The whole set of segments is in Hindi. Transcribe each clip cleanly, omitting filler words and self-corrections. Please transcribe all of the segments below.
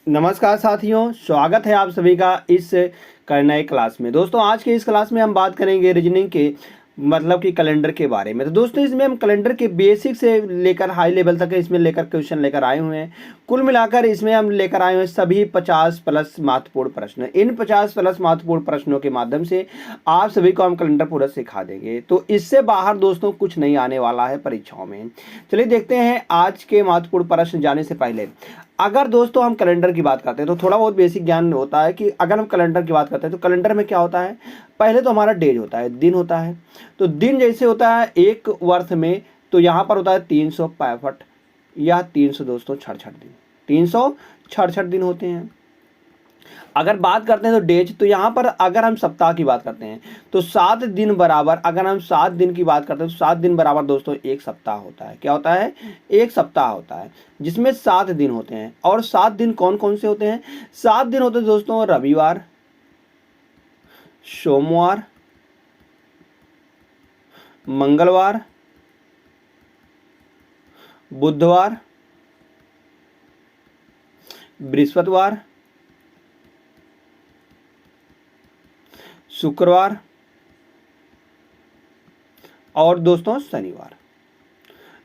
नमस्कार साथियों, स्वागत है आप सभी का इस नए क्लास में। दोस्तों आज के इस क्लास में हम बात करेंगे रीजनिंग के मतलब कि कैलेंडर के बारे में। तो दोस्तों इसमें हम कैलेंडर के बेसिक से लेकर हाई लेवल तक इसमें लेकर क्वेश्चन लेकर आए हुए हैं। कुल मिलाकर इसमें हम लेकर आए हुए हैं सभी 50 प्लस महत्वपूर्ण प्रश्न। इन 50 प्लस महत्वपूर्ण प्रश्नों के माध्यम से आप सभी को हम कैलेंडर पूरा सिखा देंगे। तो इससे बाहर दोस्तों कुछ नहीं आने वाला है परीक्षाओं में। चलिए देखते हैं आज के महत्वपूर्ण प्रश्न। जाने से पहले अगर दोस्तों हम कैलेंडर की बात करते हैं तो थोड़ा बहुत बेसिक ज्ञान होता है कि अगर हम कैलेंडर की बात करते हैं तो कैलेंडर में क्या होता है। पहले तो हमारा डेज होता है, दिन होता है। तो दिन जैसे होता है एक वर्ष में, तो यहाँ पर होता है 365 या 300 दोस्तों 66 दिन, 366 दिन होते हैं। अगर बात करते हैं तो डेज, तो यहाँ पर अगर हम सप्ताह की बात करते हैं तो 7 दिन बराबर, अगर हम 7 दिन की बात करते हैं तो 7 दिन बराबर दोस्तों एक सप्ताह होता है। क्या होता है? एक सप्ताह होता है जिसमें 7 दिन होते हैं। और 7 दिन कौन कौन से होते हैं? 7 दिन होते हैं दोस्तों रविवार, सोमवार, मंगलवार, बुधवार, बृहस्पतिवार, शुक्रवार और दोस्तों शनिवार।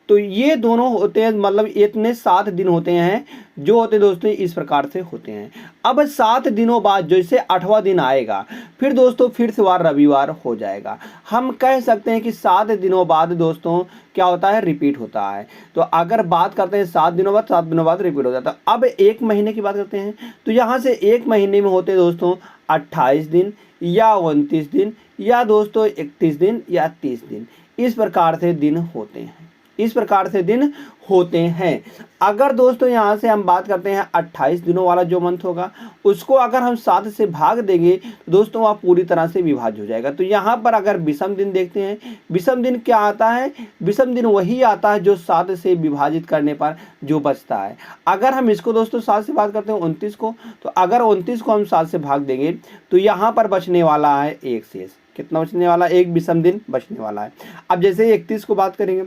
तो ये दोनों होते हैं, मतलब इतने 7 दिन होते हैं जो होते हैं दोस्तों इस प्रकार से होते हैं। अब 7 दिनों बाद जैसे 8वां दिन आएगा फिर दोस्तों फिर से वार रविवार हो जाएगा। हम कह सकते हैं कि 7 दिनों बाद दोस्तों क्या होता है? रिपीट होता है। तो अगर बात करते हैं 7 दिनों बाद, 7 दिनों बाद रिपीट हो जाता है। अब एक महीने की बात करते हैं तो यहाँ से एक महीने में होते दोस्तों 28 दिन या 29 दिन या दोस्तों 31 दिन या 30 दिन। इस प्रकार से दिन होते हैं, इस प्रकार से दिन होते हैं। अगर दोस्तों यहाँ से हम बात करते हैं 28 दिनों वाला जो मंथ होगा उसको अगर हम 7 से भाग देंगे तो दोस्तों वह पूरी तरह से विभाज्य हो जाएगा। तो यहाँ पर अगर विषम दिन देखते हैं, विषम दिन क्या आता है? विषम दिन वही आता है जो 7 से विभाजित करने पर जो बचता है। अगर हम इसको दोस्तों 7 से बात करते हैं 29 को, तो अगर 29 को हम 7 से भाग देंगे तो यहाँ पर बचने वाला है एक शेष। कितना बचने वाला? एक विषम दिन बचने वाला है। अब जैसे 31 को बात करेंगे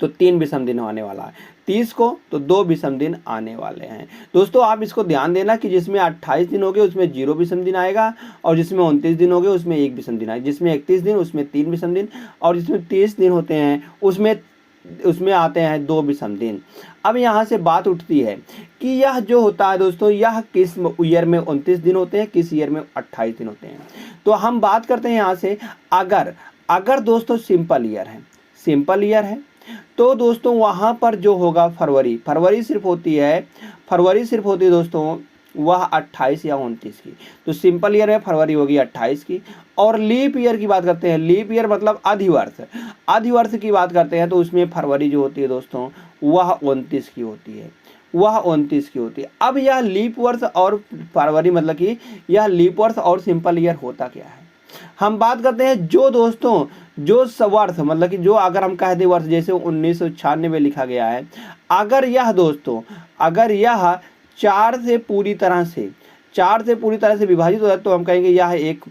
तो 3 विषम दिन आने वाला है, 30 को तो 2 विषम दिन आने वाले हैं। दोस्तों आप इसको ध्यान देना कि जिसमें 28 दिन हो गए उसमें 0 विषम दिन आएगा, और जिसमें 29 दिन हो गए उसमें 1 विषम दिन आएगा, जिसमें 31 दिन उसमें 3 विषम दिन, और जिसमें 30 दिन होते हैं उसमें आते हैं 2 विषम दिन। अब यहाँ से बात उठती है कि यह जो होता है दोस्तों यह किस ईयर में 29 दिन होते हैं, किस ईयर में 28 दिन होते हैं। तो हम बात करते हैं यहाँ से अगर दोस्तों सिंपल ईयर है, सिंपल ईयर है तो दोस्तों वहाँ पर जो होगा फरवरी सिर्फ होती है दोस्तों वह 28 या 29 की। तो सिंपल ईयर में फरवरी होगी 28 की। और लीप ईयर की बात करते हैं, लीप ईयर मतलब अधिवर्ष की बात करते हैं तो उसमें फरवरी जो होती है दोस्तों वह 29 की होती है, वह 29 की होती है। अब यह लीप वर्ष और फरवरी मतलब कि यह लीप वर्ष और सिंपल ईयर होता क्या है? हम बात करते हैं जो दोस्तों जो वर्ष मतलब कि जो अगर हम कह दें वर्ष जैसे 1996 लिखा गया है, अगर यह दोस्तों 4 से पूरी तरह से विभाजित हो जाए तो हम कहेंगे यह एक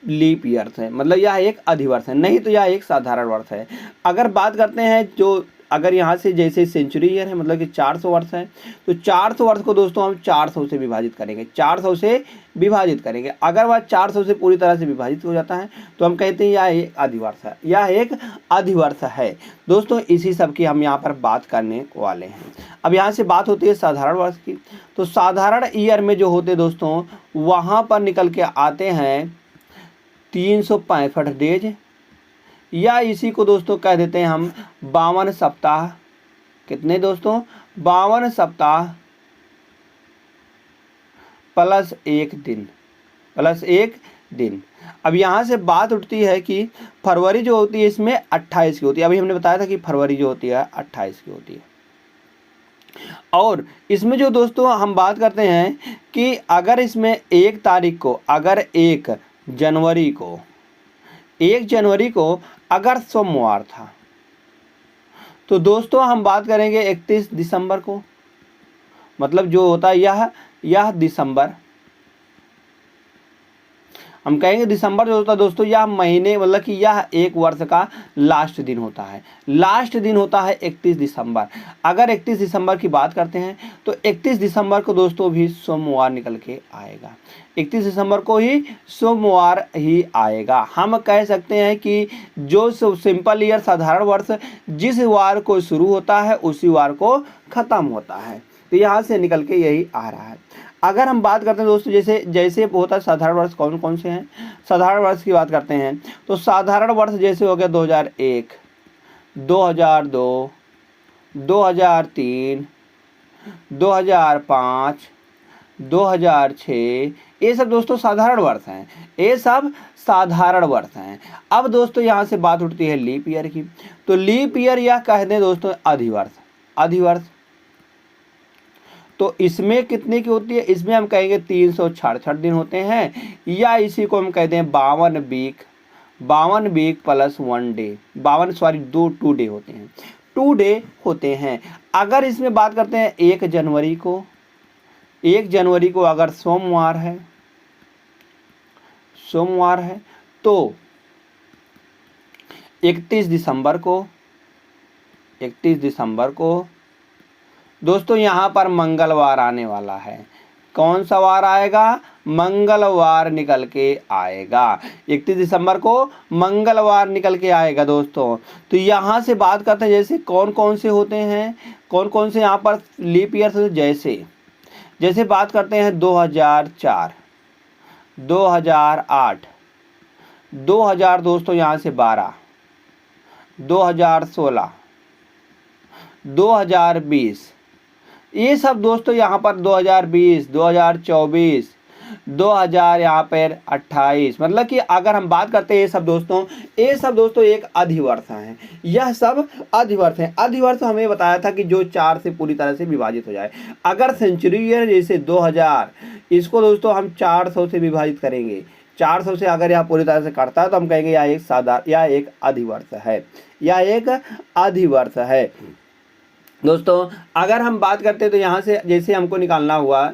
लीप ईयर है, मतलब यह एक अधिवर्ष है, नहीं तो यह एक साधारण वर्ष है। अगर बात करते हैं जो अगर यहाँ से जैसे सेंचुरी ईयर है मतलब कि 400 वर्ष है, तो 400 वर्ष को दोस्तों हम 400 से विभाजित करेंगे, 400 से विभाजित करेंगे। अगर वह 400 से पूरी तरह से विभाजित हो जाता है तो हम कहते हैं यह एक अधिवर्ष है, यह एक अधिवर्ष है। दोस्तों इसी सब की हम यहाँ पर बात करने वाले हैं। अब यहाँ से बात होती है साधारण वर्ष की। तो साधारण ईयर में जो होते दोस्तों वहाँ पर निकल के आते हैं 365 डेज, या इसी को दोस्तों कह देते हैं हम 52 सप्ताह। कितने दोस्तों? 52 सप्ताह प्लस एक दिन। अब यहाँ से बात उठती है कि फरवरी जो होती है इसमें 28 की होती है। अभी हमने बताया था कि फरवरी जो होती है 28 की होती है। और इसमें जो दोस्तों हम बात करते हैं कि अगर इसमें 1 तारीख को, अगर 1 जनवरी को अगर सोमवार था तो दोस्तों हम बात करेंगे 31 दिसंबर को, मतलब जो होता है यह दिसंबर। हम कहेंगे दिसंबर जो होता है दोस्तों, यह महीने मतलब कि यह एक वर्ष का लास्ट दिन होता है। लास्ट दिन होता है 31 दिसंबर। अगर 31 दिसंबर की बात करते हैं तो 31 दिसंबर को दोस्तों भी सोमवार निकल के आएगा। 31 दिसंबर को ही सोमवार ही आएगा। हम कह सकते हैं कि जो सिंपल ईयर साधारण वर्ष जिस वार को शुरू होता है उसी वार को खत्म होता है। तो यहाँ से निकल के यही आ रहा है। अगर हम बात करते हैं दोस्तों जैसे जैसे होता है साधारण वर्ष कौन कौन से हैं, साधारण वर्ष की बात करते हैं तो साधारण वर्ष जैसे हो गया 2001, 2002, 2003, 2005, 2006, ये सब दोस्तों साधारण वर्ष हैं। ये सब साधारण वर्ष हैं। अब दोस्तों यहाँ से बात उठती है लीप ईयर की। तो लीप ईयर या कह दें दोस्तों अधिवर्ष, अधिवर्ष तो इसमें कितने की होती है, इसमें हम कहेंगे 366 दिन होते हैं, या इसी को हम कहते हैं 52 week, 52 week plus 1 day, 2 day होते हैं, 2 डे होते हैं। अगर इसमें बात करते हैं 1 जनवरी को, 1 जनवरी को अगर सोमवार है, सोमवार है तो 31 दिसंबर को, 31 दिसंबर को दोस्तों यहाँ पर मंगलवार आने वाला है। कौन सा वार आएगा, मंगलवार निकल के आएगा। 31 दिसंबर को मंगलवार निकल के आएगा दोस्तों। तो यहाँ से बात करते हैं जैसे कौन कौन से होते हैं, कौन कौन से यहाँ पर लीप ईयर से, जैसे बात करते हैं 2004, 2008, 2000 दोस्तों यहाँ से 12, 2016, 2020, ये सब दोस्तों यहाँ पर 2020, 2024, 2000 यहाँ पर 28, मतलब कि अगर हम बात करते हैं ये सब दोस्तों एक अधिवर्ष हैं। यह सब अधिवर्ष हैं। अधिवर्ष हमें बताया था कि जो 4 से पूरी तरह से विभाजित हो जाए। अगर सेंचुरी ईयर जैसे 2000, इसको दोस्तों हम 400 से विभाजित करेंगे, 400 से अगर यह पूरी तरह से कटता है तो हम कहेंगे यह एक अधिवर्ष है, यह एक अधिवर्ष है। दोस्तों अगर हम बात करते हैं तो यहाँ से जैसे हमको निकालना हुआ,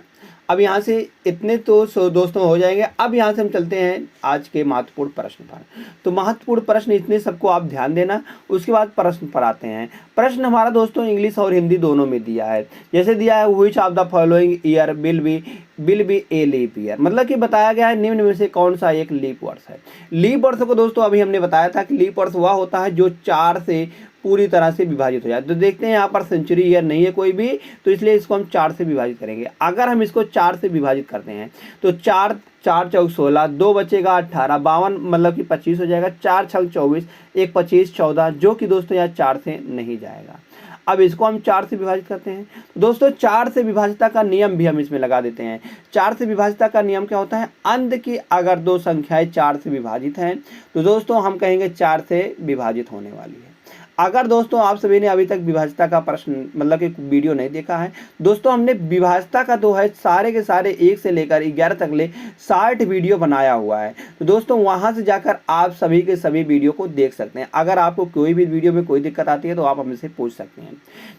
अब यहाँ से इतने तो दोस्तों हो जाएंगे। अब यहाँ से हम चलते हैं आज के महत्वपूर्ण प्रश्न पर। तो महत्वपूर्ण प्रश्न इतने सबको आप ध्यान देना, उसके बाद प्रश्न पर आते हैं। प्रश्न हमारा दोस्तों इंग्लिश और हिंदी दोनों में दिया है। जैसे दिया है which of the following year will be a leap year, मतलब कि बताया गया है निम्न में से कौन सा एक लीप वर्ष है। लीप वर्ष को दोस्तों अभी हमने बताया था कि लीप वर्ष वह होता है जो 4 से पूरी तरह से विभाजित हो जाए। तो देखते हैं यहाँ पर सेंचुरी ईयर नहीं है कोई भी, तो इसलिए इसको हम 4 से विभाजित करेंगे। अगर हम इसको 4 से विभाजित करते हैं तो 4 चौक 16, 2 बचेगा 18, 52 मतलब कि 25 हो जाएगा, 4 छक 24, 1 25 14, जो कि दोस्तों यहाँ 4 से नहीं जाएगा। अब इसको हम 4 से विभाजित करते हैं। दोस्तों 4 से विभाजिता का नियम भी हम इसमें लगा देते हैं। 4 से विभाजिता का नियम क्या होता है, अंत की अगर 2 संख्याएं 4 से विभाजित हैं तो दोस्तों हम कहेंगे 4 से विभाजित होने वाली है। अगर दोस्तों आप सभी ने अभी तक विभाजिता का प्रश्न मतलब कि वीडियो नहीं देखा है, दोस्तों हमने विभाजिता का तो है सारे के सारे 1 से लेकर 11 तक ले 60 वीडियो बनाया हुआ है। तो दोस्तों वहां से जाकर आप सभी के सभी वीडियो को देख सकते हैं। अगर आपको कोई भी वीडियो में कोई दिक्कत आती है तो आप हमसे पूछ सकते हैं।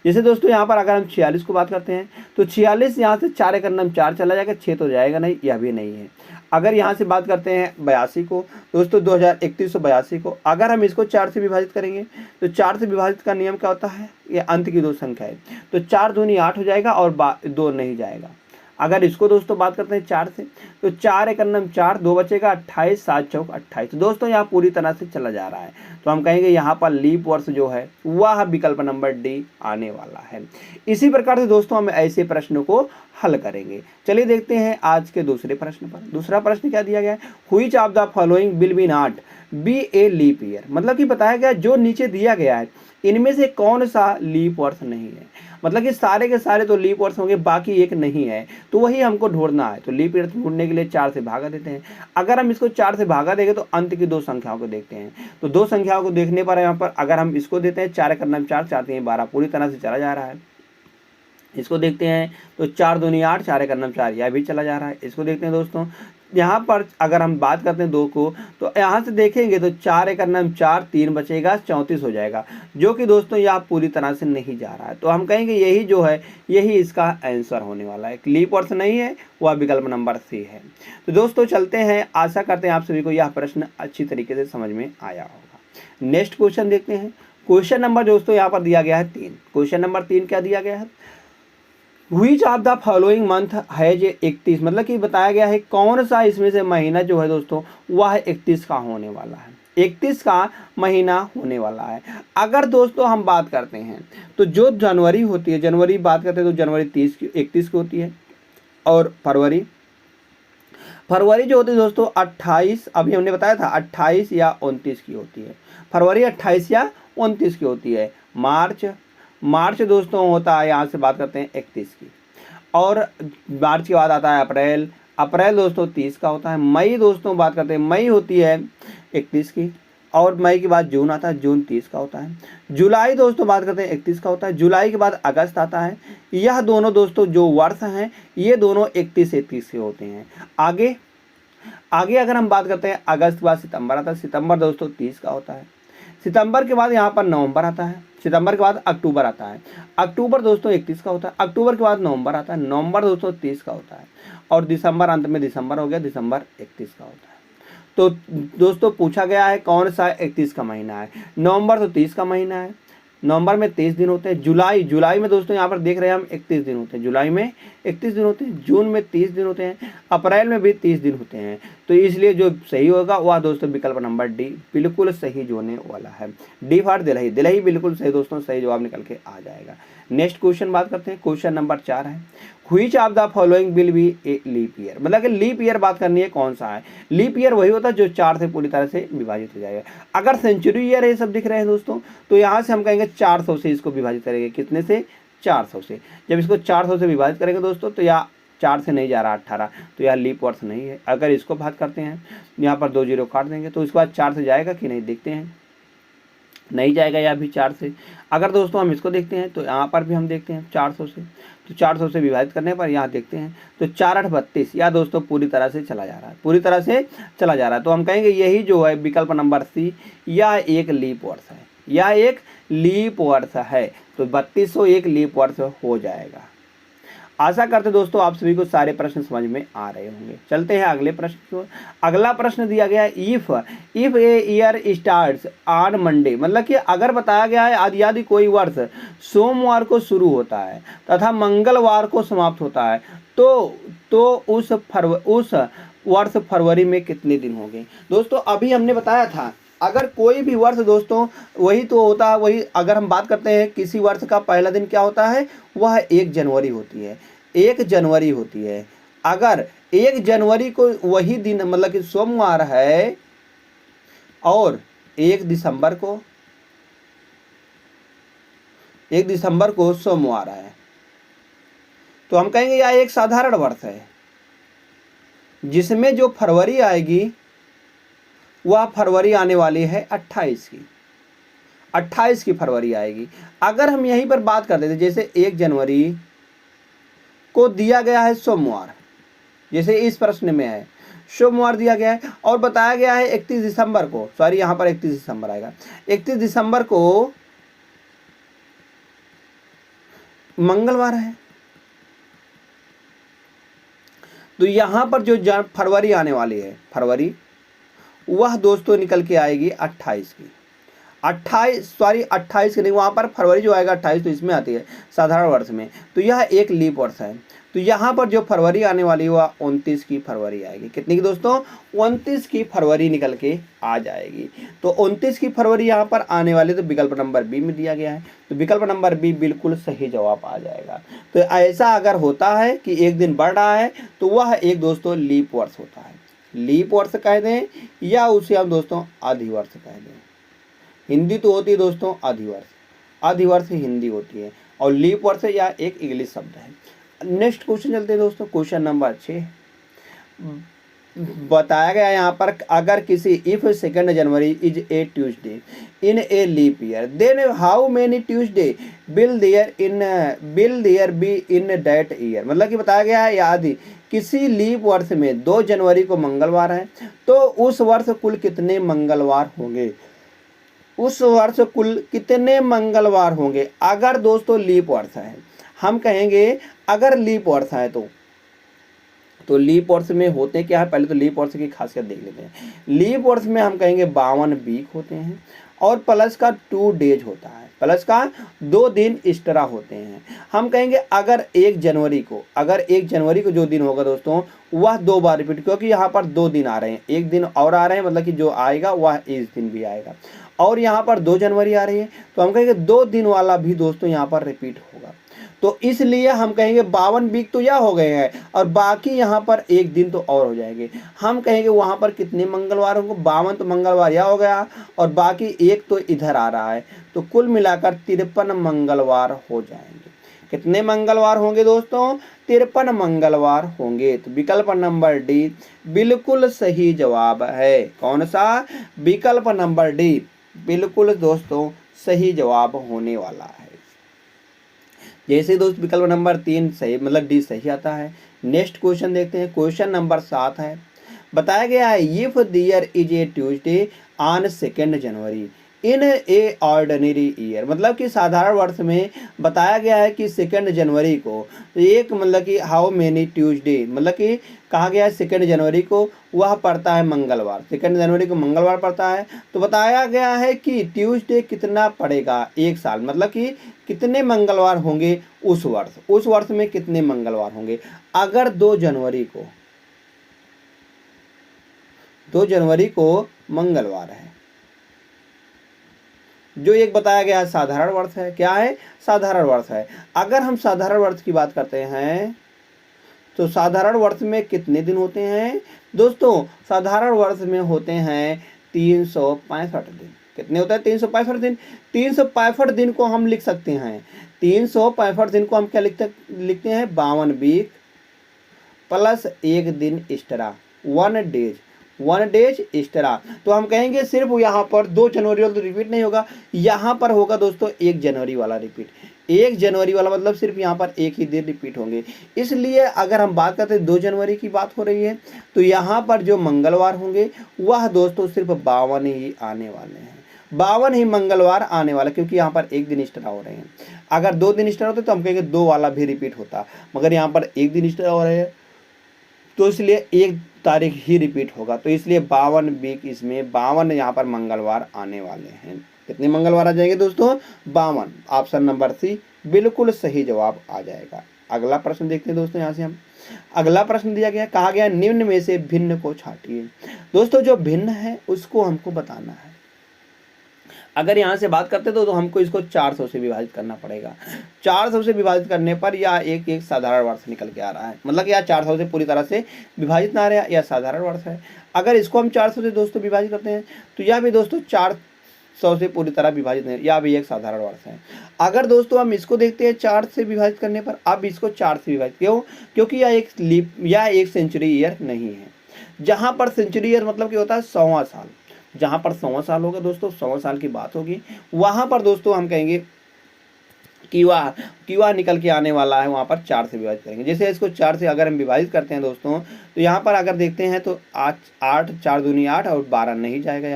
जैसे दोस्तों यहाँ पर अगर हम 46 को बात करते हैं तो 46 यहाँ से 4 एक नाम 4 चला जाएगा, 6 तो जाएगा नहीं, यह भी नहीं है। अगर यहाँ से बात करते हैं 82 को दोस्तों 2182 को, अगर हम इसको 4 से विभाजित करेंगे तो 4 से विभाजित का नियम क्या होता है, ये अंत की 2 संख्या है, तो 4 दूनी 8 हो जाएगा और 2 नहीं जाएगा। अगर इसको दोस्तों बात करते हैं 4 से तो 4 एक अन्नम 4, 2 बचेगा 28, 7 चौक 28। तो दोस्तों यहाँ पूरी तरह से चला जा रहा है, तो हम कहेंगे यहाँ पर लीप वर्ष जो है वह विकल्प नंबर डी आने वाला है। इसी प्रकार से दोस्तों हम ऐसे प्रश्नों को हल करेंगे। चलिए देखते हैं आज के दूसरे प्रश्न पर। दूसरा प्रश्न क्या दिया गया है, which of the following will be not be a leap year, मतलब कि बताया गया जो नीचे दिया गया है इनमें से कौन सा लीप वर्ष नहीं है। मतलब कि सारे के सारे तो लीप वर्ष होंगे, बाकी एक नहीं है, तो वही हमको ढूंढना है। तो लीप ईयर ढूंढने के लिए 4 से भागा देते हैं। अगर हम इसको 4 से भागा देंगे तो अंत की 2 संख्याओं को देखते हैं। तो 2 संख्याओं को देखने पर यहाँ पर अगर हम इसको देते हैं 4 करना 4, 4 3 12, पूरी तरह से चला जा रहा है। इसको देखते हैं तो 4 दूनी 8, 4 करना 4, यह भी चला जा रहा है। इसको देखते हैं दोस्तों यहाँ पर अगर हम बात करते हैं 2 को, तो यहाँ से देखेंगे तो 4 एक नाम 4, 3 बचेगा, 34 हो जाएगा, जो कि दोस्तों यह पूरी तरह से नहीं जा रहा है। तो हम कहेंगे यही जो है यही इसका आंसर होने वाला है। लीप वर्ष नहीं है, वह विकल्प नंबर सी है। तो दोस्तों चलते हैं, आशा करते हैं आप सभी को यह प्रश्न अच्छी तरीके से समझ में आया होगा। नेक्स्ट क्वेश्चन देखते हैं। क्वेश्चन नंबर दोस्तों यहाँ पर दिया गया है 3। क्वेश्चन नंबर 3 क्या दिया गया है, which of the following month है जो 31, मतलब कि बताया गया है कौन सा इसमें से महीना जो है दोस्तों वह 31 का होने वाला है, 31 का महीना होने वाला है। अगर दोस्तों हम बात करते हैं तो जो जनवरी होती है, जनवरी बात करते हैं तो जनवरी 31 की होती है, और फरवरी जो होती है दोस्तों 28, अभी हमने बताया था 28 या 29 की होती है। फरवरी 28 या 29 की होती है। मार्च दोस्तों होता है, यहाँ से बात करते हैं 31 की, और मार्च के बाद आता है अप्रैल दोस्तों 30 का होता है। मई दोस्तों बात करते हैं, मई होती है 31 की, और मई के बाद जून आता है, जून 30 का होता है। जुलाई दोस्तों बात करते हैं 31 का होता है। जुलाई के बाद अगस्त आता है। यह दोनों दोस्तों जो वर्ष हैं ये दोनों 31 के होते हैं। आगे अगर हम बात करते हैं, अगस्त के बाद सितंबर आता है। सितंबर दोस्तों 30 का होता है। सितंबर के बाद यहाँ पर नवंबर आता है। सितंबर के बाद अक्टूबर आता है। अक्टूबर दोस्तों 31 का होता है। अक्टूबर के बाद नवंबर आता है। नवंबर दोस्तों 30 का होता है, और दिसंबर, अंत में दिसंबर हो गया, दिसंबर 31 का होता है। तो दोस्तों पूछा गया है कौन सा 31 का महीना है। नवंबर तो 30 का महीना है, नवंबर में 23 दिन होते हैं। जुलाई में दोस्तों यहाँ पर देख रहे हैं हम 31 दिन होते हैं, जुलाई में 31 दिन होते हैं। जून में 30 दिन होते हैं। अप्रैल में भी 30 दिन होते हैं। तो इसलिए जो सही होगा वह दोस्तों विकल्प नंबर डी बिल्कुल सही जो होने वाला है। डी फॉर दिल्ली बिल्कुल सही दोस्तों, सही जवाब निकल के आ जाएगा। नेक्स्ट क्वेश्चन बात करते हैं। क्वेश्चन नंबर 4 है, which of the following will be a leap year, मतलब कि लीप ईयर बात करनी है कौन सा है। लीप ईयर वही होता है जो 4 से पूरी तरह से विभाजित हो जाएगा। अगर सेंचुरी ईयर ये सब दिख रहे हैं दोस्तों, तो यहाँ से हम कहेंगे 400 से इसको विभाजित करेंगे। कितने से? 400 से। जब इसको 400 से विभाजित करेंगे दोस्तों, तो यह 4 से नहीं जा रहा 18, तो यह लीप वर्ष नहीं है। अगर इसको भाग करते हैं, यहाँ पर 2 जीरो काट देंगे, तो इसके बाद 4 से जाएगा कि नहीं देखते हैं, नहीं जाएगा या भी 4 से। अगर दोस्तों हम इसको देखते हैं तो यहाँ पर भी हम देखते हैं 400 से, तो 400 से विभाजित करने पर यहाँ देखते हैं तो 4 8 32, या दोस्तों पूरी तरह से चला जा रहा है, पूरी तरह से चला जा रहा है। तो हम कहेंगे यही जो है विकल्प नंबर सी, यह एक लीप वर्ष है, यह एक लीप वर्ष है। तो 3200 एक लीप वर्ष हो जाएगा। आशा करते दोस्तों आप सभी को सारे प्रश्न समझ में आ रहे होंगे। चलते हैं अगले प्रश्न की ओर। अगला प्रश्न दिया गया है, if a year starts on Monday, मतलब कि अगर बताया गया है यदि कोई वर्ष सोमवार को शुरू होता है तथा मंगलवार को समाप्त होता है, तो उस वर्ष फरवरी में कितने दिन होंगे। दोस्तों अभी हमने बताया था अगर कोई भी वर्ष दोस्तों वही तो होता है, वही अगर हम बात करते हैं किसी वर्ष का पहला दिन क्या होता है, वह 1 जनवरी होती है, 1 जनवरी होती है। अगर 1 जनवरी को वही दिन मतलब कि सोमवार है, और 1 दिसंबर को सोमवार है, तो हम कहेंगे यह एक साधारण वर्ष है, जिसमें जो फरवरी आएगी वह फरवरी आने वाली है 28 की फरवरी आएगी। अगर हम यहीं पर बात करते थे, जैसे 1 जनवरी को दिया गया है सोमवार, जैसे इस प्रश्न में है सोमवार दिया गया है, और बताया गया है 31 दिसंबर को, सॉरी यहाँ पर 31 दिसंबर आएगा, 31 दिसंबर को मंगलवार है, तो यहाँ पर जो फरवरी आने वाली है, फरवरी वह दोस्तों निकल के आएगी 28 की। 28 की नहीं, वहाँ पर फरवरी जो आएगा 28, तो इसमें आती है साधारण वर्ष में, तो यह एक लीप वर्ष है। तो यहाँ पर जो फरवरी आने वाली है वह 29 की फरवरी आएगी। कितनी की दोस्तों? 29 की फरवरी निकल के आ जाएगी। तो 29 की फरवरी यहाँ पर आने वाली, तो विकल्प नंबर बी में दिया गया है, तो विकल्प नंबर बी बिल्कुल सही जवाब आ जाएगा। तो ऐसा अगर होता है कि एक दिन बढ़ रहा है, तो वह एक दोस्तों लीप वर्ष होता है, लीप वर्ष कह दें या उसे हम दोस्तों अधिवर्ष कह दें। हिंदी तो होती है दोस्तों अधिवर्ष हिंदी होती है, और लीप वर्ष या एक इंग्लिश शब्द है। नेक्स्ट क्वेश्चन चलते हैं दोस्तों। क्वेश्चन नंबर 6, बताया गया यहाँ पर, अगर किसी if 2 January is a Tuesday in a leap year then how many Tuesday will there be in that year. मतलब कि बताया गया है यदि किसी लीप वर्ष में 2 जनवरी को मंगलवार है तो उस वर्ष कुल कितने मंगलवार होंगे, उस वर्ष कुल कितने मंगलवार होंगे। अगर दोस्तों लीप वर्ष है, हम कहेंगे अगर लीप वर्ष है तो लीप वर्ष में होते क्या है, पहले तो लीप वर्ष की खासियत देख लेते हैं। लीप वर्ष में हम कहेंगे 52 वीक होते हैं और प्लस का 2 डेज होता है, प्लस का 2 दिन एक्स्ट्रा होते हैं। हम कहेंगे अगर 1 जनवरी को जो दिन होगा दोस्तों वह 2 बार रिपीट, क्योंकि यहाँ पर 2 दिन आ रहे हैं, 1 दिन और आ रहे हैं, मतलब कि जो आएगा वह इस दिन भी आएगा। और यहाँ पर 2 जनवरी आ रही है तो हम कहेंगे 2 दिन वाला भी दोस्तों यहाँ पर रिपीट होगा। तो इसलिए हम कहेंगे 52 वीक तो यह हो गए हैं और बाकी यहाँ पर 1 दिन तो और हो जाएंगे। हम कहेंगे वहाँ पर कितने मंगलवार होंगे, 52 तो मंगलवार यह हो गया और बाकी 1 तो इधर आ रहा है, तो कुल मिलाकर 53 मंगलवार हो जाएंगे। कितने मंगलवार होंगे दोस्तों, 53 मंगलवार होंगे। तो विकल्प नंबर डी बिल्कुल सही जवाब है। कौन सा, विकल्प नंबर डी बिल्कुल दोस्तों सही जवाब होने वाला है। जैसे दोस्त विकल्प नंबर 3 सही, मतलब डी सही आता है। नेक्स्ट क्वेश्चन देखते हैं, क्वेश्चन नंबर 7 है। बताया गया है if there is a Tuesday on 2 January in a ordinary year. मतलब कि साधारण वर्ष में बताया गया है कि 2 जनवरी को एक, मतलब कि हाउ मेनी ट्यूसडे, मतलब कि कहा गया है 2 जनवरी को वह पड़ता है मंगलवार, 2 जनवरी को मंगलवार पड़ता है। तो बताया गया है कि ट्यूसडे कितना पड़ेगा 1 साल, मतलब कि कितने मंगलवार होंगे उस वर्ष में कितने मंगलवार होंगे। अगर 2 जनवरी को मंगलवार है, जो एक बताया गया साधारण वर्ष है, क्या है, साधारण वर्ष है। अगर हम साधारण वर्ष की बात करते हैं तो साधारण वर्ष में कितने दिन होते हैं दोस्तों, साधारण वर्ष में होते हैं 365 दिन। कितने होता है, 365 दिन। 365 दिन को हम लिख सकते हैं, 365 दिन को हम क्या लिखते हैं 52 वीक प्लस 1 दिन एक्स्ट्रा, 1 डेज एक्स्ट्रा। तो हम कहेंगे सिर्फ यहाँ पर 2 जनवरी वाला तो रिपीट नहीं होगा, यहाँ पर होगा दोस्तों 1 जनवरी वाला रिपीट। 1 जनवरी वाला मतलब सिर्फ यहाँ पर 1 ही दिन रिपीट होंगे। इसलिए अगर हम बात करते हैं 2 जनवरी की बात हो रही है तो यहाँ पर जो मंगलवार होंगे वह दोस्तों सिर्फ 52 ही आने वाले हैं, 52 ही मंगलवार आने वाला, क्योंकि यहाँ पर 1 दिन एक्स्ट्रा हो रहे हैं। अगर 2 दिन एक्स्ट्रा होते तो हम कहेंगे 2 वाला भी रिपीट होता, मगर यहाँ पर 1 दिन एक्स्ट्रा हो रहे हैं तो इसलिए 1 तारीख ही रिपीट होगा। तो इसलिए 52 वीक, इसमें 52 यहाँ पर मंगलवार आने वाले हैं। कितने मंगलवार आ जाएंगे दोस्तों, 52। ऑप्शन नंबर सी बिल्कुल सही जवाब आ जाएगा। अगला प्रश्न देखते हैं दोस्तों, यहाँ से हम अगला प्रश्न दिया गया, कहा गया निम्न में से भिन्न को छांटिए। दोस्तों जो भिन्न है उसको हमको बताना है। अगर यहाँ से बात करते तो हमको इसको 400 से विभाजित करना पड़ेगा। 400 से विभाजित करने पर यह एक साधारण वर्ष निकल के आ रहा है, मतलब यह 400 से पूरी तरह से विभाजित ना रहा, यह साधारण वर्ष है। अगर इसको हम 400 से दोस्तों विभाजित करते हैं तो यह भी दोस्तों 400 से पूरी तरह विभाजित नहीं, यह भी एक साधारण वर्ष है। अगर दोस्तों हम इसको देखते हैं 4 से विभाजित करने पर, अब इसको 4 से विभाजित क्यों, क्योंकि यह एक सेंचुरी ईयर नहीं है। जहाँ पर सेंचुरी ईयर मतलब कि होता है 100वां साल, जहाँ पर 100वां साल होगा दोस्तों, 100वां साल की बात होगी, वहाँ पर दोस्तों हम कहेंगे कि वह निकल के आने वाला है, वहाँ पर 4 से विभाजित करेंगे। जैसे इसको 4 से अगर हम विभाजित करते हैं दोस्तों तो यहाँ पर अगर देखते हैं तो 8 4 दूनी 8 और 12 नहीं जाएगा,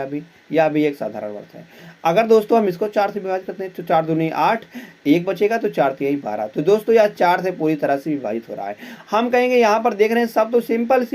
यह भी एक साधारण वर्ष है। अगर दोस्तों हम इसको 4 से विभाजित करते हैं तो 4 दूनी 8, 1 बचेगा तो 4 3 12। तो दोस्तों यह 4 से पूरी तरह से विभाजित हो रहा है। हम कहेंगे यहाँ पर देख रहे हैं सब तो सिंपल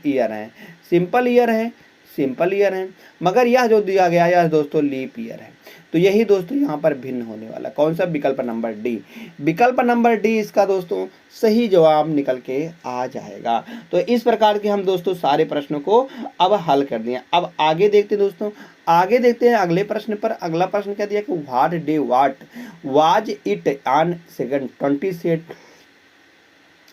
ईयर हैं, सिंपल ईयर है, मगर यह जो दिया गया यह दोस्तों लीप ईयर है। तो यही दोस्तों यहाँ पर भिन्न होने वाला, कौन सा, विकल्प नंबर डी। विकल्प नंबर डी इसका दोस्तों सही जवाब निकल के आ जाएगा। तो इस प्रकार के हम दोस्तों सारे प्रश्नों को अब हल कर दिए। अब आगे देखते हैं दोस्तों, आगे देखते हैं अगले प्रश्न पर। अगला प्रश्न क्या दिया कि what day was it on 27,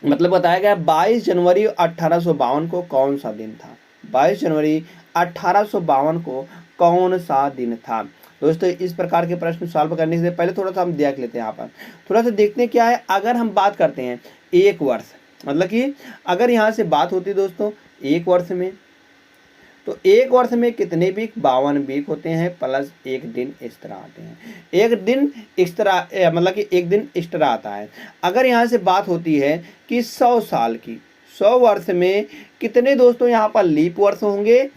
मतलब बताया गया 22 जनवरी 1852 को कौन सा दिन था। 22 जनवरी 1852 को कौन सा दिन था। दोस्तों इस प्रकार के प्रश्न सॉल्व करने से पहले थोड़ा सा हम देख लेते हैं, यहाँ पर थोड़ा सा देखते हैं क्या है। अगर हम बात करते हैं 1 वर्ष, मतलब कि अगर यहाँ से बात होती दोस्तों एक वर्ष में, तो एक वर्ष में कितने वीक, 52 वीक होते हैं, प्लस एक दिन एक्स्ट्रा आते हैं। एक दिन एक्स्ट्रा मतलब कि एक दिन एक्स्ट्रा आता है। अगर यहाँ से बात होती है कि 100 साल की, 100 वर्ष में कितने दोस्तों यहाँ पर लीप वर्ष होंगे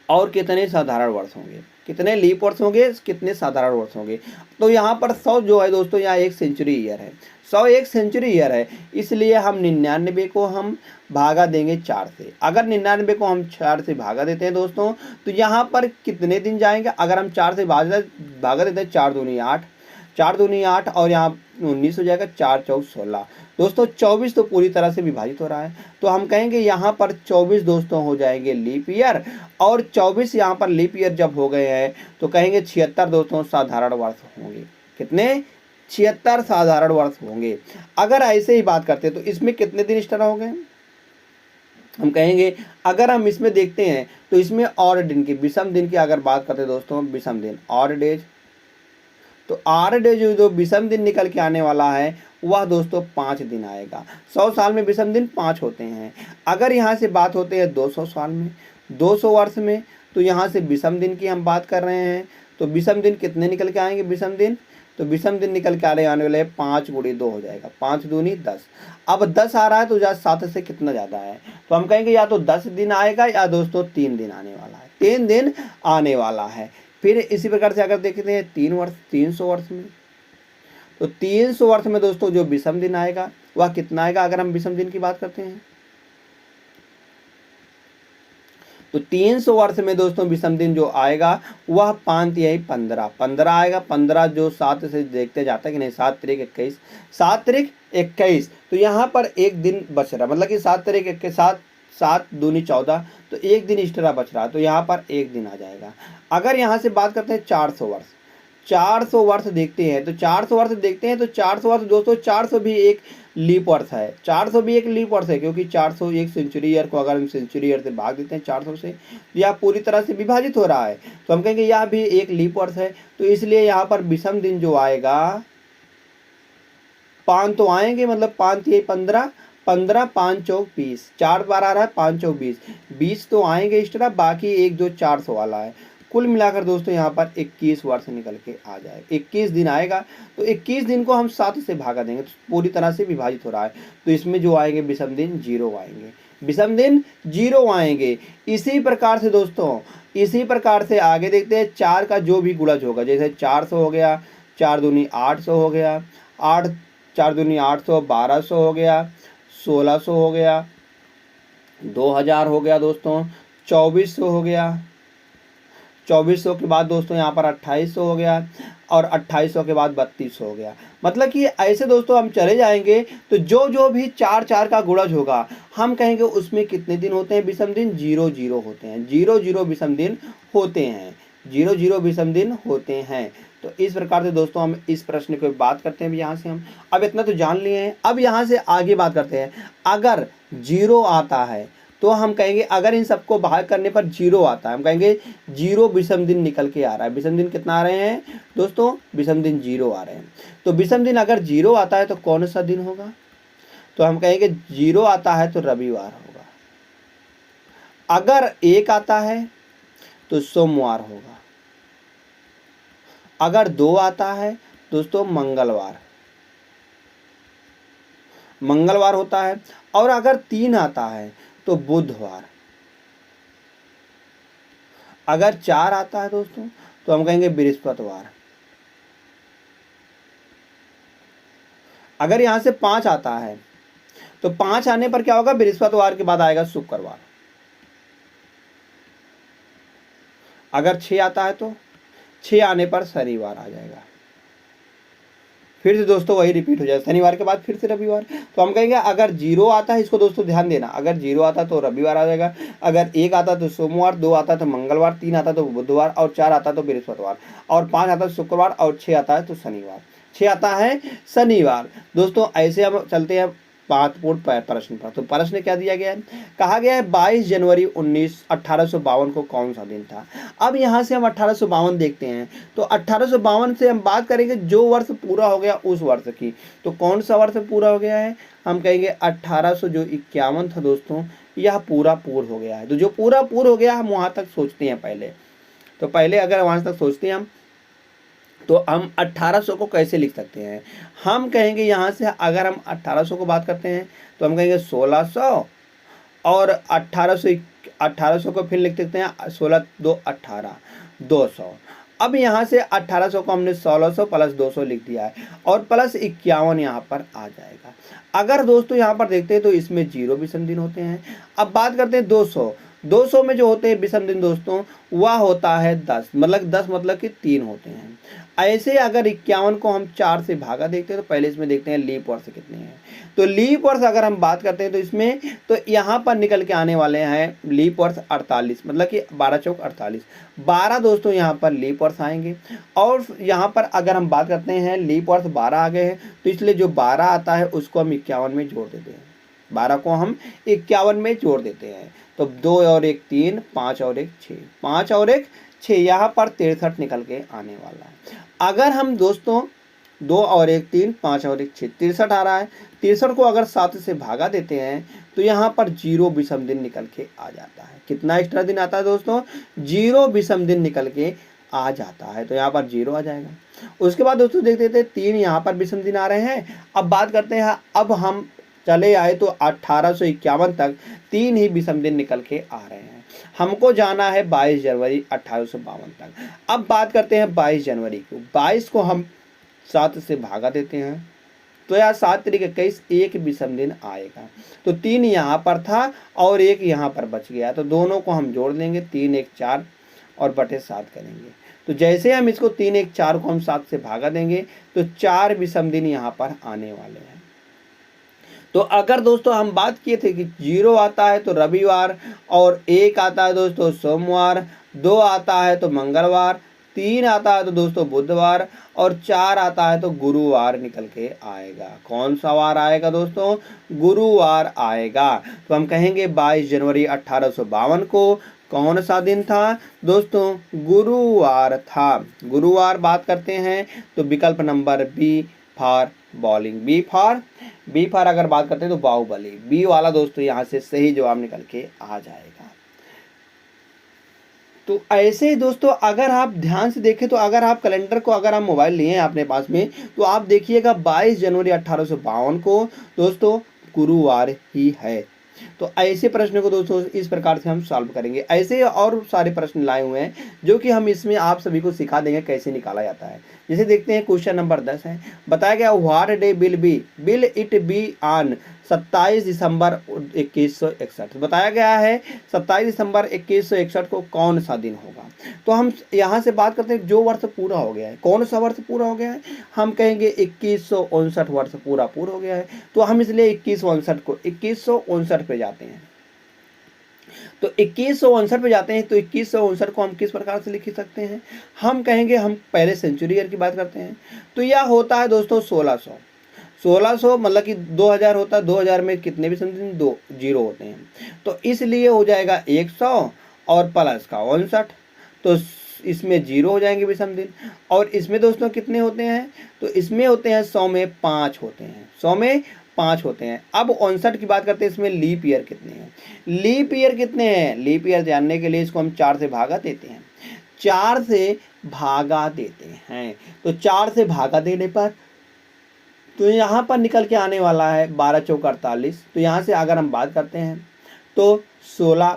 और कितने साधारण वर्ष होंगे, कितने लीप वर्ष होंगे, कितने साधारण वर्ष होंगे। तो यहाँ पर 100 जो है दोस्तों, यहाँ एक सेंचुरी ईयर है, 100 एक सेंचुरी ईयर है, इसलिए हम 99 को हम भागा देंगे 4 से। अगर 99 को हम 4 से भागा देते हैं दोस्तों, तो यहाँ पर कितने दिन जाएंगे, अगर हम 4 से भागा देते हैं, 4 दूनी 8, 4 दूनी 8 और यहाँ 19 हो जाएगा, 4 चौक 16 दोस्तों, 24 तो पूरी तरह से विभाजित हो रहा है, तो हम कहेंगे यहाँ पर 24 दोस्तों हो जाएंगे लीप ईयर, और 24 यहाँ पर लीप ईयर जब हो गए हैं तो कहेंगे 76 दोस्तों साधारण वर्ष होंगे। कितने, 76 साधारण वर्ष होंगे। अगर ऐसे ही बात करते हैं तो इसमें कितने दिन एक्स्ट्रा हो गए, हम कहेंगे अगर हम इसमें देखते हैं तो इसमें और दिन की, विषम दिन की अगर बात करते हैं दोस्तों, विषम दिन और डेज, तो आर डेज जो विषम दिन निकल के आने वाला है वह दोस्तों 5 दिन आएगा। 100 साल में विषम दिन 5 होते हैं। अगर यहाँ से बात होते हैं 200 साल में, 200 वर्ष में, तो यहाँ से विषम दिन की हम बात कर रहे हैं, तो विषम दिन कितने निकल के आएंगे विषम दिन, तो विषम दिन निकल के आने वाले 5 गुणे 2 हो जाएगा, 5 दूनी 10। अब 10 आ रहा है तो 7 से कितना ज़्यादा है, तो हम कहेंगे या तो 10 दिन आएगा या दोस्तों 3 दिन आने वाला है, 3 दिन आने वाला है। फिर इसी प्रकार से अगर देखते हैं 3 वर्ष, 300 वर्ष में, तो 300 वर्ष में दोस्तों जो विषम दिन आएगा वह कितना आएगा, अगर हम विषम दिन की बात करते हैं तो 300 वर्ष में दोस्तों विषम दिन जो आएगा वह 5 यही 15 आएगा। 15 जो 7 से देखते जाता है कि नहीं, 7 तिरिक 21, 7 तिरिक 21, तो यहाँ पर एक दिन बच रहा, मतलब कि 7 तिरिक 21, 7 दूनी 14, तो एक दिन एक्स्ट्रा बच रहा, तो यहाँ पर एक दिन आ जाएगा। अगर यहाँ से बात करते हैं 400 वर्ष, 400 वर्ष देखते हैं तो 400 वर्ष देखते हैं तो 400 वर्ष दोस्तों, 400 भी एक लीप वर्ष है, 400 भी एक लीप वर्ष है, क्योंकि 400 एक सेंचुरी ईयर को अगर हम सेंचुरी ईयर से भाग देते हैं 400 से, तो यह पूरी तरह से विभाजित हो रहा है, तो हम कहेंगे यह भी एक लीप वर्ष है। तो इसलिए यहाँ पर विषम दिन जो आएगा 5 तो आएंगे, मतलब 5 ये 15, 15 5 चौक 20, 4 बार आ रहा है, 5 चौक 20, 20 तो आएंगे एक्स्ट्रा, बाकी एक जो 400 वाला है, कुल मिलाकर दोस्तों यहाँ पर 21 वर्ष निकल के आ जाए, 21 दिन आएगा। तो 21 दिन को हम 7 से भागा देंगे तो पूरी तरह से विभाजित हो रहा है, तो इसमें जो आएंगे विषम दिन 0 आएंगे, विषम दिन 0 आएंगे। इसी प्रकार से दोस्तों, इसी प्रकार से आगे देखते हैं 4 का जो भी गुणज होगा, जैसे 400 हो गया, 4 दूनी 800 हो गया, 8 4 दूनी 800, 1200 हो गया, 1600 हो गया, 2000 हो गया दोस्तों, 2400 हो गया, 2400 के बाद दोस्तों यहाँ पर 2800 हो गया, और 2800 के बाद 3200 हो गया। मतलब कि ऐसे दोस्तों हम चले जाएंगे तो जो जो भी 4 का गुणज होगा हम कहेंगे उसमें कितने दिन होते हैं विषम दिन, 0 होते हैं, 0 विषम दिन होते हैं, 0 विषम दिन होते हैं। तो इस प्रकार से दोस्तों हम इस प्रश्न को बात करते हैं। यहाँ से हम अब इतना तो जान लिए हैं, अब यहाँ से आगे बात करते हैं। अगर 0 आता है तो हम कहेंगे, अगर इन सबको भाग करने पर 0 आता है, हम कहेंगे 0 विषम दिन निकल के आ रहा है। विषम दिन कितना आ रहे हैं दोस्तों, विषम दिन 0 आ रहे हैं। तो विषम दिन अगर 0 आता है तो कौन सा दिन होगा, तो हम कहेंगे 0 आता है तो रविवार होगा। अगर 1 आता है तो सोमवार होगा। अगर 2 आता है दोस्तों मंगलवार होता है, और अगर 3 आता है तो बुधवार। अगर 4 आता है दोस्तों तो हम कहेंगे बृहस्पतिवार। अगर यहां से 5 आता है तो 5 आने पर क्या होगा, बृहस्पतिवार के बाद आएगा शुक्रवार। अगर 6 आता है तो 6 आने पर शनिवार आ जाएगा। फिर से दोस्तों वही रिपीट हो जाए, शनिवार के बाद फिर से रविवार। तो हम कहेंगे अगर 0 आता है, इसको दोस्तों ध्यान देना, अगर 0 आता तो रविवार आ जाएगा, अगर 1 आता तो सोमवार, 2 आता तो मंगलवार, 3 आता तो बुधवार, और 4 आता तो बृहस्पतिवार, और 5 आता तो शुक्रवार, और 6 आता है तो शनिवार। 6 आता है शनिवार। दोस्तों ऐसे हम चलते हैं महत्वपूर्ण प्रश्न था। तो प्रश्न क्या दिया गया है, कहा गया है 22 जनवरी 1852 को कौन सा दिन था। अब यहाँ से हम 1852 देखते हैं, तो 1852 से हम बात करेंगे जो वर्ष पूरा हो गया उस वर्ष की। तो कौन सा वर्ष पूरा हो गया है, हम कहेंगे 1851 था दोस्तों, यह पूरा पूर्ण हो गया है। तो जो पूरा पूर्ण हो गया हम वहाँ तक सोचते हैं पहले। तो पहले अगर वहाँ तक सोचते हैं हम, तो हम 1800 को कैसे लिख सकते हैं, हम कहेंगे यहाँ से अगर हम 1800 को बात करते हैं तो हम कहेंगे 1600 और 1800 को फिर लिख सकते हैं 16 2 18 200। अब यहाँ से 1800 को हमने 1600 प्लस 200 लिख दिया है और प्लस 51 यहाँ पर आ जाएगा। अगर दोस्तों यहाँ पर देखते हैं तो इसमें 0 विषम दिन होते हैं। अब बात करते हैं 200 में जो होते हैं विषम दिन दोस्तों वह होता है 10, मतलब कि 3 होते हैं। ऐसे अगर 51 को हम 4 से भागा देखते हैं तो पहले इसमें देखते हैं लीप वर्ष कितने हैं। तो लीप वर्ष अगर हम बात करते हैं तो इसमें तो यहाँ पर निकल के आने वाले हैं लीप वर्ष 48, मतलब कि 12 चौक 48, 12 दोस्तों यहाँ पर लीप वर्ष आएंगे। और यहाँ पर अगर हम बात करते हैं लीप वर्ष 12 आ गए हैं, तो इसलिए जो 12 आता है उसको हम 51 में जोड़ देते हैं, 12 को हम 51 में जोड़ देते हैं। तो 2 और 1 3, 5 और 1 6, 5 और 1 6, यहाँ पर 63 निकल के आने वाला है। अगर हम दोस्तों 2 और 1 3, 5 और 1 6, 63 आ रहा है, 63 को अगर 7 से भागा देते हैं तो यहाँ पर 0 विषम दिन निकल के आ जाता है। कितना एक्स्ट्रा दिन आता है दोस्तों, 0 विषम दिन निकल के आ जाता है, तो यहाँ पर 0 आ जाएगा। उसके बाद दोस्तों देखते थे 3 यहाँ पर विषम दिन आ रहे हैं। अब बात करते हैं, अब हम चले आए तो 1851 तक 3 ही विषम दिन निकल के आ रहे हैं। हमको जाना है 22 जनवरी 1852 तक। अब बात करते हैं 22 जनवरी को, 22 को हम 7 से भागा देते हैं तो यार 7 तरीके 21, 1 विषम दिन आएगा। तो 3 यहाँ पर था और 1 यहाँ पर बच गया, तो दोनों को हम जोड़ देंगे, 3 1 4 और बटे 7 करेंगे। तो जैसे हम इसको 3 1 4 को हम 7 से भागा देंगे तो 4 विषम दिन यहाँ पर आने वाले हैं। तो अगर दोस्तों हम बात किए थे कि 0 आता है तो रविवार, और 1 आता है दोस्तों सोमवार, 2 आता है तो मंगलवार, 3 आता है तो दोस्तों बुधवार, और 4 आता है तो गुरुवार निकल के आएगा। कौन सा वार आएगा दोस्तों, गुरुवार आएगा। तो हम कहेंगे 22 जनवरी 1852 को कौन सा दिन था दोस्तों, गुरुवार था। गुरुवार बात करते हैं तो विकल्प नंबर B for bowling, B for अगर बात करते हैं तो बाहुबली, बी वाला दोस्तों यहाँ से सही जवाब निकल के आ जाएगा। तो ऐसे ही दोस्तों अगर आप ध्यान से देखें तो अगर आप कैलेंडर को अगर आप मोबाइल लिए हैं अपने पास में तो आप देखिएगा 22 जनवरी 1852 को दोस्तों गुरुवार ही है। तो ऐसे प्रश्न को दोस्तों इस प्रकार से हम सॉल्व करेंगे। ऐसे और सारे प्रश्न लाए हुए हैं जो कि हम इसमें आप सभी को सिखा देंगे कैसे निकाला जाता है। जैसे देखते हैं क्वेश्चन नंबर 10 है, बताया गया what day will it be on 27 दिसंबर 2161। बताया गया है 27 दिसंबर 2161 को कौन सा दिन होगा। तो हम यहाँ से बात करते हैं जो वर्ष पूरा हो गया है, कौन सा वर्ष पूरा हो गया है, हम कहेंगे 2159 वर्ष पूरा हो गया है। तो हम इसलिए 2159 पे जाते हैं। तो 2159 पे जाते हैं तो 2159 को हम किस प्रकार से लिख सकते हैं, हम कहेंगे हम पहले सेंचुरी ईयर की बात करते हैं तो यह होता है दोस्तों 1600 मतलब कि 2000 होता है। 2000 में कितने भी समथिंग 2 0 होते हैं, तो इसलिए हो जाएगा 100 और प्लस का 59, तो इसमें 0 हो जाएंगे विषम दिन। और इसमें दोस्तों कितने होते हैं, तो इसमें होते हैं 100 में 5 होते हैं, 100 में 5 होते हैं। अब 59 की बात करते हैं, इसमें लीप ईयर कितने हैं, लीप ईयर कितने हैं, लीप ईयर जानने के लिए इसको हम 4 से भागा देते हैं, 4 से भागा देते हैं। तो 4 से भागा देने पर तो यहाँ पर निकल के आने वाला है 12 चौक 48। तो यहाँ से अगर हम बात करते हैं तो 16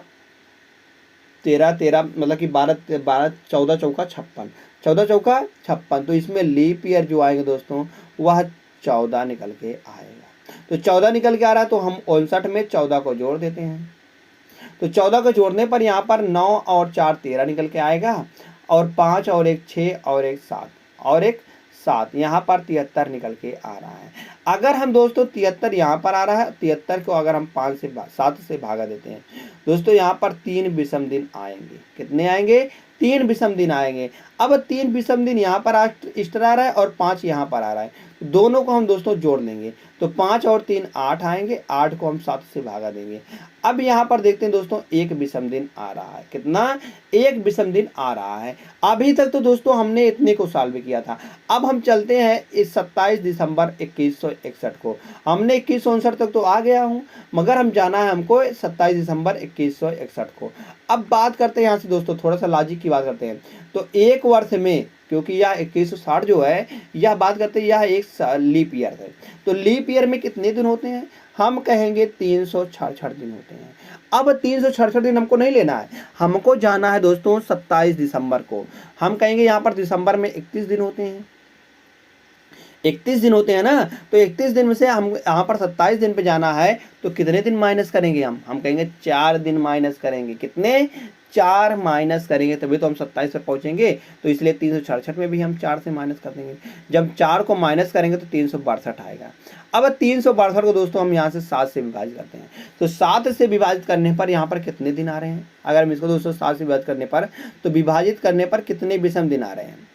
13 13 मतलब कि 12 14 चौका 56, 14 चौका 56। तो इसमें लीप ईयर जो आएंगे दोस्तों वह 14 निकल के आएगा। तो 14 निकल के आ रहा है तो हम 59 में 14 को जोड़ देते हैं। तो 14 को जोड़ने पर यहाँ पर 9 और 4 13 निकल के आएगा, और 5 और 1 6 और 1 7 और 1 7, यहाँ पर 73 निकल के आ रहा है। अगर हम दोस्तों 73 यहाँ पर आ रहा है, 73 को अगर हम 7 से भागा देते हैं दोस्तों यहाँ पर 3 विषम दिन आएंगे। कितने आएंगे, 3 विषम दिन आएंगे। अब 3 विषम दिन यहाँ पर एक्स्ट्रा आ रहा है और 5 यहाँ पर आ रहा है, दोनों को हम दोस्तों जोड़ लेंगे तो 5 और 3 8 आएंगे, 8 को हम 7 से भागा देंगे। अब यहाँ पर देखते हैं दोस्तों एक विषम दिन आ रहा है। कितना? एक विषम दिन आ रहा है। अभी तक तो दोस्तों हमने इतने को सॉल्व किया था। अब हम चलते हैं इस 27 दिसंबर 2161 को। हमने 2159 तक तो आ गया हूँ, मगर हम जाना है हमको 27 दिसंबर 2161 को। अब बात करते हैं यहाँ से दोस्तों, थोड़ा सा लॉजिक की बात करते हैं। तो एक वर्ष में, क्योंकि यह 2160 जो है, यह बात करते हैं यह एक लीप ईयर है, तो लीप ईयर में कितने दिन होते हैं? हम कहेंगे 366 दिन होते हैं। अब 366 दिन हमको नहीं लेना है, हमको जाना है दोस्तों 27 दिसंबर को। हम कहेंगे यहाँ पर दिसंबर में 31 दिन होते हैं, 31 दिन होते हैं ना, तो 31 दिन में से हम यहाँ पर 27 दिन पे जाना है, तो कितने दिन माइनस करेंगे? हम कहेंगे 4 दिन माइनस करेंगे। कितने? 4 माइनस करेंगे, तभी तो हम 27 पर पहुंचेंगे। तो इसलिए 366 में भी हम 4 से माइनस कर देंगे। जब 4 को माइनस करेंगे तो 362 आएगा। अब 362 को दोस्तों हम यहाँ से 7 से विभाजित करते हैं, तो 7 से विभाजित करने पर यहाँ पर कितने दिन आ रहे हैं? अगर हम इसको दोस्तों 7 से विभाजित करने पर, तो विभाजित करने पर कितने विषम दिन आ रहे हैं?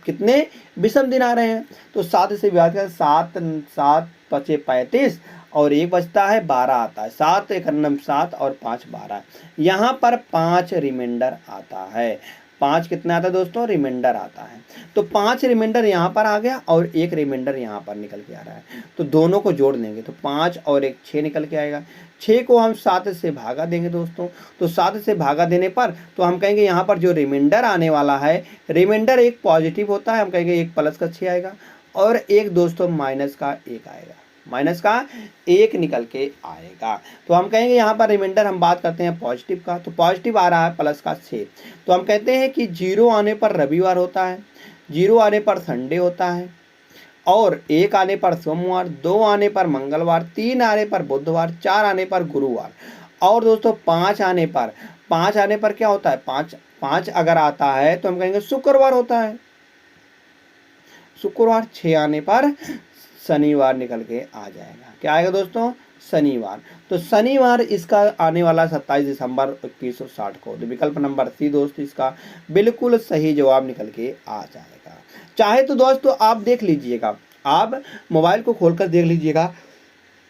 कितने विषम दिन आ रहे हैं? तो 7 से विभाजित कर 7 7 5 35 और एक बचता है 12 आता है। 7 1 9 7 और 5 12। यहाँ पर 5 रिमाइंडर आता है। 5 कितना आता है दोस्तों? रिमाइंडर आता है। तो 5 रिमाइंडर यहाँ पर आ गया और एक रिमाइंडर यहाँ पर निकल के आ रहा है, तो दोनों को जोड़ देंगे तो 5 और 1 6 निकल के आएगा। 6 को हम 7 से भागा देंगे दोस्तों, तो 7 से भागा देने पर तो हम कहेंगे यहाँ पर जो रिमाइंडर आने वाला है, रिमाइंडर एक पॉजिटिव होता है, हम कहेंगे एक प्लस का 6 आएगा और एक दोस्तों माइनस का 1 आएगा, माइनस का 1 निकल के आएगा। तो हम कहेंगे यहाँ पर रिमाइंडर हम बात करते हैं पॉजिटिव का, तो पॉजिटिव आ रहा है प्लस का 6। तो हम कहते हैं कि 0 आने पर रविवार होता है, 0 आने पर संडे होता है, और 1 आने पर सोमवार, 2 आने पर मंगलवार, 3 आने पर बुधवार, 4 आने पर गुरुवार, और दोस्तों 5 आने पर क्या होता है? 5 अगर आता है तो हम कहेंगे शुक्रवार होता है, शुक्रवार। 6 आने पर शनिवार निकल के आ जाएगा। क्या आएगा दोस्तों? शनिवार। तो शनिवार इसका आने वाला 27 दिसंबर 2160 को। तो विकल्प नंबर सी दोस्तों इसका बिल्कुल सही जवाब निकल के आ जाएगा। चाहे तो दोस्तों आप देख लीजिएगा, आप मोबाइल को खोलकर देख लीजिएगा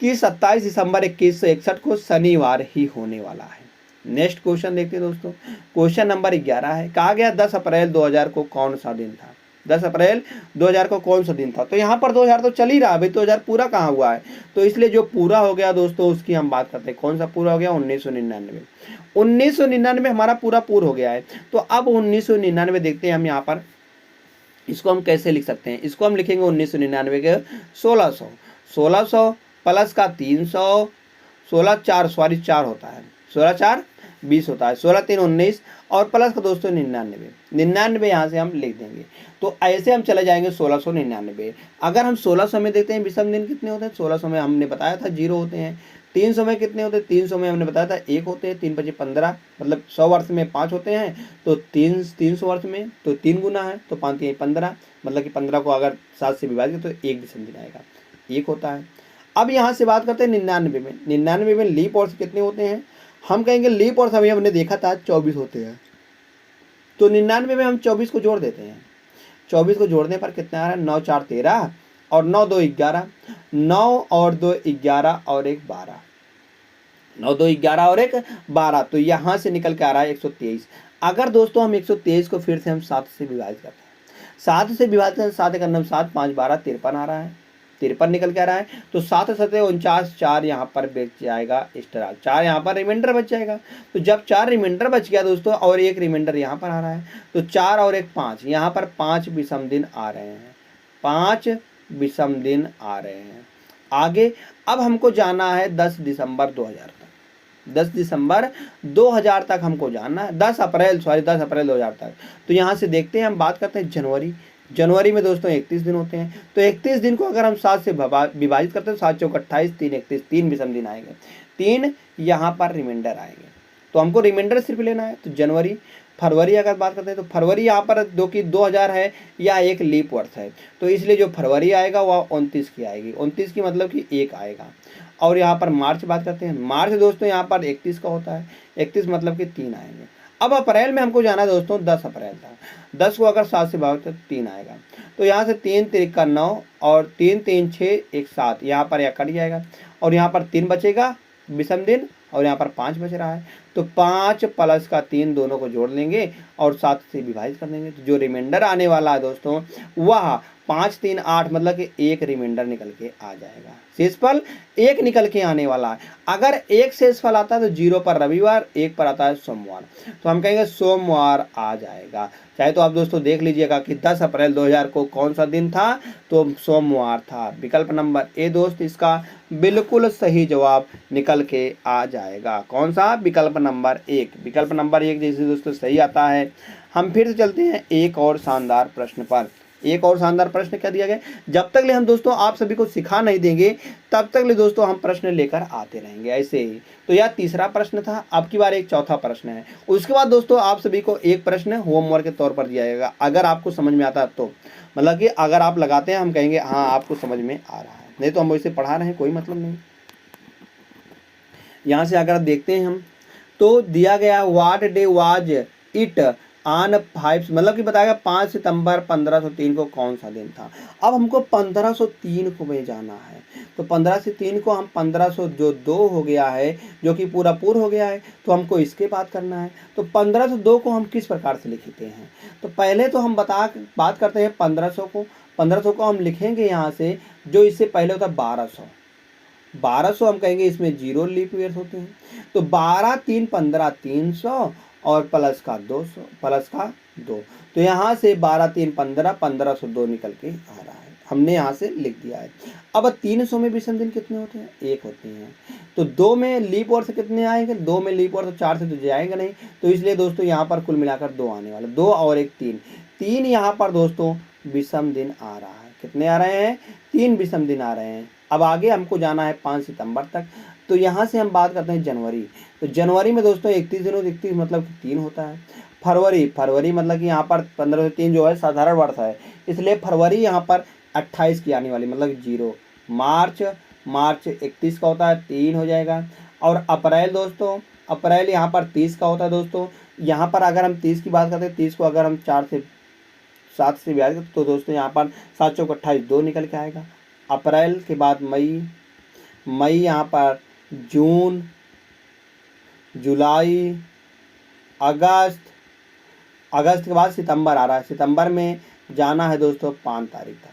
कि 27 दिसंबर 2161 को शनिवार ही होने वाला है। नेक्स्ट क्वेश्चन देखते हैं दोस्तों। क्वेश्चन नंबर 11 है। कहा गया 10 अप्रैल 2000 को कौन सा दिन था? 10 अप्रैल 2000 को कौन सा दिन था? तो यहाँ पर 2000 तो चल ही रहा है भाई, 2000 पूरा कहाँ हुआ है? तो इसलिए जो पूरा हो गया दोस्तों उसकी हम बात करते हैं। कौन सा पूरा हो गया? 1999। 1999 हमारा पूरा हो गया है। तो अब 1999 देखते हैं हम यहाँ पर, इसको हम कैसे लिख सकते हैं? इसको हम लिखेंगे 1999 के 1600, 1600 प्लस का 300, 16 4 सॉरी 4 होता है, 16 4 20 होता है, 16 3 19 और प्लस का दोस्तों 99 यहाँ से हम लिख देंगे। तो ऐसे हम चले जाएंगे 1699। अगर हम 1600 में देखते हैं विषम दिन कितने होते हैं? 1600 में हमने बताया था 0 होते हैं। 300 में कितने होते हैं? 300 में हमने बताया था 1 होते हैं। 3 5 15, मतलब 100 वर्ष में 5 होते हैं, तो 300 वर्ष में तो 3 गुना है, तो 5 3 15, मतलब कि 15 को अगर 7 से विभाजित तो 1 विषम दिन आएगा, 1 होता है। अब यहाँ से बात करते हैं 99 में। 99 में लीप वर्ष कितने होते हैं? हम कहेंगे लीप वर्ष अभी हमने देखा था 24 होते हैं, तो 99 में हम 24 को जोड़ देते हैं। 24 को जोड़ने पर कितना आ रहा है? 9 4 13 और 9 2 11, 9 और 2 11 और 1 12, 9 2 11 और 1 12, तो यहाँ से निकल के आ रहा है 123। अगर दोस्तों हम 123 को फिर से हम 7 से विभाजित करते हैं, 7 से विभाजित करें, 7 1 9 7 5 12 53 आ रहा है, 53 निकल के आ रहा है। तो 7 7 49, 4 यहाँ पर बच जाएगा एक्स्ट्रा, 4 यहाँ पर रिमाइंडर बच जाएगा। तो जब 4 रिमाइंडर बच गया दोस्तों और 1 रिमाइंडर यहाँ पर आ रहा है, तो 4 और 1 5, यहाँ पर 5 विषम दिन आ रहे हैं, 5 विषम दिन आ रहे हैं। आगे अब हमको जाना है 10 दिसंबर 2000 तक। 10 दिसंबर 2000 तक हमको जाना है, 10 अप्रैल 2000 तक। तो यहाँ से देखते हैं, हम बात करते हैं जनवरी में दोस्तों 31 दिन होते हैं। तो 31 दिन को अगर हम 7 से विभाजित करते हैं, 7 चौक 28, 3 31, 3 विषम दिन आएंगे, 3 यहाँ पर रिमाइंडर आएंगे। तो हमको रिमाइंडर सिर्फ लेना है। तो जनवरी, फरवरी अगर बात करते हैं तो फरवरी यहाँ पर 2000 है या एक लीप वर्ष है, तो इसलिए जो फरवरी आएगा वह 29 की आएगी, 29 की मतलब कि 1 आएगा। और यहाँ पर मार्च बात करते हैं, मार्च दोस्तों यहाँ पर 31 का होता है, 31 मतलब कि 3 आएंगे। अब अप्रैल में हमको जाना है दोस्तों, 10 अप्रैल था। 10 को अगर 7 से भाग तो 3 आएगा, तो यहाँ से 3 तिरिका 9 और 3 3 6 1 7, यहाँ पर यह कट जाएगा और यहाँ पर 3 बचेगा विषम दिन और यहाँ पर 5 बच रहा है। तो 5 प्लस का 3 दोनों को जोड़ लेंगे और 7 से विभाजित कर देंगे। तो जो रिमाइंडर आने वाला है दोस्तों वह 5 3 8 मतलब कि एक रिमाइंडर निकल के आ जाएगा। शेषफल 1 निकल के आने वाला है। अगर 1 शेषफल आता है तो 0 पर रविवार, 1 पर आता है सोमवार, तो हम कहेंगे सोमवार आ जाएगा। चाहे तो आप दोस्तों देख लीजिएगा कि 10 अप्रैल 2000 को कौन सा दिन था, तो सोमवार था। विकल्प नंबर ए दोस्त इसका बिल्कुल सही जवाब निकल के आ जाएगा। कौन सा? विकल्प नंबर 1। विकल्प नंबर 1 जैसे दोस्तों सही आता है। हम फिर से चलते हैं एक और शानदार प्रश्न पर। एक और शानदार प्रश्न क्या दिया गया, जब तक ले हम दोस्तों आप सभी को सिखा नहीं देंगे तब तक ले दोस्तों हम प्रश्न लेकर आते रहेंगे ऐसे ही। तो यह तीसरा प्रश्न था। अब की बार एक चौथा प्रश्न है। उसके बाद दोस्तों आप सभी को एक प्रश्न होमवर्क के तौर पर दिया जाएगा, अगर आपको समझ में आता तो, मतलब कि अगर आप लगाते हैं हम कहेंगे हाँ आपको समझ में आ रहा है, नहीं तो हम वैसे पढ़ा रहे हैं कोई मतलब नहीं। यहाँ से अगर देखते हैं हम तो दिया गया what day was it on 5, मतलब कि बताएगा 5 सितंबर 1503 को कौन सा दिन था। अब हमको 1503 को में जाना है, तो 15 से 3 को हम 1500 जो 2 हो गया है जो कि पूरा पूर हो गया है, तो हमको इसके बात करना है। तो 1502 को हम किस प्रकार से लिखते हैं, तो पहले तो हम बात करते हैं 1500 को हम लिखेंगे यहाँ से, जो इससे पहले होता है 1200 हम कहेंगे इसमें 0 लीप ईयर्स होते हैं। तो 12 3 15 300 और प्लस का 200 प्लस का 2, तो यहाँ से 12 3 15 1502 निकल के आ रहा है, हमने यहाँ से लिख दिया है। अब 300 में विषम दिन कितने होते हैं? 1 होते हैं। तो 2 में लीप ईयर से कितने आएंगे? 2 में लीप ईयर तो 4 से तो जाएंगे नहीं, तो इसलिए दोस्तों यहाँ पर कुल मिलाकर 2 आने वाले, 2 और 1 3 यहाँ पर दोस्तों विषम दिन आ रहा है। कितने आ रहे हैं? 3 विषम दिन आ रहे हैं। अब आगे हमको जाना है 5 सितंबर तक, तो यहाँ से हम बात करते हैं जनवरी। तो जनवरी में दोस्तों 31 दिनों, 31 मतलब कि 3 होता है। फरवरी मतलब कि यहाँ पर 15 से 3 जो है साधारण वर्ष है, इसलिए फरवरी यहाँ पर 28 की आने वाली, मतलब 0। मार्च 31 का होता है, 3 हो जाएगा। और अप्रैल दोस्तों, अप्रैल यहाँ पर 30 का होता है दोस्तों। यहाँ पर अगर हम 30 की बात करते हैं, 30 को अगर हम 7 से विभाजित करते तो दोस्तों यहाँ पर 7 चौक 28 2 निकल के आएगा। अप्रैल के बाद मई यहाँ पर जून, जुलाई, अगस्त के बाद सितंबर आ रहा है। सितंबर में जाना है दोस्तों 5 तारीख तक।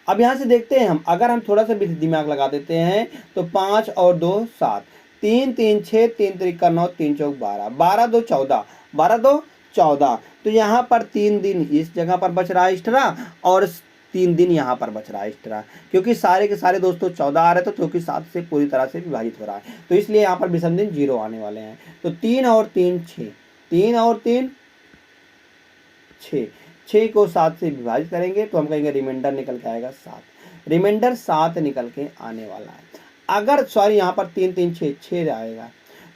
अब यहाँ से देखते हैं हम, अगर हम थोड़ा सा भी दिमाग लगा देते हैं तो 5 और 2 7, 3 3 6, 3 तिरिका 9, 3 चौक 12, 12 2 14, 12 2 14। तो यहाँ पर 3 दिन इस जगह पर बच रहा है एक्स्ट्रा और 3 दिन यहाँ पर बच रहा है एक्स्ट्रा, क्योंकि सारे के सारे दोस्तों 14 आ रहे थे, क्योंकि 7 से पूरी तरह से विभाजित हो रहा है, तो इसलिए यहाँ पर विषम दिन 0 आने वाले हैं। तो 3 और 3 6, 3 और 3 6, 6 को 7 से विभाजित करेंगे तो हम कहेंगे रिमाइंडर निकल के आएगा 7, रिमाइंडर 7 निकल के आने वाला है। अगर सॉरी यहाँ पर 3 3 6 6 आएगा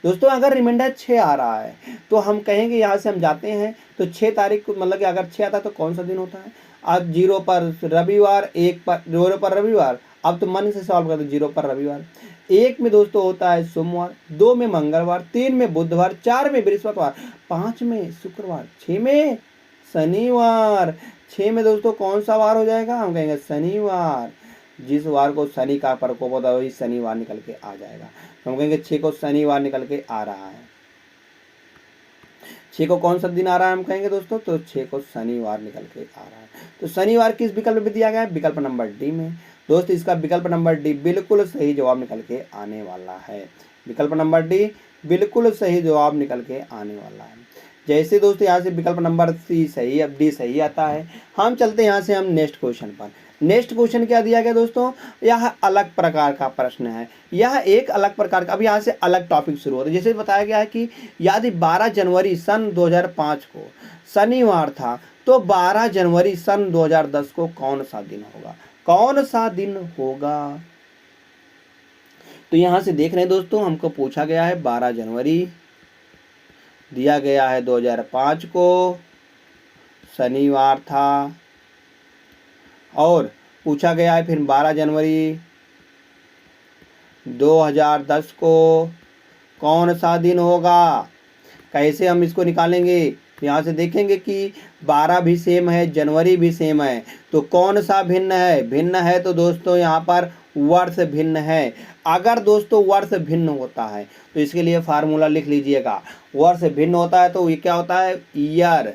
दोस्तों, अगर रिमाइंडर 6 आ रहा है तो हम कहेंगे यहाँ से हम जाते हैं तो 6 तारीख को, मतलब कि अगर 6 आता है तो कौन सा दिन होता है? आज 0 पर रविवार, 1 पर 0 पर रविवार। अब तो मन से सॉल्व करते, 0 पर रविवार, 1 में दोस्तों होता है सोमवार, 2 में मंगलवार, 3 में बुधवार, 4 में बृहस्पतिवार, 5 में शुक्रवार, 6 में शनिवार। 6 में दोस्तों कौन सा वार हो जाएगा? हम कहेंगे शनिवार। जिस वार को शनि का प्रकोप होता है वही शनिवार निकल के आ जाएगा, तो हम कहेंगे 6 को शनिवार निकल के आ रहा है। 6 को कौन सा दिन आ रहा है हम कहेंगे दोस्तों? तो 6 को शनिवार निकल के आ रहा है। तो शनिवार किस विकल्प में दिया गया है? विकल्प नंबर डी में। दोस्त इसका विकल्प नंबर डी बिल्कुल सही जवाब निकल के आने वाला है। विकल्प नंबर डी बिल्कुल सही जवाब निकल के आने वाला है। जैसे दोस्तों यहाँ से विकल्प नंबर सी सही, अब डी सही आता है। हम चलते हैं यहाँ से हम नेक्स्ट क्वेश्चन पर। नेक्स्ट क्वेश्चन क्या दिया गया दोस्तों? यह अलग प्रकार का प्रश्न है, यह एक अलग प्रकार का। अब यहाँ से अलग टॉपिक शुरू होता है। जैसे बताया गया है कि यदि 12 जनवरी सन 2005 को शनिवार था तो 12 जनवरी सन 2010 को कौन सा दिन होगा? कौन सा दिन होगा? तो यहाँ से देख रहे हैं दोस्तों, हमको पूछा गया है 12 जनवरी दिया गया है 2005 को शनिवार था, और पूछा गया है फिर 12 जनवरी 2010 को कौन सा दिन होगा? कैसे हम इसको निकालेंगे? यहाँ से देखेंगे कि 12 भी सेम है, जनवरी भी सेम है, तो कौन सा भिन्न है? भिन्न है तो दोस्तों यहाँ पर वर्ष भिन्न है। अगर दोस्तों वर्ष भिन्न होता है तो इसके लिए फार्मूला लिख लीजिएगा। वर्ष भिन्न होता है तो ये क्या होता है? ईयर,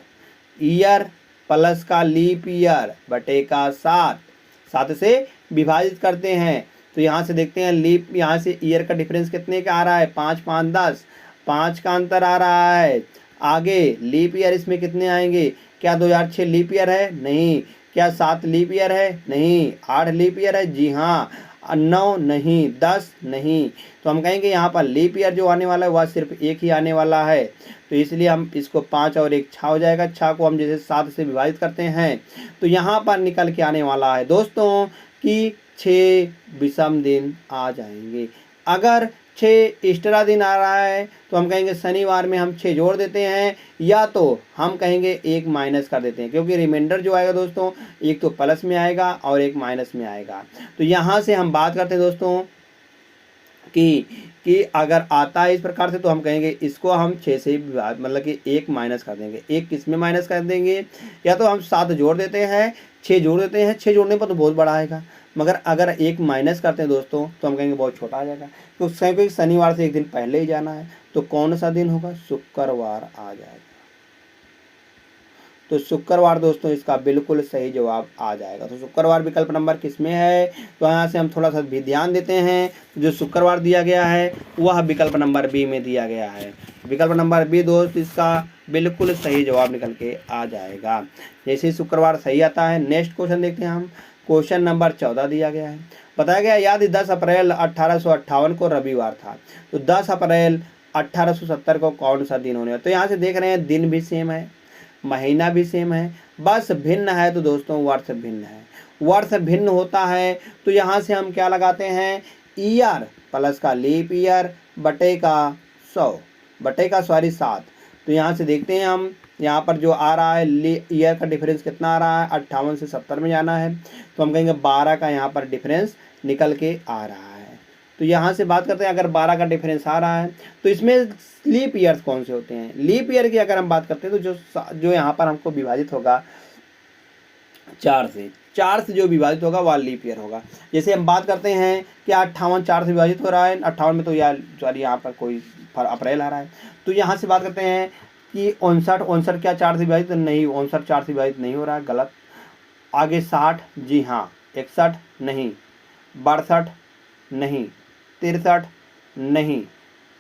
ईयर प्लस का लीप ईयर बटे का 7 से विभाजित करते हैं। तो यहाँ से देखते हैं लीप, यहाँ से ईयर का डिफरेंस कितने का आ रहा है? 5 5 10, 5 का अंतर आ रहा है। आगे लीप ईयर इसमें कितने आएंगे? क्या 2006 लीप ईयर है? नहीं। क्या 7 लीप ईयर है? नहीं। 8 लीप ईयर है? जी हाँ। 9 नहीं, 10 नहीं। तो हम कहेंगे यहाँ पर लीप ईयर जो आने वाला है वह सिर्फ एक ही आने वाला है, तो इसलिए हम इसको 5 और 1 6 हो जाएगा। 6 को हम जैसे 7 से विभाजित करते हैं तो यहाँ पर निकल के आने वाला है दोस्तों कि 6 विषम दिन आ जाएंगे। अगर 6 एक्स्ट्रा दिन आ रहा है तो हम कहेंगे शनिवार में हम 6 जोड़ देते हैं, या तो हम कहेंगे 1 माइनस कर देते हैं, क्योंकि रिमाइंडर जो आएगा दोस्तों एक तो प्लस में आएगा और एक माइनस में आएगा। तो यहाँ से हम बात करते हैं दोस्तों कि अगर आता है इस प्रकार से तो हम कहेंगे इसको हम 6 से मतलब कि 1 माइनस कर देंगे। 1 किस में माइनस कर देंगे? या तो हम 7 जोड़ देते हैं, 6 जोड़ देते हैं। 6 जोड़ने पर तो बहुत बड़ा आएगा, मगर अगर 1 माइनस करते हैं दोस्तों तो हम कहेंगे बहुत छोटा आ जाएगा। तो क्योंकि शनिवार से एक दिन पहले ही जाना है, तो कौन सा दिन होगा? शुक्रवार आ जाएगा। तो शुक्रवार दोस्तों इसका बिल्कुल सही जवाब आ जाएगा। तो शुक्रवार विकल्प नंबर किस में है? तो यहाँ से हम थोड़ा सा भी ध्यान देते हैं, जो शुक्रवार दिया गया है वह विकल्प नंबर बी में दिया गया है। विकल्प नंबर बी दोस्त इसका बिल्कुल सही जवाब निकल के आ जाएगा। जैसे शुक्रवार सही आता है, नेक्स्ट क्वेश्चन देखते हैं हम। क्वेश्चन नंबर 14 दिया गया है। बताया गया याद 10 अप्रैल 1858 को रविवार था, तो 10 अप्रैल 1870 को कौन सा दिन होने वाला? तो यहाँ से देख रहे हैं दिन भी सेम है, महीना भी सेम है, बस भिन्न है तो दोस्तों वर्ष भिन्न है। वर्ष भिन्न होता है तो यहाँ से हम क्या लगाते हैं? ईयर प्लस का लीप ईयर बटे का 100 बटे का 7। तो यहाँ से देखते हैं हम, यहाँ पर जो आ रहा है ईयर का डिफरेंस कितना आ रहा है? 58 से 70 में जाना है, तो हम कहेंगे 12 का यहाँ पर डिफरेंस निकल के आ रहा है। तो यहाँ से बात करते हैं, अगर 12 का डिफरेंस आ रहा है तो इसमें लीप ईयर्स कौन से होते हैं? लीप ईयर की अगर हम बात करते हैं तो जो यहाँ पर हमको विभाजित होगा 4 से जो विभाजित होगा वह लीप ईयर होगा। जैसे हम बात करते हैं कि 58 4 से विभाजित हो रहा है, 58 में तो यार सॉरी यहाँ पर कोई अप्रैल आ रहा है, तो यहाँ से बात करते हैं कि 59 क्या 4 से विभाजित? नहीं, 59 4 से विभाजित नहीं हो रहा है, गलत। आगे 60, जी हाँ। 61 नहीं, 62 नहीं, 63 नहीं,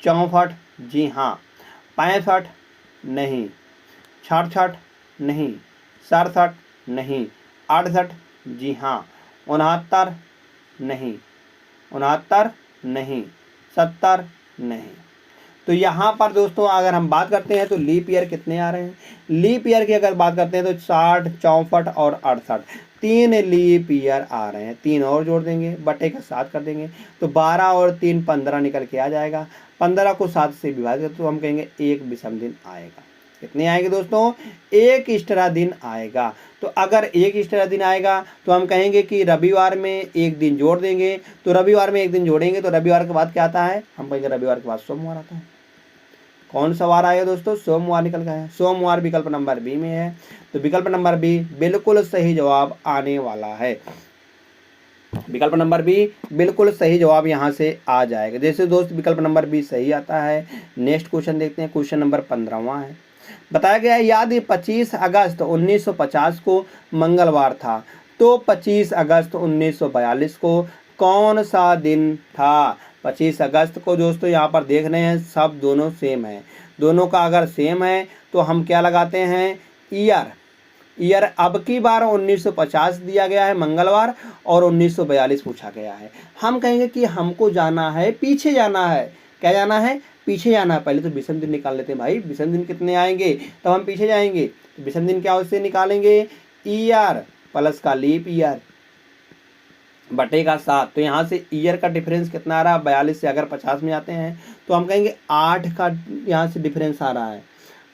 64 जी हाँ, 65 नहीं, 66 नहीं, 67 नहीं, 68 जी हाँ, 69 नहीं, 69 नहीं, 70 नहीं। तो यहाँ पर दोस्तों अगर हम बात करते हैं तो लीप ईयर कितने आ रहे हैं? लीप ईयर की अगर बात करते हैं तो 60, 64 और 68 3 लीप ईयर आ रहे हैं। 3 और जोड़ देंगे, बटे का 7 कर देंगे, तो 12 और 3 15 निकल के आ जाएगा। 15 को 7 से विभाजित करते तो हम कहेंगे 1 विषम दिन आएगा। कितने आएंगे दोस्तों? 1 एक्स्ट्रा दिन आएगा। तो अगर 1 एक्स्ट्रा दिन आएगा तो हम कहेंगे कि रविवार में 1 दिन जोड़ देंगे, तो रविवार में 1 दिन जोड़ेंगे तो रविवार के बाद क्या आता है? हम कहेंगे रविवार के बाद सोमवार आता है। कौन सा वार आएगा दोस्तों? सोमवार निकल गया है। सोमवार विकल्प नंबर बी में है, तो विकल्प नंबर बी बिल्कुल सही जवाब आने वाला है। विकल्प नंबर बी बिल्कुल सही जवाब यहाँ से आ जाएगा। जैसे दोस्त विकल्प नंबर बी सही आता है, नेक्स्ट क्वेश्चन देखते हैं। क्वेश्चन नंबर 15वां है। बताया गया है याद 25 अगस्त 1950 को मंगलवार था, तो 25 अगस्त 1942 को कौन सा दिन था? 25 अगस्त को दोस्तों यहाँ पर देख रहे हैं सब दोनों सेम है। दोनों का अगर सेम है तो हम क्या लगाते हैं? ईयर अब की बार 1950 दिया गया है मंगलवार और 1942 पूछा गया है। हम कहेंगे कि हमको जाना है, पीछे जाना है। क्या जाना है? पीछे जाना है। पहले तो विषम दिन निकाल लेते हैं भाई, विषम दिन कितने आएंगे तब हम पीछे जाएंगे। तो विषम दिन क्या उससे निकालेंगे? ईयर प्लस का लीप ईयर बटे का 7। तो यहाँ से ईयर का डिफरेंस कितना आ रहा है? 42 से अगर 50 में आते हैं तो हम कहेंगे 8 का यहाँ से डिफरेंस आ रहा है।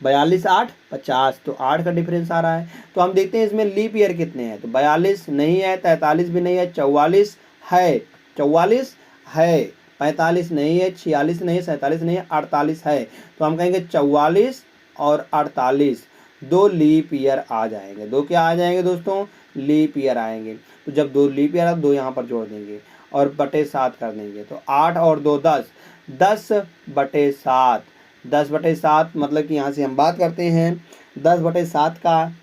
42 8 50, तो 8 का डिफरेंस आ रहा है। तो हम देखते हैं इसमें लीप ईयर कितने हैं। तो 42 नहीं है, 43 भी नहीं है, 44 है, 44 है। 45 नहीं है, 46 नहीं है, 47 नहीं है, 48 है। तो हम कहेंगे 44 और 48 दो लीप ईयर आ जाएंगे। दो क्या आ जाएंगे दोस्तों? लीप ईयर आएंगे। तो जब दो लीप ईयर दो यहाँ पर जोड़ देंगे और बटे 7 कर देंगे तो 8 और 2 10, 10/7। 10/7 मतलब कि यहाँ से हम बात करते हैं 10/7 का,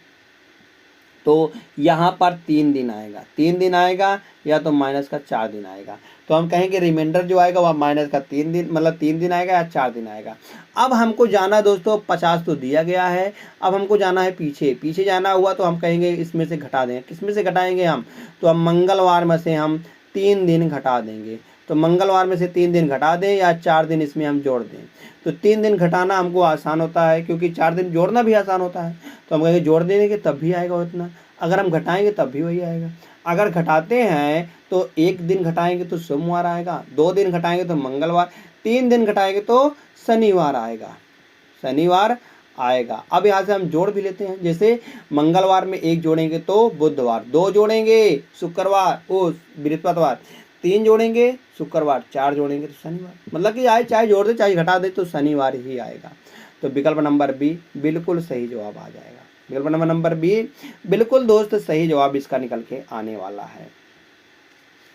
तो यहाँ पर 3 दिन आएगा, 3 दिन आएगा या तो माइनस का 4 दिन आएगा। तो हम कहेंगे रिमाइंडर जो आएगा वह माइनस का 3 दिन, मतलब 3 दिन आएगा या 4 दिन आएगा। अब हमको जाना दोस्तों 50 तो दिया गया है, अब हमको जाना है पीछे जाना हुआ तो हम कहेंगे इसमें से घटा दें। किस में से घटाएंगे हम? तो हम मंगलवार में से हम 3 दिन घटा देंगे। तो मंगलवार में से 3 दिन घटा दें या 4 दिन इसमें हम जोड़ दें। तो 3 दिन घटाना हमको आसान होता है क्योंकि 4 दिन जोड़ना भी आसान होता है। तो हम कहेंगे जोड़ देंगे तब भी आएगा उतना, अगर हम घटाएंगे तब भी वही आएगा। अगर घटाते हैं तो 1 दिन घटाएंगे तो सोमवार आएगा, 2 दिन घटाएंगे तो मंगलवार, 3 दिन घटाएंगे तो शनिवार आएगा, शनिवार आएगा। अब यहाँ से हम जोड़ भी लेते हैं, जैसे मंगलवार में 1 जोड़ेंगे तो बुधवार, 2 जोड़ेंगे शुक्रवार ओ बृहस्पतिवार, 3 जोड़ेंगे शुक्रवार, 4 जोड़ेंगे तो शनिवार। मतलब कि चाहे जोड़ दे चाहे घटा दे तो शनिवार ही आएगा। तो विकल्प नंबर बी बिल्कुल सही जवाब आ जाएगा। विकल्प नंबर बी बिल्कुल दोस्त सही जवाब इसका निकल के आने वाला है।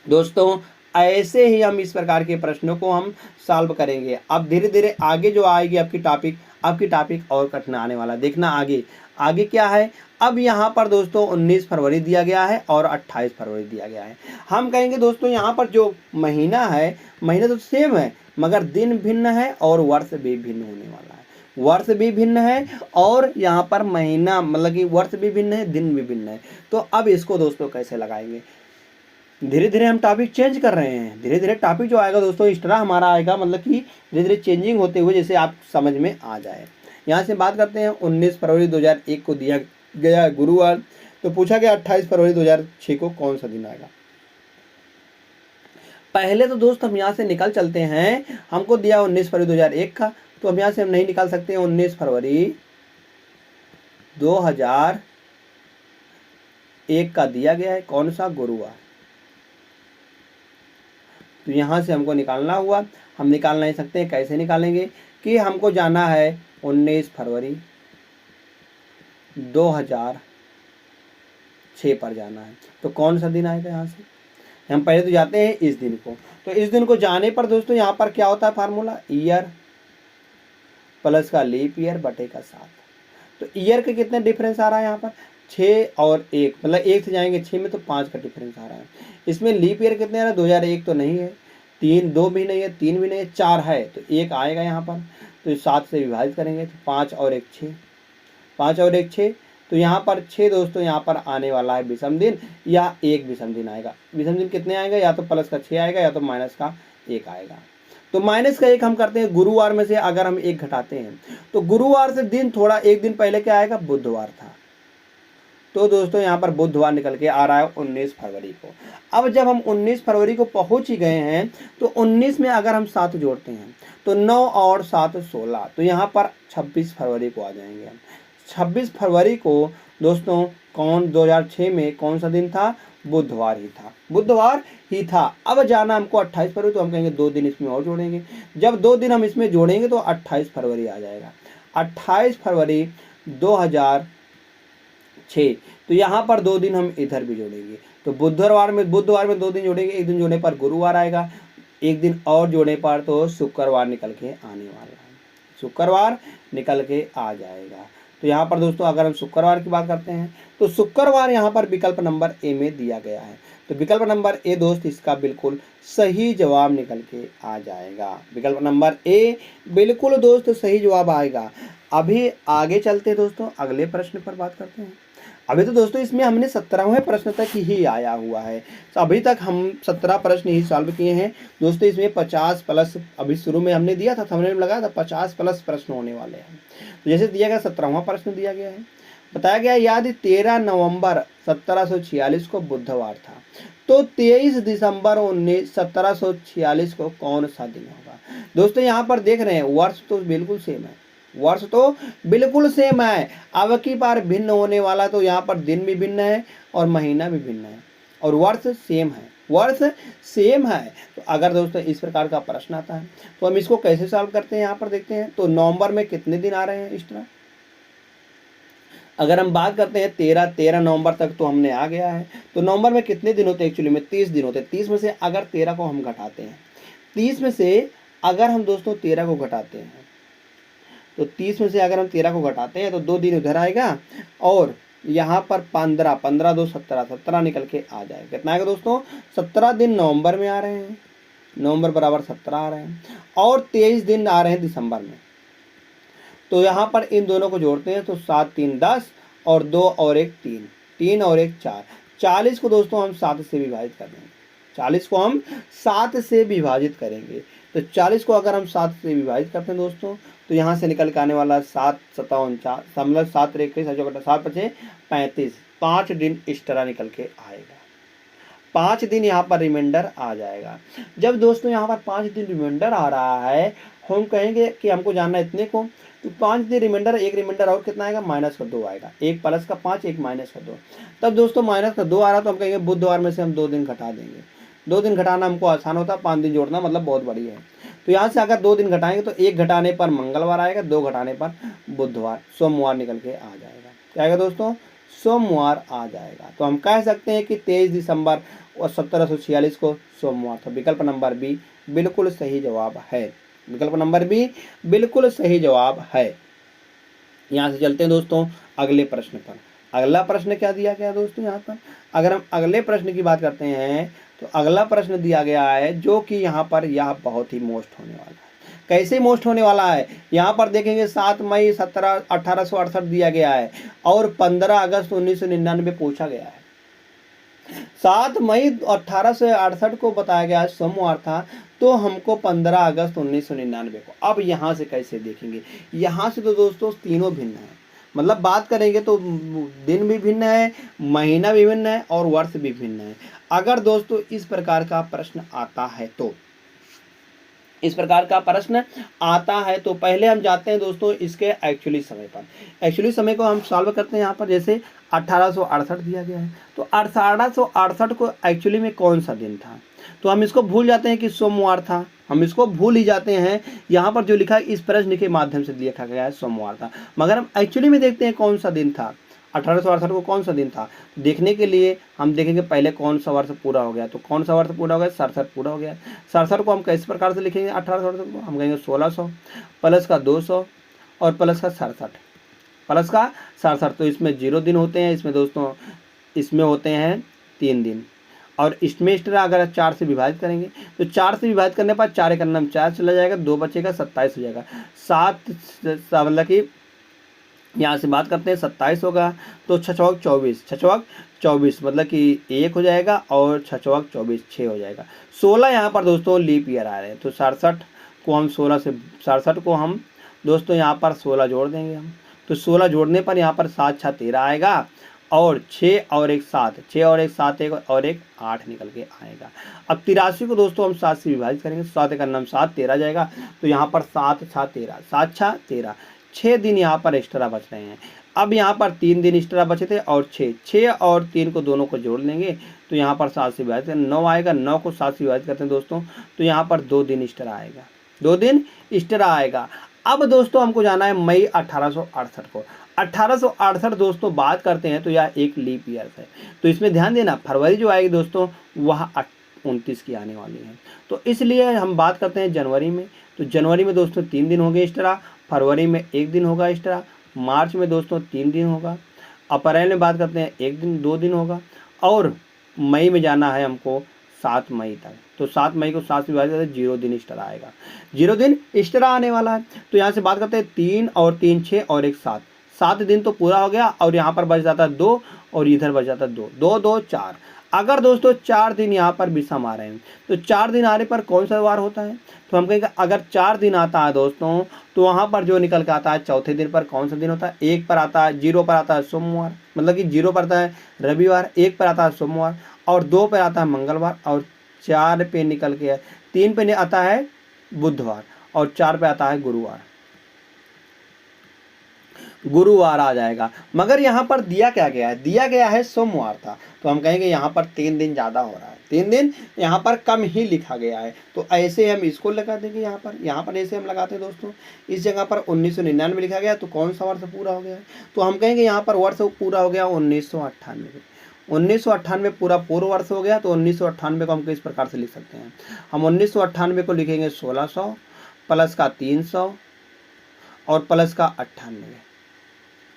दोस्तों ऐसे ही हम इस प्रकार के प्रश्नों को हम सॉल्व करेंगे। अब धीरे धीरे आगे जो आएगी आपकी टॉपिक और कठिन आने वाला। देखना आगे क्या है। अब यहाँ पर दोस्तों 19 फरवरी दिया गया है और 28 फरवरी दिया गया है। हम कहेंगे दोस्तों यहाँ पर जो महीना है, महीना तो सेम है मगर दिन भिन्न है और वर्ष भी भिन्न होने वाला है। वर्ष भी भिन्न है और यहाँ पर महीना मतलब कि वर्ष भी भिन्न है, दिन भी भिन्न है। तो अब इसको दोस्तों कैसे लगाएंगे? धीरे धीरे हम टॉपिक चेंज कर रहे हैं। धीरे धीरे टॉपिक जो आएगा दोस्तों इस तरह हमारा आएगा, मतलब कि धीरे धीरे चेंजिंग होते हुए जैसे आप समझ में आ जाए। यहाँ से बात करते हैं 19 फरवरी 2001 को दिया गया गुरुवार। तो पूछा गया 28 फरवरी 2006 को कौन सा दिन आएगा। पहले तो दोस्त हम यहाँ से निकल चलते हैं, हमको दिया 19 फरवरी 2001 का, तो हम यहाँ से हम नहीं निकाल सकते हैं। 19 फरवरी 2001 का दिया गया है कौन सा? गुरुवार। तो यहाँ से हमको निकालना हुआ, हम निकाल नहीं सकते। कैसे निकालेंगे कि हमको जाना है 19 फरवरी 2006 पर जाना है। तो कौन सा दिन आएगा? यहाँ से हम पहले तो जाते हैं इस दिन को। तो इस दिन को जाने पर दोस्तों यहाँ पर क्या होता है फार्मूला? ईयर प्लस का लीप ईयर बटे का 7। तो ईयर के कितने डिफरेंस आ रहा है यहाँ पर? 6 और 1, मतलब 1 से जाएंगे 6 में तो 5 का डिफरेंस आ रहा है। इसमें लीप ईयर कितने आ रहा है? 2001 तो नहीं है, 2 भी नहीं है, 3 भी नहीं है, 4 है तो 1 आएगा यहाँ पर। तो 7 से विभाजित करेंगे तो 5 और 1 6, 5 और 1 6। तो यहाँ पर 6 दोस्तों यहाँ पर आने वाला है विषम दिन या एक विषम दिन आएगा। विषम दिन कितने आएगा? या तो प्लस का 6 आएगा या तो माइनस का 1 आएगा। तो माइनस का 1 हम करते हैं गुरुवार में से अगर हम 1 घटाते हैं तो गुरुवार से दिन थोड़ा एक दिन पहले क्या आएगा? बुधवार था। तो दोस्तों यहाँ पर बुधवार निकल के आ रहा है 19 फरवरी को। अब जब हम 19 फरवरी को पहुंच ही गए हैं तो 19 में अगर हम 7 जोड़ते हैं तो 9 और 7 16, तो यहाँ पर 26 फरवरी को आ जाएंगे हम। 26 फरवरी को दोस्तों 2006 में कौन सा दिन था? बुधवार ही था। अब जाना हमको 28 फरवरी, तो हम कहेंगे 2 दिन इसमें और जोड़ेंगे। जब 2 दिन हम इसमें जोड़ेंगे तो 28 फरवरी आ जाएगा। 28 फरवरी 2006। तो यहाँ पर 2 दिन हम इधर भी जोड़ेंगे। तो बुधवार में 2 दिन जोड़ेंगे, एक दिन जोड़ने पर गुरुवार आएगा, एक दिन और जोड़ने पर तो शुक्रवार निकल के आने वाला है, शुक्रवार निकल के आ जाएगा। तो यहाँ पर दोस्तों अगर हम शुक्रवार की बात करते हैं तो शुक्रवार यहाँ पर विकल्प नंबर ए में दिया गया है। तो विकल्प नंबर ए दोस्त इसका बिल्कुल सही जवाब निकल के आ जाएगा। विकल्प नंबर ए बिल्कुल दोस्त सही जवाब आएगा। अभी आगे चलते दोस्तों अगले प्रश्न पर बात करते हैं। अभी तो दोस्तों इसमें हमने 17वें प्रश्न तक ही आया हुआ है। तो अभी तक हम 17 प्रश्न ही सॉल्व किए हैं दोस्तों। इसमें 50 प्लस अभी शुरू में हमने दिया था, थंबनेल में लगाया था 50 प्लस प्रश्न होने वाले हैं। तो जैसे दिया गया 17वां प्रश्न दिया गया है, बताया गया याद 13 नवंबर 1746 को बुधवार था, तो 23 दिसंबर 1746 को कौन सा दिन होगा। दोस्तों यहाँ पर देख रहे हैं वर्ष तो बिल्कुल सेम है, वर्ष तो बिल्कुल सेम है। अब की बार भिन्न होने वाला तो यहाँ पर दिन भी भिन्न है और महीना भी भिन्न है और वर्ष सेम है, वर्ष सेम है। तो अगर दोस्तों इस प्रकार का प्रश्न आता है तो हम इसको कैसे सॉल्व करते हैं, यहाँ पर देखते हैं। तो नवंबर में कितने दिन आ रहे हैं इस तरह, अगर हम बात करते हैं 13 नवंबर तक तो हमने आ गया है। तो नवंबर में कितने दिन होते हैं, एक्चुअली में 30 दिन होते हैं। 30 में से अगर 13 को हम घटाते हैं, 30 में से अगर हम दोस्तों 13 को घटाते हैं, तो 30 में से अगर हम 13 को घटाते हैं तो 2 दिन उधर आएगा और यहाँ पर 15, 15 2 17, 17 निकल के आ जाएगा। कितना आएगा दोस्तों, 17 दिन नवंबर में आ रहे हैं, नवंबर बराबर 17 आ रहे हैं, और 23 दिन आ रहे हैं दिसंबर में। तो यहाँ पर इन दोनों को जोड़ते हैं तो 7 3 10 और 2 और 1 3, 3 और 1 4, 40 को दोस्तों हम 7 से विभाजित कर देंगे। 40 को हम 7 से विभाजित करेंगे। तो 40 को अगर हम 7 से विभाजित करते हैं दोस्तों, तो यहाँ से निकल के आने वाला 7 7 4 मतलब 7 21 7 5 35, 5 दिन इस तरह निकल के आएगा। 5 दिन यहाँ पर रिमाइंडर आ जाएगा। जब दोस्तों यहाँ पर 5 दिन रिमाइंडर आ रहा है, हम कहेंगे कि हमको जानना है इतने को, तो 5 दिन रिमाइंडर, एक रिमाइंडर और कितना आएगा, -2 आएगा। एक प्लस का 5, एक माइनस का 2। तब दोस्तों -2 आ रहा तो हम कहेंगे बुधवार में से हम 2 दिन घटा देंगे। 2 दिन घटाना हमको आसान होता है, 5 दिन जोड़ना मतलब बहुत बढ़िया है। तो यहाँ से अगर 2 दिन घटाएंगे तो 1 घटाने पर मंगलवार आएगा, 2 घटाने पर बुधवार, सोमवार निकल के आ जाएगा। क्या आएगा दोस्तों, सोमवार आ जाएगा। तो हम कह सकते हैं कि 23 दिसंबर और 1746 को सोमवार था। विकल्प नंबर बी बिल्कुल सही जवाब है। विकल्प नंबर बी बिल्कुल सही जवाब है। यहाँ से चलते हैं दोस्तों अगले प्रश्न पर। अगला प्रश्न क्या दिया गया दोस्तों, यहाँ पर अगर हम अगले प्रश्न की बात करते हैं तो अगला प्रश्न दिया गया है जो कि यहाँ पर यह बहुत ही मोस्ट होने वाला है। कैसे मोस्ट होने वाला है, यहाँ पर देखेंगे 7 मई 1868 दिया गया है और 15 अगस्त 1999 पूछा गया है। 7 मई 1868 को बताया गया सोमवार था, तो हमको 15 अगस्त 1999 को। अब यहाँ से कैसे देखेंगे, यहाँ से तो दोस्तों तीनों भिन्न है, मतलब बात करेंगे तो दिन भी भिन्न है, महीना भी भिन्न है और वर्ष भी भिन्न है। अगर दोस्तों इस प्रकार का प्रश्न आता है तो इस प्रकार का प्रश्न आता है तो पहले हम जाते हैं दोस्तों इसके एक्चुअली समय पर। एक्चुअली समय को हम सॉल्व करते हैं। यहाँ पर जैसे 1868 दिया गया है, तो 1868 को एक्चुअली में कौन सा दिन था, तो हम इसको भूल जाते हैं कि सोमवार था, हम इसको भूल ही जाते हैं। यहाँ पर जो लिखा है इस प्रश्न के माध्यम से लिखा गया है सोमवार था, मगर हम एक्चुअली में देखते हैं कौन सा दिन था, 1868 को कौन सा दिन था। देखने के लिए हम देखेंगे पहले कौन सा वर्ष पूरा हो गया, तो कौन सा वर्ष पूरा हो गया, 67 पूरा हो गया। 67 को हम किस प्रकार से लिखेंगे, 1868 को हम कहेंगे 1600 प्लस का 200 और प्लस का 67, प्लस का 67। तो इसमें 0 दिन होते हैं, इसमें दोस्तों इसमें होते हैं 3 दिन, और इसमें एक्स्ट्रा अगर 4 से विभाजित करेंगे तो 4 से विभाजित करने पर 4 एक नाम 4 चला जाएगा, 2 बचेगा, 27 हो जाएगा। 7 मतलब कि यहाँ से बात करते हैं 27 होगा तो 6 चौक 24, 6 चौक 24 मतलब कि 1 हो जाएगा और 6 चौक 24 6 हो जाएगा। 16 यहाँ पर दोस्तों लीप ईयर आ रहे हैं, तो 67 को हम 16 से 67 को हम दोस्तों यहाँ पर 16 जोड़ देंगे हम, तो 16 जोड़ने पर यहाँ पर 7 6 13 आएगा और 6 और 1 7, 6 और 1 7 1 और 1 8 निकल के आएगा। अब 83 को दोस्तों हम 7 से विभाजित करेंगे, 7 का नाम 7 13 जाएगा, तो यहाँ पर 7 6 13, 7 6 13, 6 दिन यहाँ पर एक्स्ट्रा बच रहे हैं। अब यहाँ पर 3 दिन एक्स्ट्रा बचे थे और 6 और 3 को दोनों को जोड़ लेंगे तो यहाँ पर 7 से विभाजित 9 आएगा, 9 को 7 से विभाजित करते हैं दोस्तों तो यहाँ पर 2 दिन एक्स्ट्रा आएगा, 2 दिन एक्स्ट्रा आएगा। अब दोस्तों हमको जाना है मई 1868 को। 1868 दोस्तों बात करते हैं तो यह एक लीप ईयर है, तो इसमें ध्यान देना फरवरी जो आएगी दोस्तों वह 29 की आने वाली है। तो इसलिए हम बात करते हैं जनवरी में, तो जनवरी में दोस्तों 3 दिन होंगे एक्स्ट्रा, फरवरी में 1 दिन होगा एक्स्ट्रा, मार्च में दोस्तों 3 दिन होगा, अप्रैल में बात करते हैं 1 दिन 2 दिन होगा, और मई में जाना है हमको 7 मई तक। तो 7 मई को 7 से विभाजित करते 0 दिन एक्स्ट्रा आएगा, 0 दिन एक्स्ट्रा आने वाला है। तो यहाँ से बात करते हैं 3 और 3 6 और 1 7, 7 दिन तो पूरा हो गया और यहाँ पर बच जाता है 2 और इधर बच जाता है 2, 2 2 4। अगर दोस्तों 4 दिन यहाँ पर विषम आ रहे हैं तो 4 दिन आने पर कौन सा वार होता है, तो हम कहेंगे अगर 4 दिन आता है दोस्तों तो वहाँ पर जो निकल के आता है चौथे दिन पर कौन सा दिन होता है, 1 पर आता है, 0 पर आता है सोमवार, मतलब कि 0 पर आता है रविवार, 1 पर आता है सोमवार और 2 पर आता है मंगलवार और 4 पे निकल के 3 पे आता है बुधवार और 4 पे आता है गुरुवार, गुरुवार आ जाएगा। मगर यहाँ पर दिया क्या गया है, दिया गया है सोमवार था, तो हम कहेंगे यहाँ पर 3 दिन ज़्यादा हो रहा है, 3 दिन यहाँ पर कम ही लिखा गया है, तो ऐसे हम इसको लगा देंगे यहाँ पर ऐसे हम लगाते हैं दोस्तों। इस जगह पर 1999 लिखा गया, तो कौन सा वर्ष पूरा हो गया है, तो हम कहेंगे यहाँ पर वर्ष पूरा हो गया 1998। 1998 पूरा पूर्व वर्ष हो गया, तो 1998 को हम किस प्रकार से लिख सकते हैं, हम 1998 को लिखेंगे 1600 प्लस का 300 और प्लस का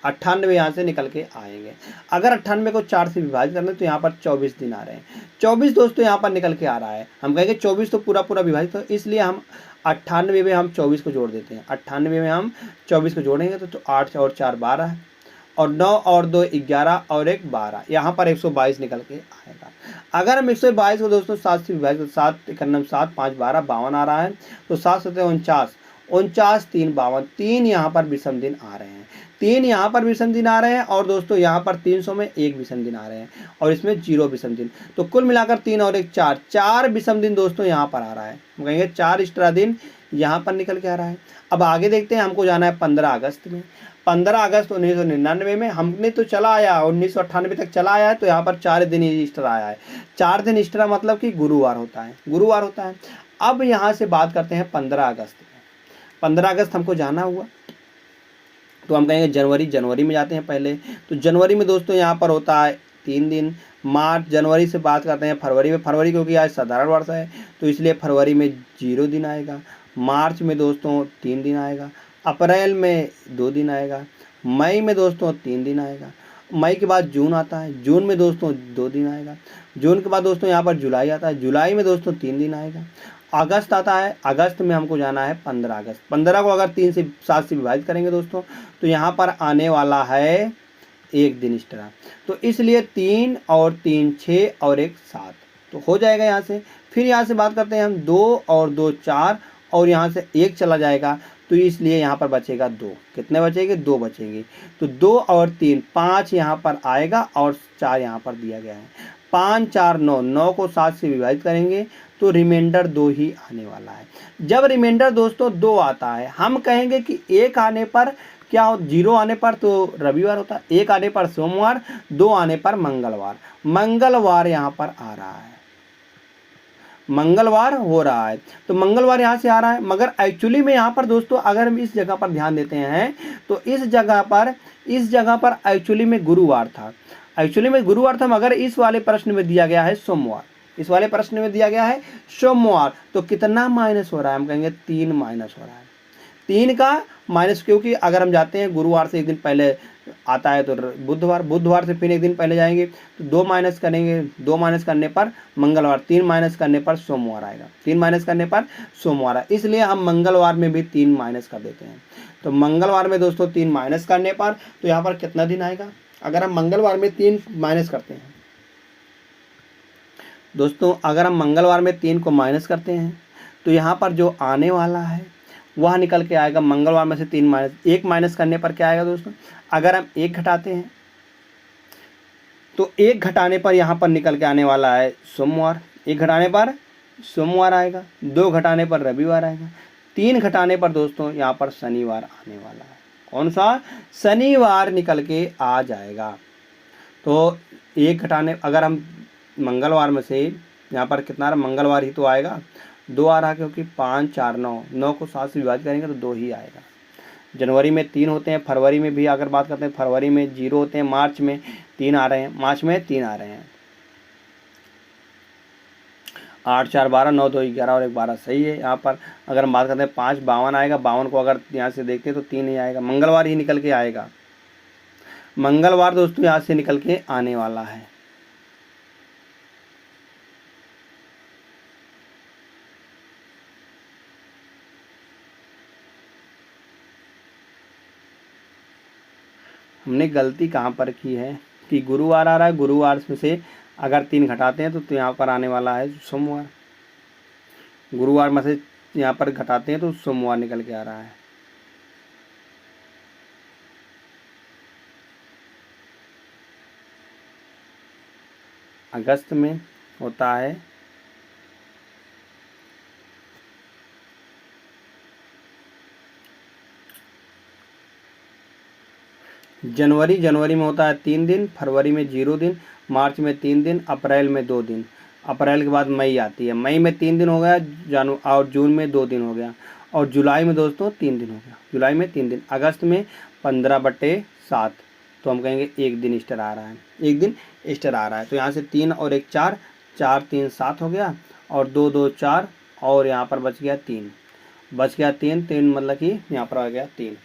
98 यहाँ से निकल के आएंगे। अगर 98 को 4 से विभाजित करना तो यहाँ पर 24 दिन आ रहे हैं। 24 दोस्तों यहाँ पर निकल के आ रहा है, हम कहेंगे 24 तो पूरा विभाजित, तो इसलिए हम 98 में हम 24 को जोड़ देते हैं। 98 में हम 24 को जोड़ेंगे तो 8 और 4 12 और 9 और 2 11 और 1 12, यहाँ पर 122 निकल के आएगा। अगर हम 122 को दोस्तों 7 से विभाजित, 7 1 7 5 12 52 आ रहा है, तो 7 7 49 49 3 52, 3 यहाँ पर विषम दिन आ रहे हैं, 3 यहाँ पर विषम दिन आ रहे हैं, और दोस्तों यहाँ पर 300 में 1 विषम दिन आ रहे हैं, और इसमें 0 विषम दिन, तो कुल मिलाकर 3 और 1 4, 4 विषम दिन दोस्तों यहाँ पर आ रहा है। हम कहेंगे 4 एक्स्ट्रा दिन यहाँ पर निकल के आ रहा है। अब आगे देखते हैं, हमको जाना है 15 अगस्त में। 15 अगस्त 1999 में हमने तो चला आया 1998 तक चला आया है, तो यहाँ पर 4 दिन ईस्टर आया है। 4 दिन ईस्टर मतलब कि गुरुवार होता है। अब यहाँ से बात करते हैं 15 अगस्त में। 15 अगस्त हमको जाना हुआ, तो हम कहेंगे जनवरी में जाते हैं पहले। तो जनवरी में दोस्तों यहाँ पर होता है 3 दिन। मार्च, जनवरी से बात करते हैं फरवरी में। फरवरी क्योंकि आज साधारण वर्ष है, तो इसलिए फरवरी में 0 दिन आएगा। मार्च में दोस्तों 3 दिन आएगा। अप्रैल में 2 दिन आएगा। मई में दोस्तों 3 दिन आएगा। मई के बाद जून आता है, जून में दोस्तों 2 दिन आएगा। जून के बाद दोस्तों यहाँ पर जुलाई आता है, जुलाई में दोस्तों 3 दिन आएगा। अगस्त आता है, अगस्त में हमको जाना है 15 अगस्त। 15 को अगर 3 से 7 से विभाजित करेंगे दोस्तों, तो यहाँ पर आने वाला है 1 दिन एक्स्ट्रा, तो इसलिए 3 और 3 6 और 1 7, तो हो जाएगा यहाँ से। फिर यहाँ से बात करते हैं हम 2 और 2 4, और यहाँ से 1 चला जाएगा, तो इसलिए यहाँ पर बचेगा 2। कितने बचेंगे? 2 बचेंगे। तो 2 और 3 5 यहाँ पर आएगा, और 4 यहाँ पर दिया गया है। 5 4 9, 9 को 7 से विभाजित करेंगे तो रिमाइंडर 2 ही आने वाला है। जब रिमाइंडर दोस्तों 2 आता है, हम कहेंगे कि 1 आने पर क्या हो, 0 आने पर तो रविवार होता है, 1 आने पर सोमवार, 2 आने पर मंगलवार यहाँ पर आ रहा है, मंगलवार हो रहा है। तो मंगलवार यहाँ से आ रहा है, मगर एक्चुअली में यहाँ पर दोस्तों अगर हम इस जगह पर ध्यान देते हैं, तो इस जगह पर एक्चुअली में गुरुवार था। मगर इस वाले प्रश्न में दिया गया है सोमवार। तो कितना माइनस हो रहा है? हम कहेंगे 3 माइनस हो रहा है। 3 का माइनस, क्योंकि अगर हम जाते हैं गुरुवार से 1 दिन पहले आता है तो बुधवार से फिर 1 दिन पहले जाएंगे, तो 2 माइनस करेंगे, 2 माइनस करने पर मंगलवार, 3 माइनस करने पर सोमवार आएगा, 3 माइनस करने पर सोमवार है। इसलिए हम मंगलवार में भी 3 माइनस कर देते हैं। तो मंगलवार में दोस्तों 3 माइनस करने पर तो यहाँ पर कितना दिन आएगा? अगर हम मंगलवार में 3 माइनस करते हैं दोस्तों, अगर हम मंगलवार में 3 को माइनस करते हैं, तो यहाँ पर जो आने वाला है वह निकल के आएगा। मंगलवार में से 3 माइनस 1 माइनस करने पर क्या आएगा दोस्तों? अगर हम 1 घटाते हैं तो 1 घटाने पर यहाँ पर निकल के आने वाला है सोमवार। 1 घटाने पर सोमवार आएगा, 2 घटाने पर रविवार आएगा, 3 घटाने पर दोस्तों यहाँ पर शनिवार आने वाला है। कौन सा? शनिवार निकल के आ जाएगा। तो 1 घटाने, अगर हम मंगलवार में से यहाँ पर कितना रहा? मंगलवार ही तो आएगा, 2 आ रहा, क्योंकि 5 4 9 को 7 से विभाजित करेंगे तो 2 ही आएगा। जनवरी में 3 होते हैं, फरवरी में भी अगर बात करते हैं फरवरी में 0 होते हैं, मार्च में 3 आ रहे हैं, 8 4 12, 9 2 11 और 1 12 सही है। यहाँ पर अगर हम बात करते हैं 5 52 आएगा, 52 को अगर यहाँ से देखते हैं तो 3 ही आएगा, मंगलवार ही निकल के आएगा। मंगलवार दोस्तों यहाँ से निकल के आने वाला है। हमने गलती कहाँ पर की है कि गुरुवार आ रहा है, गुरुवार में से अगर 3 घटाते हैं तो यहाँ पर आने वाला है सोमवार। गुरुवार में से यहाँ पर घटाते हैं तो सोमवार निकल के आ रहा है। अगस्त में होता है जनवरी में होता है 3 दिन, फरवरी में 0 दिन, मार्च में 3 दिन, अप्रैल में 2 दिन। अप्रैल के बाद मई आती है, मई में 3 दिन हो गया, और जून में 2 दिन हो गया, और जुलाई में दोस्तों 3 दिन हो गया, जुलाई में 3 दिन, अगस्त में 15/7, तो हम कहेंगे 1 दिन एक्स्ट्रा आ रहा है, 1 दिन एक्स्ट्रा आ रहा है। तो यहाँ से 3 और 1 4, 4 3 7 हो गया, और 2 2 4, और यहाँ पर बच गया 3, 3 मतलब कि यहाँ पर आ गया 3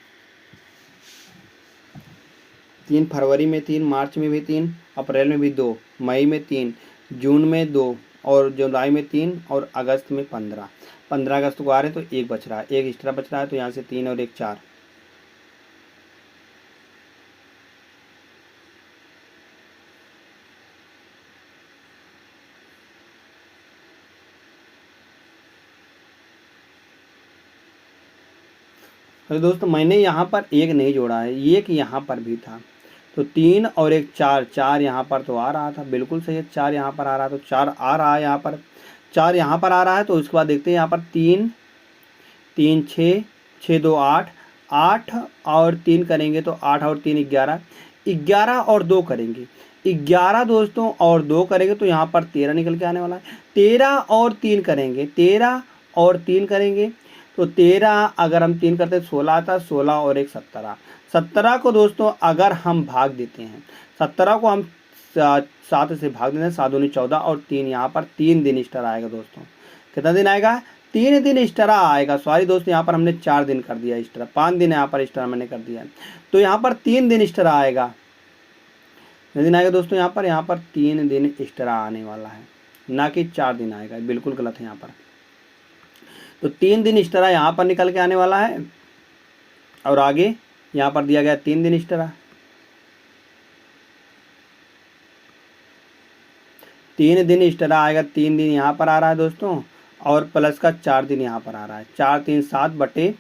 फरवरी में 3, मार्च में भी 3, अप्रैल में भी 2, मई में 3, जून में 2, और जुलाई में 3, और अगस्त में 15 अगस्त को आ रहे हैं, तो 1 बच रहा है, 1 एक्स्ट्रा बच रहा है, तो यहाँ से 3 और 1 4। तो दोस्तों मैंने यहाँ पर 1 नहीं जोड़ा है, 1 यहाँ पर भी था, तो 3 और 1 4, 4 यहाँ पर तो आ रहा था, बिल्कुल सही है, 4 यहाँ पर आ रहा है, तो 4 आ रहा है यहाँ पर, 4 यहाँ पर आ रहा है। तो उसके बाद देखते हैं यहाँ पर 3 3 6, 6 2 8, 8 और 3 करेंगे तो 8 और 3 11, 11 और 2 करेंगे, 11 दोस्तों और 2 करेंगे तो यहाँ पर 13 निकल के आने वाला है। 13 और 3 करेंगे, 13 और 3 करेंगे तो 13 अगर हम 3 करते 16 आता, 16 और 1 17, 17 को दोस्तों अगर हम भाग देते हैं, 17 को हम 7 से भाग देते हैं, 7 दूनी 14, और 3 यहाँ पर 3 दिन एक्स्ट्रा आएगा दोस्तों। कितना दिन आएगा? 3 दिन एक्स्ट्रा आएगा। सॉरी दोस्तों, यहाँ पर हमने 4 दिन कर दिया एक्स्ट्रा, 5 दिन यहाँ पर एक्स्ट्रा मैंने कर दिया है, तो यहाँ पर 3 दिन एक्स्ट्रा आएगा। कितने दिन आएगा दोस्तों? यहाँ पर 3 दिन एक्स्ट्रा आने वाला है, ना कि 4 दिन आएगा, बिल्कुल गलत है यहाँ पर। तो 3 दिन एक्स्ट्रा यहाँ पर निकल के आने वाला है, और आगे यहाँ पर दिया गया 3 दिन एक्स्ट्रा, 3 दिन एक्स्ट्रा आएगा, 3 दिन यहाँ पर आ रहा है दोस्तों, और प्लस का 4 दिन यहाँ पर आ रहा है, 4 3 7 बटे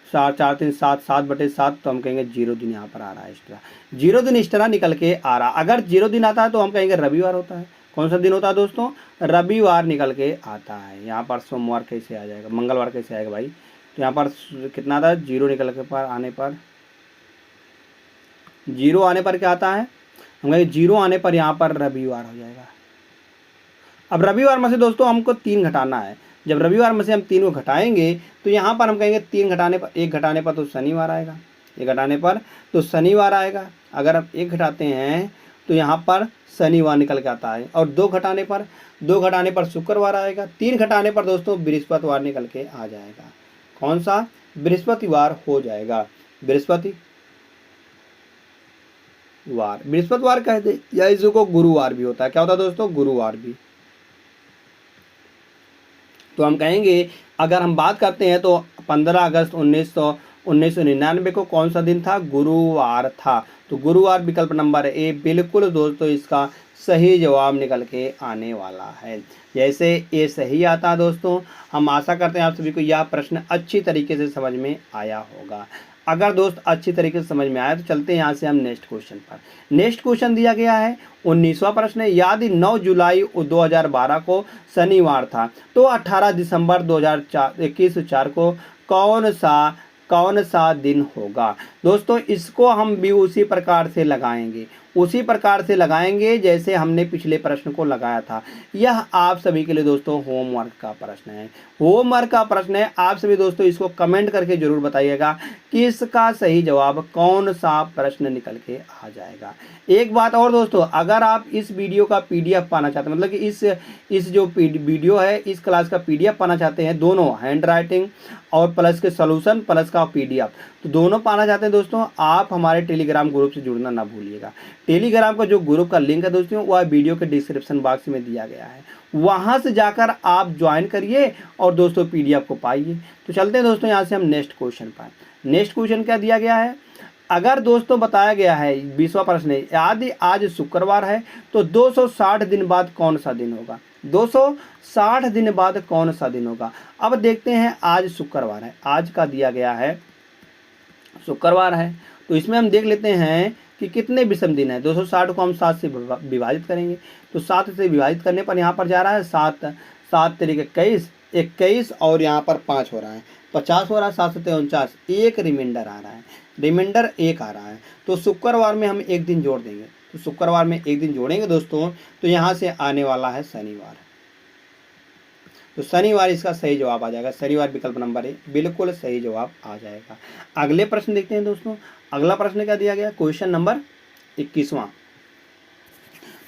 7, 4 3 7, 7/7, तो हम कहेंगे 0 दिन यहाँ पर आ रहा है एक्स्ट्रा, 0 दिन एक्स्ट्रा निकल के आ रहा। अगर 0 दिन आता है तो हम कहेंगे रविवार होता है। कौन सा दिन होता है दोस्तों? रविवार निकल के आता है। यहाँ पर सोमवार कैसे आ जाएगा, मंगलवार कैसे आएगा भाई? तो यहाँ पर कितना आता है? 0 निकल के पर आने पर, 0 आने पर क्या आता है? हम कहेंगे 0 आने पर यहाँ पर रविवार हो जाएगा। अब रविवार में से दोस्तों हमको 3 घटाना है, जब रविवार में से हम 3 को घटाएंगे तो यहाँ पर हम कहेंगे 3 घटाने पर, 1 घटाने पर तो शनिवार आएगा, 1 घटाने पर तो शनिवार आएगा। अगर हम 1 घटाते हैं तो यहाँ पर शनिवार निकल के आता है, और 2 घटाने पर शुक्रवार आएगा, 3 घटाने पर दोस्तों बृहस्पतिवार निकल के आ जाएगा। कौन सा? बृहस्पतिवार हो जाएगा, बृहस्पतिवार कहते, या इसको गुरुवार भी होता है। क्या होता है दोस्तों? गुरुवार भी। तो हम कहेंगे, अगर हम बात करते हैं तो 15 अगस्त 1999 को कौन सा दिन था? गुरुवार था। तो गुरुवार विकल्प नंबर ए बिल्कुल दोस्तों इसका सही जवाब निकल के आने वाला है। जैसे ये सही आता है दोस्तों, हम आशा करते हैं आप सभी को यह प्रश्न अच्छी तरीके से समझ में आया होगा। अगर दोस्त अच्छी तरीके से समझ में आया तो चलते हैं यहाँ से हम नेक्स्ट क्वेश्चन पर। नेक्स्ट क्वेश्चन दिया गया है 19वां प्रश्न है, यदि 9 जुलाई 2012 को शनिवार था तो 18 दिसंबर 2021 को कौन सा दिन होगा? दोस्तों इसको हम भी उसी प्रकार से लगाएंगे जैसे हमने पिछले प्रश्न को लगाया था। यह आप सभी के लिए दोस्तों होमवर्क का प्रश्न है। आप सभी दोस्तों इसको कमेंट करके जरूर बताइएगा कि इसका सही जवाब कौन सा प्रश्न निकल के आ जाएगा। एक बात और दोस्तों, अगर आप इस वीडियो का PDF पाना चाहते हैं, मतलब कि इस जो वीडियो है इस क्लास का PDF पाना चाहते हैं, दोनों हैंड राइटिंग और प्लस के सॉल्यूशन प्लस का PDF, तो दोनों पाना चाहते हैं दोस्तों, आप हमारे टेलीग्राम ग्रुप से जुड़ना ना भूलिएगा। टेलीग्राम का जो ग्रुप का लिंक है दोस्तों वह वीडियो के डिस्क्रिप्शन बॉक्स में दिया गया है, वहां से जाकर आप ज्वाइन करिए और दोस्तों PDF को पाइए। तो चलते हैं दोस्तों यहाँ से हम नेक्स्ट क्वेश्चन पर। नेक्स्ट क्वेश्चन क्या दिया गया है? अगर दोस्तों बताया गया है 20वां प्रश्न है, यदि आज शुक्रवार है तो 260 दिन बाद कौन सा दिन होगा? 260 दिन बाद कौन सा दिन होगा? अब देखते हैं, आज शुक्रवार है, आज का दिया गया है शुक्रवार है, तो इसमें हम देख लेते हैं कि कितने विषम दिन है। 260 को हम 7 से विभाजित करेंगे, तो 7 से विभाजित करने पर यहाँ पर जा रहा है 7 3 21 और यहाँ पर 5 हो रहा है, 50 हो रहा है, 7 7 49, एक रिमाइंडर आ रहा है, रिमाइंडर 1 आ रहा है। तो शुक्रवार में हम 1 दिन जोड़ देंगे, तो शुक्रवार में 1 दिन जोड़ेंगे दोस्तों, तो यहाँ से आने वाला है शनिवार। तो शनिवार इसका सही जवाब आ जाएगा। शनिवार विकल्प नंबर ए बिल्कुल सही जवाब आ जाएगा। अगले प्रश्न देखते हैं दोस्तों। अगला प्रश्न क्या दिया गया, क्वेश्चन नंबर 21वां।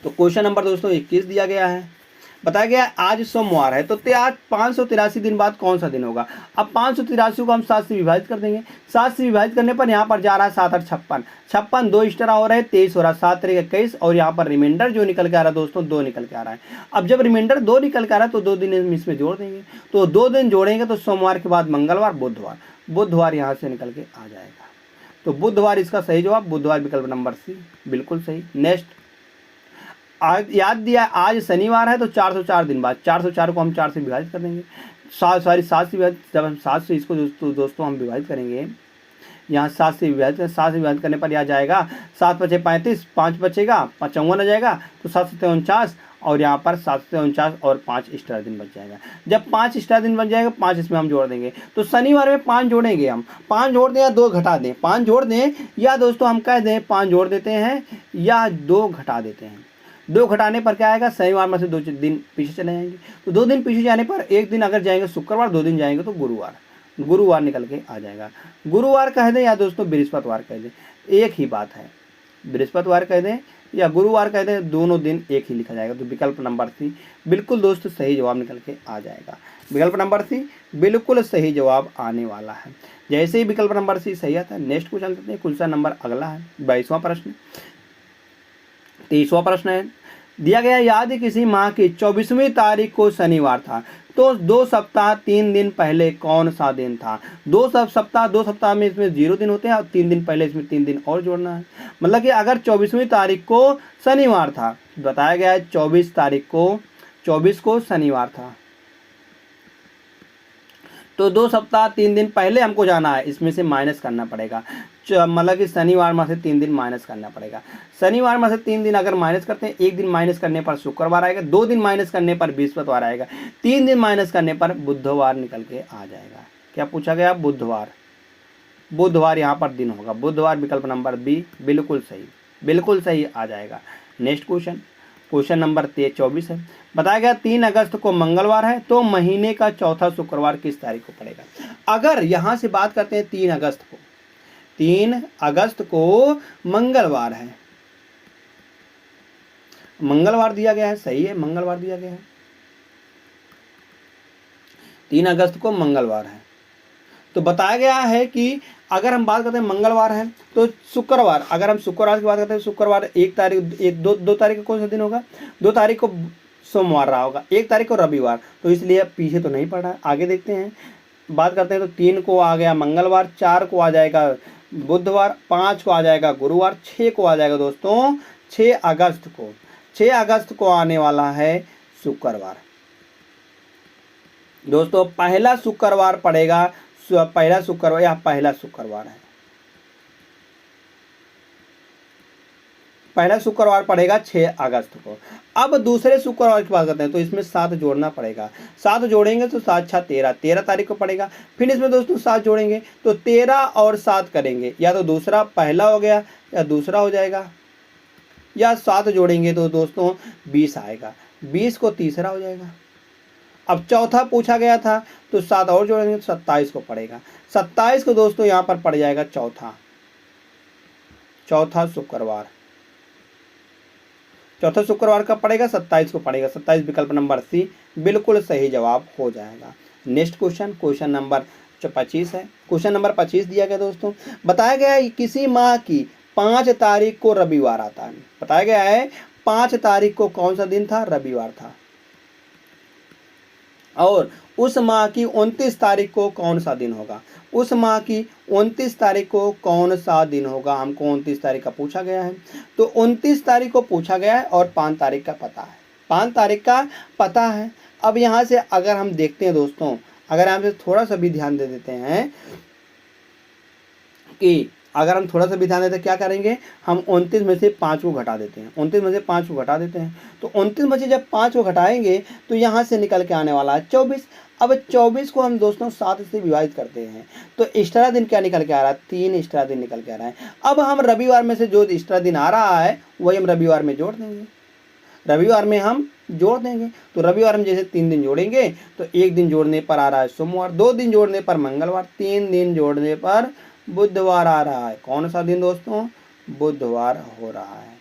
तो क्वेश्चन नंबर दोस्तों 21 दिया गया है। बताया गया आज सोमवार है, तो आज 583 दिन बाद कौन सा दिन होगा। अब 583 को हम 7 से विभाजित कर देंगे। 7 से विभाजित करने पर यहाँ पर जा रहा है 7 8 56, 56 2 एक्स्ट्रा हो रहा है 23 हो रहा है, 7 3 21, और यहाँ पर रिमाइंडर जो निकल के आ रहा है दोस्तों 2 निकल के आ रहा है। अब जब रिमाइंडर 2 निकल के आ रहा है तो 2 दिन इसमें जोड़ देंगे। तो 2 दिन जोड़ेंगे तो सोमवार के बाद मंगलवार, बुधवार, बुधवार यहाँ से निकल के आ जाएगा। तो बुधवार इसका सही जवाब, बुधवार विकल्प नंबर सी बिल्कुल सही। नेक्स्ट, आज याद दिया आज शनिवार है, तो 404 दिन बाद 404 को हम 4 से विभाजित कर देंगे। 7 से विभाजित, जब हम 7 से इसको दोस्तों हम विभाजित करेंगे, यहाँ 7 से विभाजित करने पर यह जाएगा 7 बचे 35, 5 बचेगा 55 आ जाएगा, तो 7 7 49, और यहाँ पर 7 से 49 और 5 एक्स्ट्रा दिन बच जाएगा। जब 5 एक्स्ट्रा दिन बच जाएगा, 5 इसमें हम जोड़ देंगे। तो शनिवार में 5 जोड़ेंगे, हम 5 जोड़ दें या 2 घटा दें, 5 जोड़ दें या दोस्तों हम कह दें 5 जोड़ देते हैं या 2 घटा देते हैं। 2 घटाने पर क्या आएगा, शनिवार में से 2 दिन पीछे चले जाएंगे। तो 2 दिन पीछे जाने पर एक दिन अगर जाएंगे शुक्रवार, 2 दिन जाएंगे तो गुरुवार निकल के आ जाएगा। गुरुवार कह दें या दोस्तों बृहस्पतिवार कह दें, एक ही बात है। बृहस्पतिवार कह दें या गुरुवार कह दें, दोनों दिन एक ही लिखा जाएगा। तो विकल्प नंबर सी बिल्कुल दोस्तों सही जवाब निकल के आ जाएगा। विकल्प नंबर सी बिल्कुल सही जवाब आने वाला है। जैसे ही विकल्प नंबर सी सही आता है, नेक्स्ट क्वेश्चन करते हैं। क्वेश्चन नंबर अगला है 22वां प्रश्न। 23वां प्रश्न है, दिया गया यदि किसी माह की 24वीं तारीख को शनिवार था, तो 2 सप्ताह 3 दिन पहले कौन सा दिन था। 2 सप्ताह में इसमें 0 दिन होते हैं, और 3 दिन पहले इसमें 3 दिन और जोड़ना है। मतलब कि अगर 24वीं तारीख को शनिवार था, बताया गया है 24 को शनिवार था, तो 2 सप्ताह 3 दिन पहले हमको जाना है, इसमें से माइनस करना पड़ेगा। मतलब कि शनिवार में से 3 दिन माइनस करना पड़ेगा। शनिवार में से 3 दिन अगर माइनस करते हैं, 1 दिन माइनस करने पर शुक्रवार आएगा, 2 दिन माइनस करने पर बृहस्पतिवार आएगा, 3 दिन माइनस करने पर बुधवार निकल के आ जाएगा। क्या पूछा गया, बुधवार यहाँ पर दिन होगा। बुधवार विकल्प नंबर बी बिल्कुल सही आ जाएगा। नेक्स्ट क्वेश्चन नंबर 24 है। बताया गया 3 अगस्त को मंगलवार है, तो महीने का चौथा शुक्रवार किस तारीख को पड़ेगा। अगर यहाँ से बात करते हैं 3 अगस्त को मंगलवार है, मंगलवार दिया गया है, सही है, मंगलवार दिया गया है। 3 अगस्त को मंगलवार है, तो बताया गया है कि अगर हम बात करते हैं मंगलवार है, तो शुक्रवार, अगर हम शुक्रवार की बात करते हैं, शुक्रवार 2 तारीख को कौन सा दिन होगा, 2 तारीख को सोमवार रहा होगा, 1 तारीख को रविवार, तो इसलिए पीछे तो नहीं पड़ा है। आगे देखते हैं, बात करते हैं तो 3 को आ गया मंगलवार, 4 को आ जाएगा बुधवार, 5 को आ जाएगा गुरुवार, 6 को आ जाएगा दोस्तों 6 अगस्त को आने वाला है शुक्रवार। दोस्तों पहला शुक्रवार पड़ेगा, पहला शुक्रवार है, पहला शुक्रवार पड़ेगा 6 अगस्त को। अब दूसरे शुक्रवार की बात करते हैं, तो इसमें 7 जोड़ना पड़ेगा। 7 जोड़ेंगे तो 7 6 13 तारीख को पड़ेगा। फिर इसमें दोस्तों 7 जोड़ेंगे तो 13 और 7 करेंगे, या तो दूसरा पहला हो गया या दूसरा हो जाएगा, या 7 जोड़ेंगे तो दोस्तों 20 आएगा, 20 को तीसरा हो जाएगा। अब चौथा पूछा गया था, तो 7 और जोड़ेंगे तो 27 को पड़ेगा। 27 को दोस्तों यहाँ पर पड़ जाएगा चौथा शुक्रवार का पड़ेगा, 27 को पड़ेगा। 27 विकल्प नंबर सी बिल्कुल सही जवाब हो जाएगा। नेक्स्ट क्वेश्चन नंबर 25 है। क्वेश्चन नंबर 25 दिया गया दोस्तों, बताया गया है किसी माह की 5 तारीख को रविवार आता है। बताया गया है 5 तारीख को कौन सा दिन था, रविवार था, और उस माह की 29 तारीख को कौन सा दिन होगा। उस माह की 29 तारीख को कौन सा दिन होगा, हमको 29 तारीख का पूछा गया है। तो 29 तारीख को पूछा गया है और 5 तारीख का पता है, 5 तारीख का पता है। अब यहाँ से अगर हम देखते हैं दोस्तों, अगर हम थोड़ा सा भी ध्यान दे देते हैं कि अगर हम थोड़ा सा भी ध्यान देते हैं, क्या करेंगे, हम 29 में से 5 को घटा देते हैं। 29 में से 5 को घटा देते हैं, तो 29 में से जब 5 को घटाएंगे तो यहाँ से निकल के आने वाला है 24। अब 24 को हम दोस्तों 7 से विभाजित करते हैं, तो एक्स्ट्रा दिन क्या निकल के आ रहा है, 3 एक्स्ट्रा दिन निकल के आ रहा है। अब हम रविवार में से जो एक्स्ट्रा दिन आ रहा है वही हम रविवार में जोड़ देंगे। रविवार में हम जोड़ देंगे। तो रविवार में जैसे 3 दिन जोड़ेंगे तो 1 दिन जोड़ने पर आ रहा है सोमवार, 2 दिन जोड़ने पर मंगलवार, 3 दिन जोड़ने पर बुधवार आ रहा है। कौन सा दिन दोस्तों? बुधवार हो रहा है।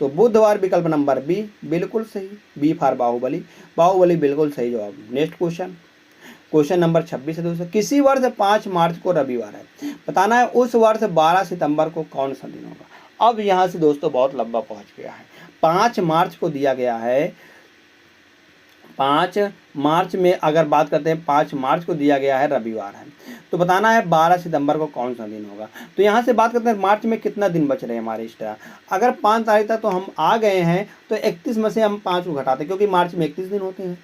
तो बुधवार विकल्प नंबर बी बिल्कुल सही, बी फॉर बाहुबली, बाहुबली बिल्कुल सही जवाब। नेक्स्ट क्वेश्चन नंबर 26 है दोस्तों। किसी वर्ष 5 मार्च को रविवार है, बताना है उस वर्ष 12 सितंबर को कौन सा दिन होगा। अब यहाँ से दोस्तों बहुत लंबा पहुंच गया है। 5 मार्च को दिया गया है, 5 मार्च में अगर बात करते हैं 5 मार्च को दिया गया है रविवार है, तो बताना है 12 सितंबर को कौन सा दिन होगा। तो यहाँ से बात करते हैं मार्च में कितना दिन बच रहे हैं हमारे इस तरह। अगर 5 तारीख तक तो हम आ गए हैं, तो 31 में से हम 5 को घटाते हैं, क्योंकि मार्च में 31 दिन होते हैं।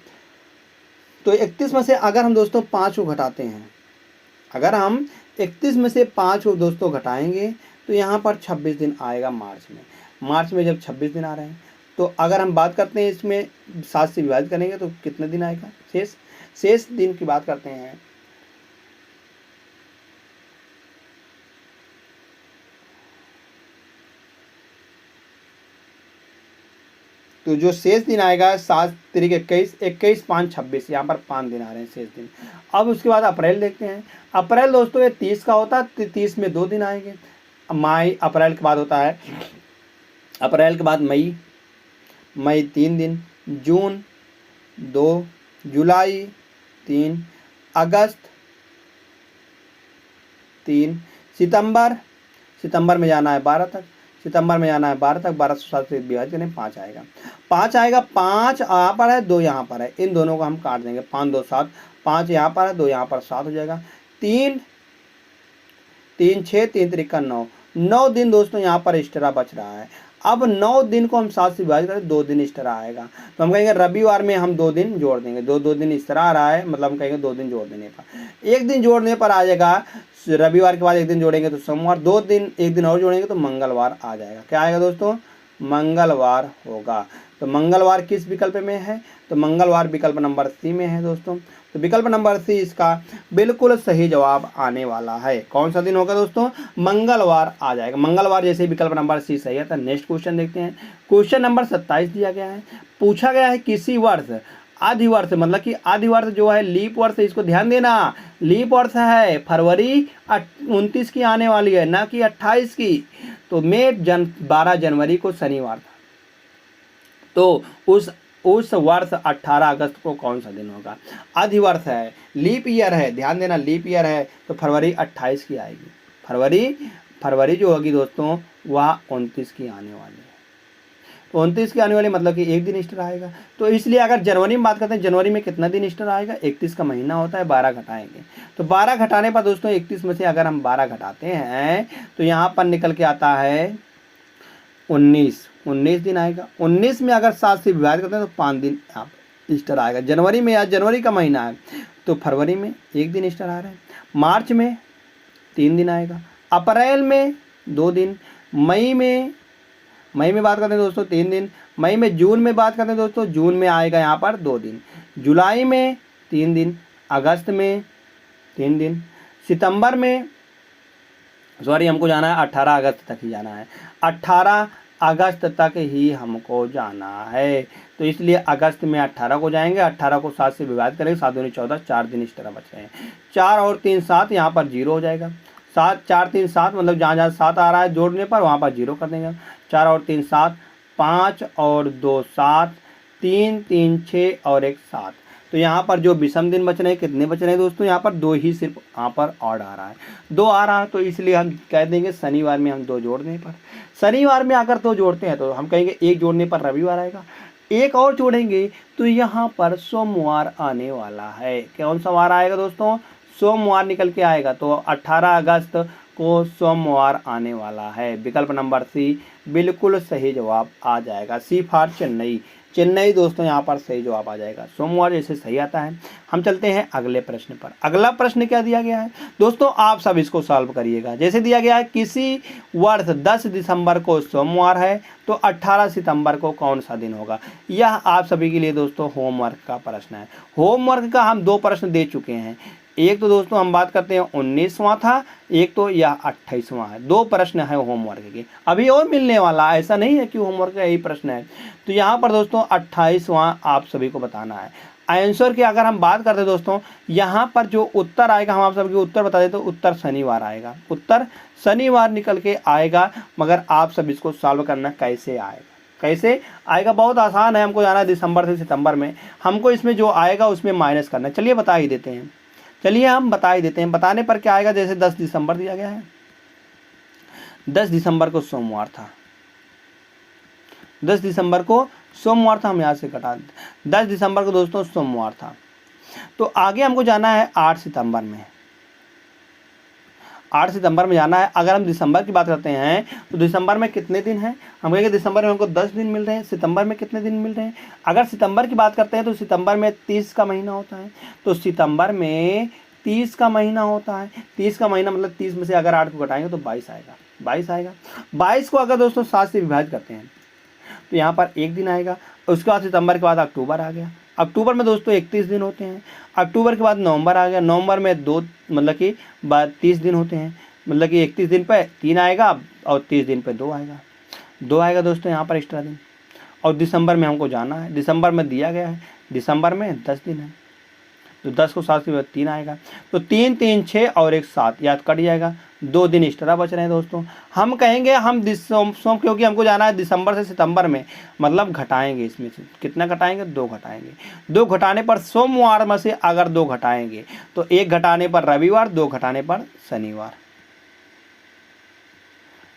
तो 31 में से अगर हम दोस्तों 5 को घटाते हैं, अगर हम 31 में से 5 को दोस्तों घटाएंगे तो यहाँ पर 26 दिन आएगा मार्च में। मार्च में जब 26 दिन आ रहे हैं, तो अगर हम बात करते हैं इसमें 7 से विभाजित करेंगे तो कितने दिन आएगा? शेष दिन की बात करते हैं। तो जो शेष दिन आएगा 7 तिरिक 21, 21 5 26, यहाँ पर 5 दिन आ रहे हैं शेष दिन। अब उसके बाद अप्रैल देखते हैं। अप्रैल दोस्तों ये 30 का होता है, 30 में 2 दिन आएंगे। मई, अप्रैल के बाद होता है, अप्रैल के बाद मई 3 दिन, जून 2, जुलाई 3, अगस्त 3, सितंबर में जाना है 12 तक, सितंबर में जाना है 12 तक, 12 से 7 से विभाजित करें 5 आएगा, 5 यहाँ पर है, 2 यहाँ पर है, इन दोनों को हम काट देंगे, 5 2 7, 5 यहाँ पर है, 2 यहाँ पर, 7 हो जाएगा। 3 6 3 त्रिका 9 दिन दोस्तों यहाँ पर एक्स्ट्रा बच रहा है। अब 9 दिन को हम 7 से विभाजित करें, 2 दिन एक्स्ट्रा आएगा, तो हम कहेंगे रविवार में हम 2 दिन जोड़ देंगे, 2 दिन एक्स्ट्रा आ रहा है, मतलब हम कहेंगे 2 दिन जोड़ देने पर, 1 दिन जोड़ने पर आ जाएगा रविवार के बाद 1 दिन जोड़ेंगे तो सोमवार, 2 दिन 1 दिन और जोड़ेंगे तो मंगलवार आ जाएगा। क्या आएगा दोस्तों? मंगलवार होगा। तो मंगलवार किस विकल्प में है? तो मंगलवार विकल्प नंबर सी में है दोस्तों। तो विकल्प नंबर सी इसका बिल्कुल सही जवाब आने वाला है। कौन सा दिन होगा दोस्तों? मंगलवार आ जाएगा। मंगलवार जैसे विकल्प नंबर सी सही है। तो नेक्स्ट क्वेश्चन देखते हैं। क्वेश्चन नंबर 27 दिया गया है, पूछा गया है किसी वर्ष आदि वर्ष, मतलब कि आदि वर्ष जो है लीप वर्ष है, इसको ध्यान देना, लीप वर्ष है, फरवरी 29 की आने वाली है, ना कि 28 की। तो 12 जनवरी को शनिवार था, तो उस वर्ष 18 अगस्त को कौन सा दिन होगा? अधिवर्ष है, लीप ईयर है, ध्यान देना लीप ईयर है, तो फरवरी 28 की आएगी। फरवरी जो होगी दोस्तों वह 29 की आने वाली है। तो 29 की आने वाली मतलब कि 1 दिन एक्स्ट्रा आएगा। तो इसलिए अगर जनवरी में बात करते हैं, जनवरी में कितना दिन एक्स्ट्रा आएगा? 31 का महीना होता है, 12 घटाएंगे, तो 12 घटाने पर दोस्तों 31 में से अगर हम 12 घटाते हैं तो यहाँ पर निकल के आता है 19 दिन आएगा। 19 में अगर 7 से विभाजित करते हैं तो 5 दिन यहाँ पर एक्स्ट्रा आएगा। जनवरी में, आज जनवरी का महीना है, तो फरवरी में 1 दिन एक्स्ट्रा आ रहा है, मार्च में 3 दिन आएगा, अप्रैल में 2 दिन, मई में बात करते हैं दोस्तों 3 दिन, मई में, जून में बात करते हैं दोस्तों, जून में आएगा यहाँ पर 2 दिन, जुलाई में 3 दिन, अगस्त में 3 दिन, सितंबर में, सॉरी हमको जाना है 18 अगस्त तक ही जाना है, 18 अगस्त तक ही हमको जाना है। तो इसलिए अगस्त में 18 को जाएंगे, 18 को 7 से विभाजित करेंगे, 7 दूनी 14, 4 दिन इस तरह बच रहे हैं, 4 और 3 7, यहाँ पर 0 हो जाएगा, 7 4 3 7, मतलब जहाँ जहाँ 7 आ रहा है जोड़ने पर वहाँ पर 0 कर देंगे। 4 और 3 7, 5 और 2 7, 3 3 6 और 1 7। तो यहाँ पर जो विषम दिन बच रहे हैं, कितने बच रहे हैं दोस्तों? यहाँ पर 2 ही सिर्फ यहाँ पर ऑड आ रहा है, 2 आ रहा है, तो इसलिए हम कह देंगे शनिवार में हम 2 जोड़ने पर, शनिवार में अगर 2 जोड़ते हैं तो हम कहेंगे 1 जोड़ने पर रविवार आएगा, 1 और जोड़ेंगे तो यहाँ पर सोमवार आने वाला है। कौन सा वार आएगा दोस्तों? सोमवार निकल के आएगा, तो 18 अगस्त को सोमवार आने वाला है। विकल्प नंबर सी बिल्कुल सही जवाब आ जाएगा। सी फॉर चेन्नई दोस्तों यहाँ पर सही जवाब आ जाएगा, सोमवार जैसे सही आता है। हम चलते हैं अगले प्रश्न पर। अगला प्रश्न क्या दिया गया है दोस्तों, आप सब इसको सॉल्व करिएगा। जैसे दिया गया है किसी वर्ष 10 दिसंबर को सोमवार है, तो 18 सितंबर को कौन सा दिन होगा? यह आप सभी के लिए दोस्तों होमवर्क का प्रश्न है। होमवर्क का हम 2 प्रश्न दे चुके हैं, एक तो दोस्तों हम बात करते हैं 19वां था, एक तो यह 28वां है। 2 प्रश्न है होमवर्क के, अभी और मिलने वाला, ऐसा नहीं है कि होमवर्क का यही प्रश्न है। तो यहाँ पर दोस्तों 28वां आप सभी को बताना है। आंसर की अगर हम बात करते हैं दोस्तों, यहाँ पर जो उत्तर आएगा, हम आप सबको उत्तर बता दें तो उत्तर शनिवार आएगा, उत्तर शनिवार निकल के आएगा। मगर आप सब इसको सॉल्व करना कैसे आएगा, कैसे आएगा, बहुत आसान है। हमको जाना है दिसंबर से सितंबर में, हमको इसमें जो आएगा उसमें माइनस करना है। चलिए बता ही देते हैं, चलिए हम बता ही देते हैं। बताने पर क्या आएगा, जैसे 10 दिसंबर दिया गया है, 10 दिसंबर को सोमवार था, 10 दिसंबर को सोमवार था, हम यहाँ से घटा देते। 10 दिसंबर को दोस्तों सोमवार था। तो आगे हमको जाना है 8 सितंबर में, 8 सितंबर में जाना है। अगर हम दिसंबर की बात करते हैं तो दिसंबर में कितने दिन हैं, हम कहेंगे दिसंबर में हमको 10 दिन मिल रहे हैं। सितंबर में कितने दिन मिल रहे हैं, अगर सितंबर की बात करते हैं तो सितंबर में 30 का महीना होता है। तो सितंबर में 30 का महीना होता है। 30 का महीना मतलब 30 में से अगर 8 को घटाएंगे तो 22 आएगा, 22 आएगा। 22 को अगर दोस्तों 7 से विभाजित करते हैं तो यहाँ पर 1 दिन आएगा। उसके बाद सितंबर के बाद अक्टूबर आ गया, अक्टूबर में दोस्तों 31 दिन होते हैं। अक्टूबर के बाद नवंबर आ गया, नवंबर में 2 मतलब कि 30 दिन होते हैं, मतलब कि 31 दिन पे 3 आएगा और 30 दिन पे 2 आएगा, 2 आएगा दोस्तों यहाँ पर एक्स्ट्रा दिन। और दिसंबर में हमको जाना है, दिसंबर में दिया गया है, दिसंबर में 10 दिन है, तो 10 को 7 से 3 आएगा, तो 3 3 6 और 1 7, याद कट जाएगा। 2 दिन एक्स्ट्रा बच रहे हैं दोस्तों। हम कहेंगे हम सोम क्योंकि हमको जाना है दिसंबर से सितंबर में, मतलब घटाएंगे, इसमें से कितना घटाएंगे, 2 घटाएंगे। 2 घटाने पर सोमवार में से अगर 2 घटाएंगे तो 1 घटाने पर रविवार, 2 घटाने पर शनिवार,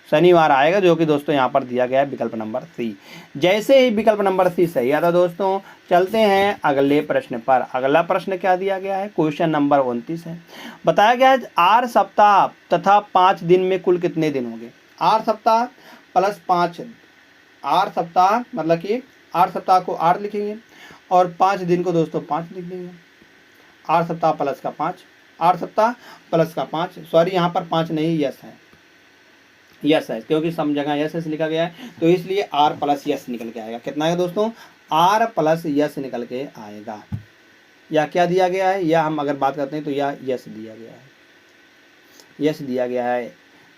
शनिवार आएगा, जो कि दोस्तों यहाँ पर दिया गया है विकल्प नंबर सी। जैसे ही विकल्प नंबर सी सही आता दोस्तों, चलते हैं अगले प्रश्न पर। अगला प्रश्न क्या दिया गया है, क्वेश्चन नंबर 29 है। बताया गया है 8 सप्ताह तथा 5 दिन में कुल कितने दिन होंगे। 8 सप्ताह प्लस 5, 8 सप्ताह मतलब कि 8 सप्ताह को 8 लिखेंगे और 5 दिन को दोस्तों 5 लिख देंगे। 8 सप्ताह प्लस का 5, 8 सप्ताह प्लस का 5, सॉरी यहाँ पर 5 नहीं, यस है, यस है, क्योंकि सब जगह यस एस लिखा गया है, तो इसलिए आर प्लस यस निकल के आएगा। कितना आएगा दोस्तों, आर प्लस यस निकल के आएगा। या क्या दिया गया है, या हम अगर बात करते हैं तो यह यस दिया गया है, यस दिया गया है।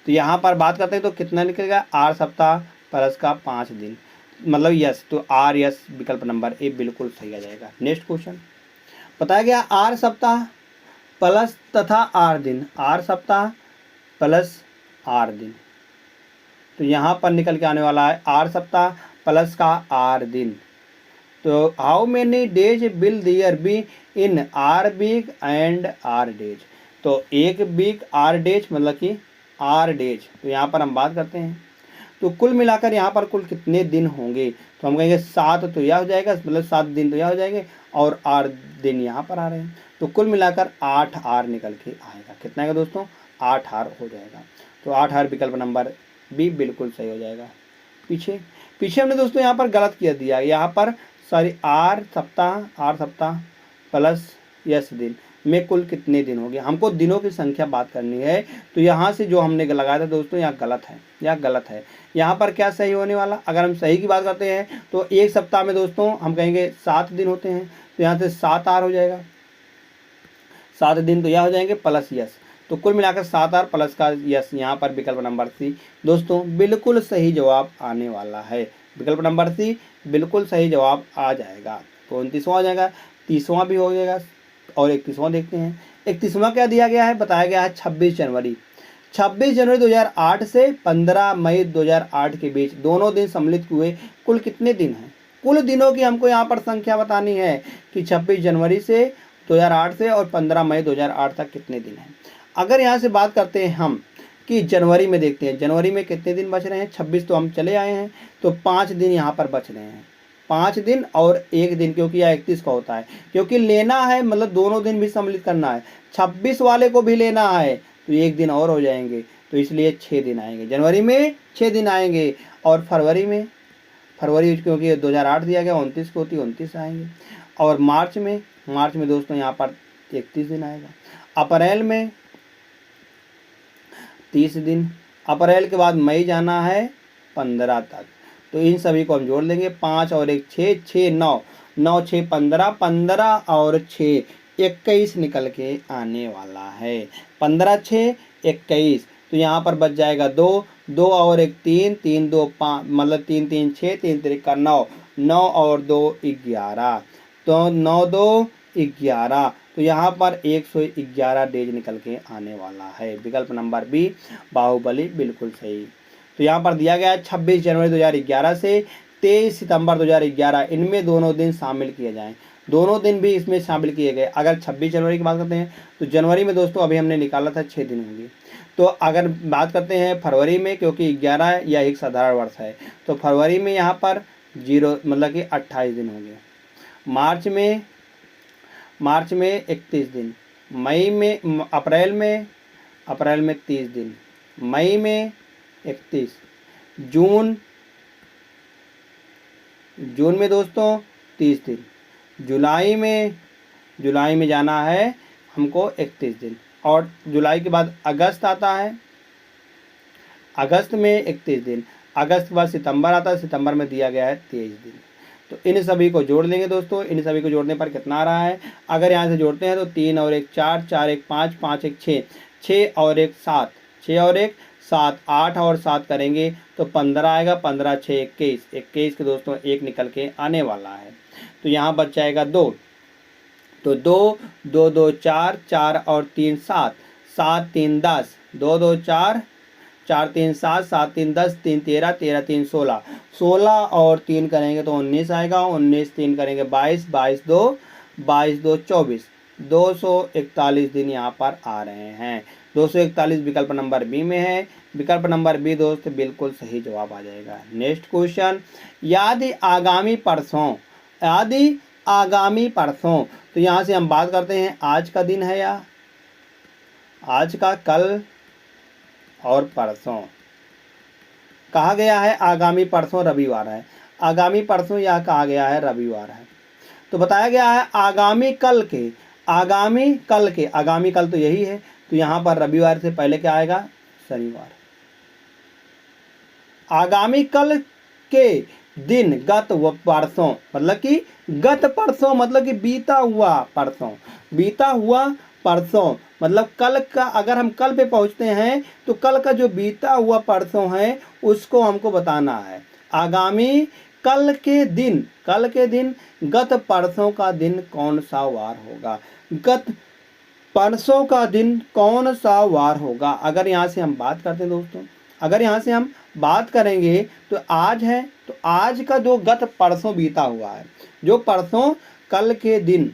तो यहाँ पर बात करते हैं तो कितना निकलेगा, 8 सप्ताह प्लस का 5 दिन, मतलब यस, तो आर यस विकल्प नंबर ए बिल्कुल सही आ जाएगा। नेक्स्ट क्वेश्चन बताया गया 8 सप्ताह प्लस तथा 8 दिन, 8 सप्ताह प्लस 8 दिन, तो यहाँ पर निकल के आने वाला है 8 सप्ताह प्लस का 8 दिन। तो how many days will there be in our week and our days, तो 1 वीक आर डेज मतलब कि आर डेज, तो यहाँ पर हम बात करते हैं तो कुल मिलाकर यहाँ पर कुल कितने दिन होंगे, तो हम कहेंगे 7, तो यह हो जाएगा, मतलब 7 दिन तो यह हो जाएंगे और 8 दिन यहाँ पर आ रहे हैं, तो कुल मिलाकर 8 आर निकल के आएगा। कितना आएगा दोस्तों, 8 आर हो जाएगा। तो 8 आर विकल्प नंबर बी बिल्कुल सही हो जाएगा। पीछे हमने दोस्तों यहाँ पर गलत किया दिया, यहाँ पर सॉरी 8 सप्ताह प्लस यस दिन में कुल कितने दिन हो गए, हमको दिनों की संख्या बात करनी है। तो यहाँ से जो हमने लगाया था दोस्तों, यहाँ गलत है, यहाँ गलत है। यहाँ पर क्या सही होने वाला, अगर हम सही की बात करते हैं तो 1 सप्ताह में दोस्तों हम कहेंगे 7 दिन होते हैं, तो यहाँ से 7 आर हो जाएगा, 7 दिन तो यह हो जाएंगे प्लस यस, तो कुल मिलाकर 7 आर प्लस का यस, यहाँ पर विकल्प नंबर सी दोस्तों बिल्कुल सही जवाब आने वाला है। विकल्प नंबर सी बिल्कुल सही जवाब आ जाएगा। तो 29वां हो जाएगा, 30वां भी हो जाएगा और 31वां देखते हैं। 31वां क्या दिया गया है, बताया गया है 26 जनवरी 2008 से 15 मई 2008 के बीच दोनों दिन सम्मिलित हुए कुल कितने दिन हैं। कुल दिनों की हमको यहाँ पर संख्या बतानी है कि 26 जनवरी से 2008 से और 15 मई 2008 तक कितने दिन हैं। अगर यहाँ से बात करते हैं हम कि जनवरी में देखते हैं, जनवरी में कितने दिन बच रहे हैं, 26 तो हम चले आए हैं, तो 5 दिन यहाँ पर बच रहे हैं, 5 दिन और 1 दिन, क्योंकि यह 31 का होता है, क्योंकि लेना है मतलब दोनों दिन भी सम्मिलित करना है, 26 वाले को भी लेना है तो 1 दिन और हो जाएंगे, तो इसलिए 6 दिन आएंगे। जनवरी में 6 दिन आएंगे और फरवरी क्योंकि 2008 दिया गया 29 को होती 29 आएंगे, और मार्च में दोस्तों यहाँ पर 31 दिन आएगा, अप्रैल में 30 दिन, अप्रैल के बाद मई जाना है 15 तक, तो इन सभी को हम जोड़ लेंगे, 5 और 1 6, 6 9, 9 6 15, 15 और 6 21 निकल के आने वाला है। 15 6 21, तो यहाँ पर बच जाएगा 2, 2 और 1 3, 3 2 5, मतलब 3 3 6, 3 3 का 9, 9 और 2 11, तो 9 2 11, तो यहाँ पर 111 डेज निकल के आने वाला है। विकल्प नंबर बी बाहुबली बिल्कुल सही। तो यहाँ पर दिया गया है 26 जनवरी 2011 से 23 सितंबर 2011, इनमें दोनों दिन शामिल किए जाएं। दोनों दिन भी इसमें शामिल किए गए। अगर 26 जनवरी की बात करते हैं तो जनवरी में दोस्तों अभी हमने निकाला था 6 दिन होंगे। तो अगर बात करते हैं फरवरी में, क्योंकि 11 या एक साधारण वर्ष है, तो फरवरी में यहाँ पर 0 मतलब कि 28 दिन होंगे। मार्च में 31 दिन, मई में अप्रैल में 30 दिन, मई में 31, जून में दोस्तों 30 दिन, जुलाई में जाना है हमको 31 दिन, और जुलाई के बाद अगस्त आता है, अगस्त में 31 दिन, अगस्त के बाद सितंबर आता है, सितंबर में दिया गया है 23 दिन। तो इन सभी को जोड़ लेंगे दोस्तों। इन सभी को जोड़ने पर कितना आ रहा है, अगर यहाँ से जोड़ते हैं तो 3 और 1 4, 4 1 5, 5 1 6, 6 और 1 7, 6 और 1 7, 8 और 7 करेंगे तो 15 आएगा, 15 6 21, 21 के दोस्तों 1 निकल के आने वाला है। तो यहाँ बच जाएगा 2, तो 2 2 2 4, 4 और 3 7, 7 3 10, 2 2 4, 4 3 7, 7 3 10, 3 13, 13 3 16, 16 और 3 करेंगे तो 19 आएगा, 19 3 करेंगे 22, 22 2 24, 241 दिन यहाँ पर आ रहे हैं। 241 विकल्प नंबर बी में है। विकल्प नंबर बी दोस्त बिल्कुल सही जवाब आ जाएगा। नेक्स्ट क्वेश्चन, यदि आगामी परसों, तो यहाँ से हम बात करते हैं आज का दिन है या आज का, कल और परसों। कहा गया है आगामी परसों रविवार है, आगामी परसों यह कहा गया है रविवार है। तो बताया गया है आगामी कल के, आगामी कल तो यही है, तो यहाँ पर रविवार से पहले क्या आएगा, शनिवार। आगामी कल के दिन गत परसों, मतलब कि गत परसों मतलब कि बीता हुआ परसों, मतलब कल का, अगर हम कल पे पहुंचते हैं तो कल का जो बीता हुआ परसों है उसको हमको बताना है। आगामी कल के दिन गत परसों का दिन कौन सा वार होगा, गत परसों का दिन कौन सा वार होगा। अगर यहाँ से हम बात करते हैं दोस्तों, अगर यहाँ से हम बात करेंगे तो आज है, तो आज का जो गत परसों बीता हुआ है, जो परसों कल के दिन,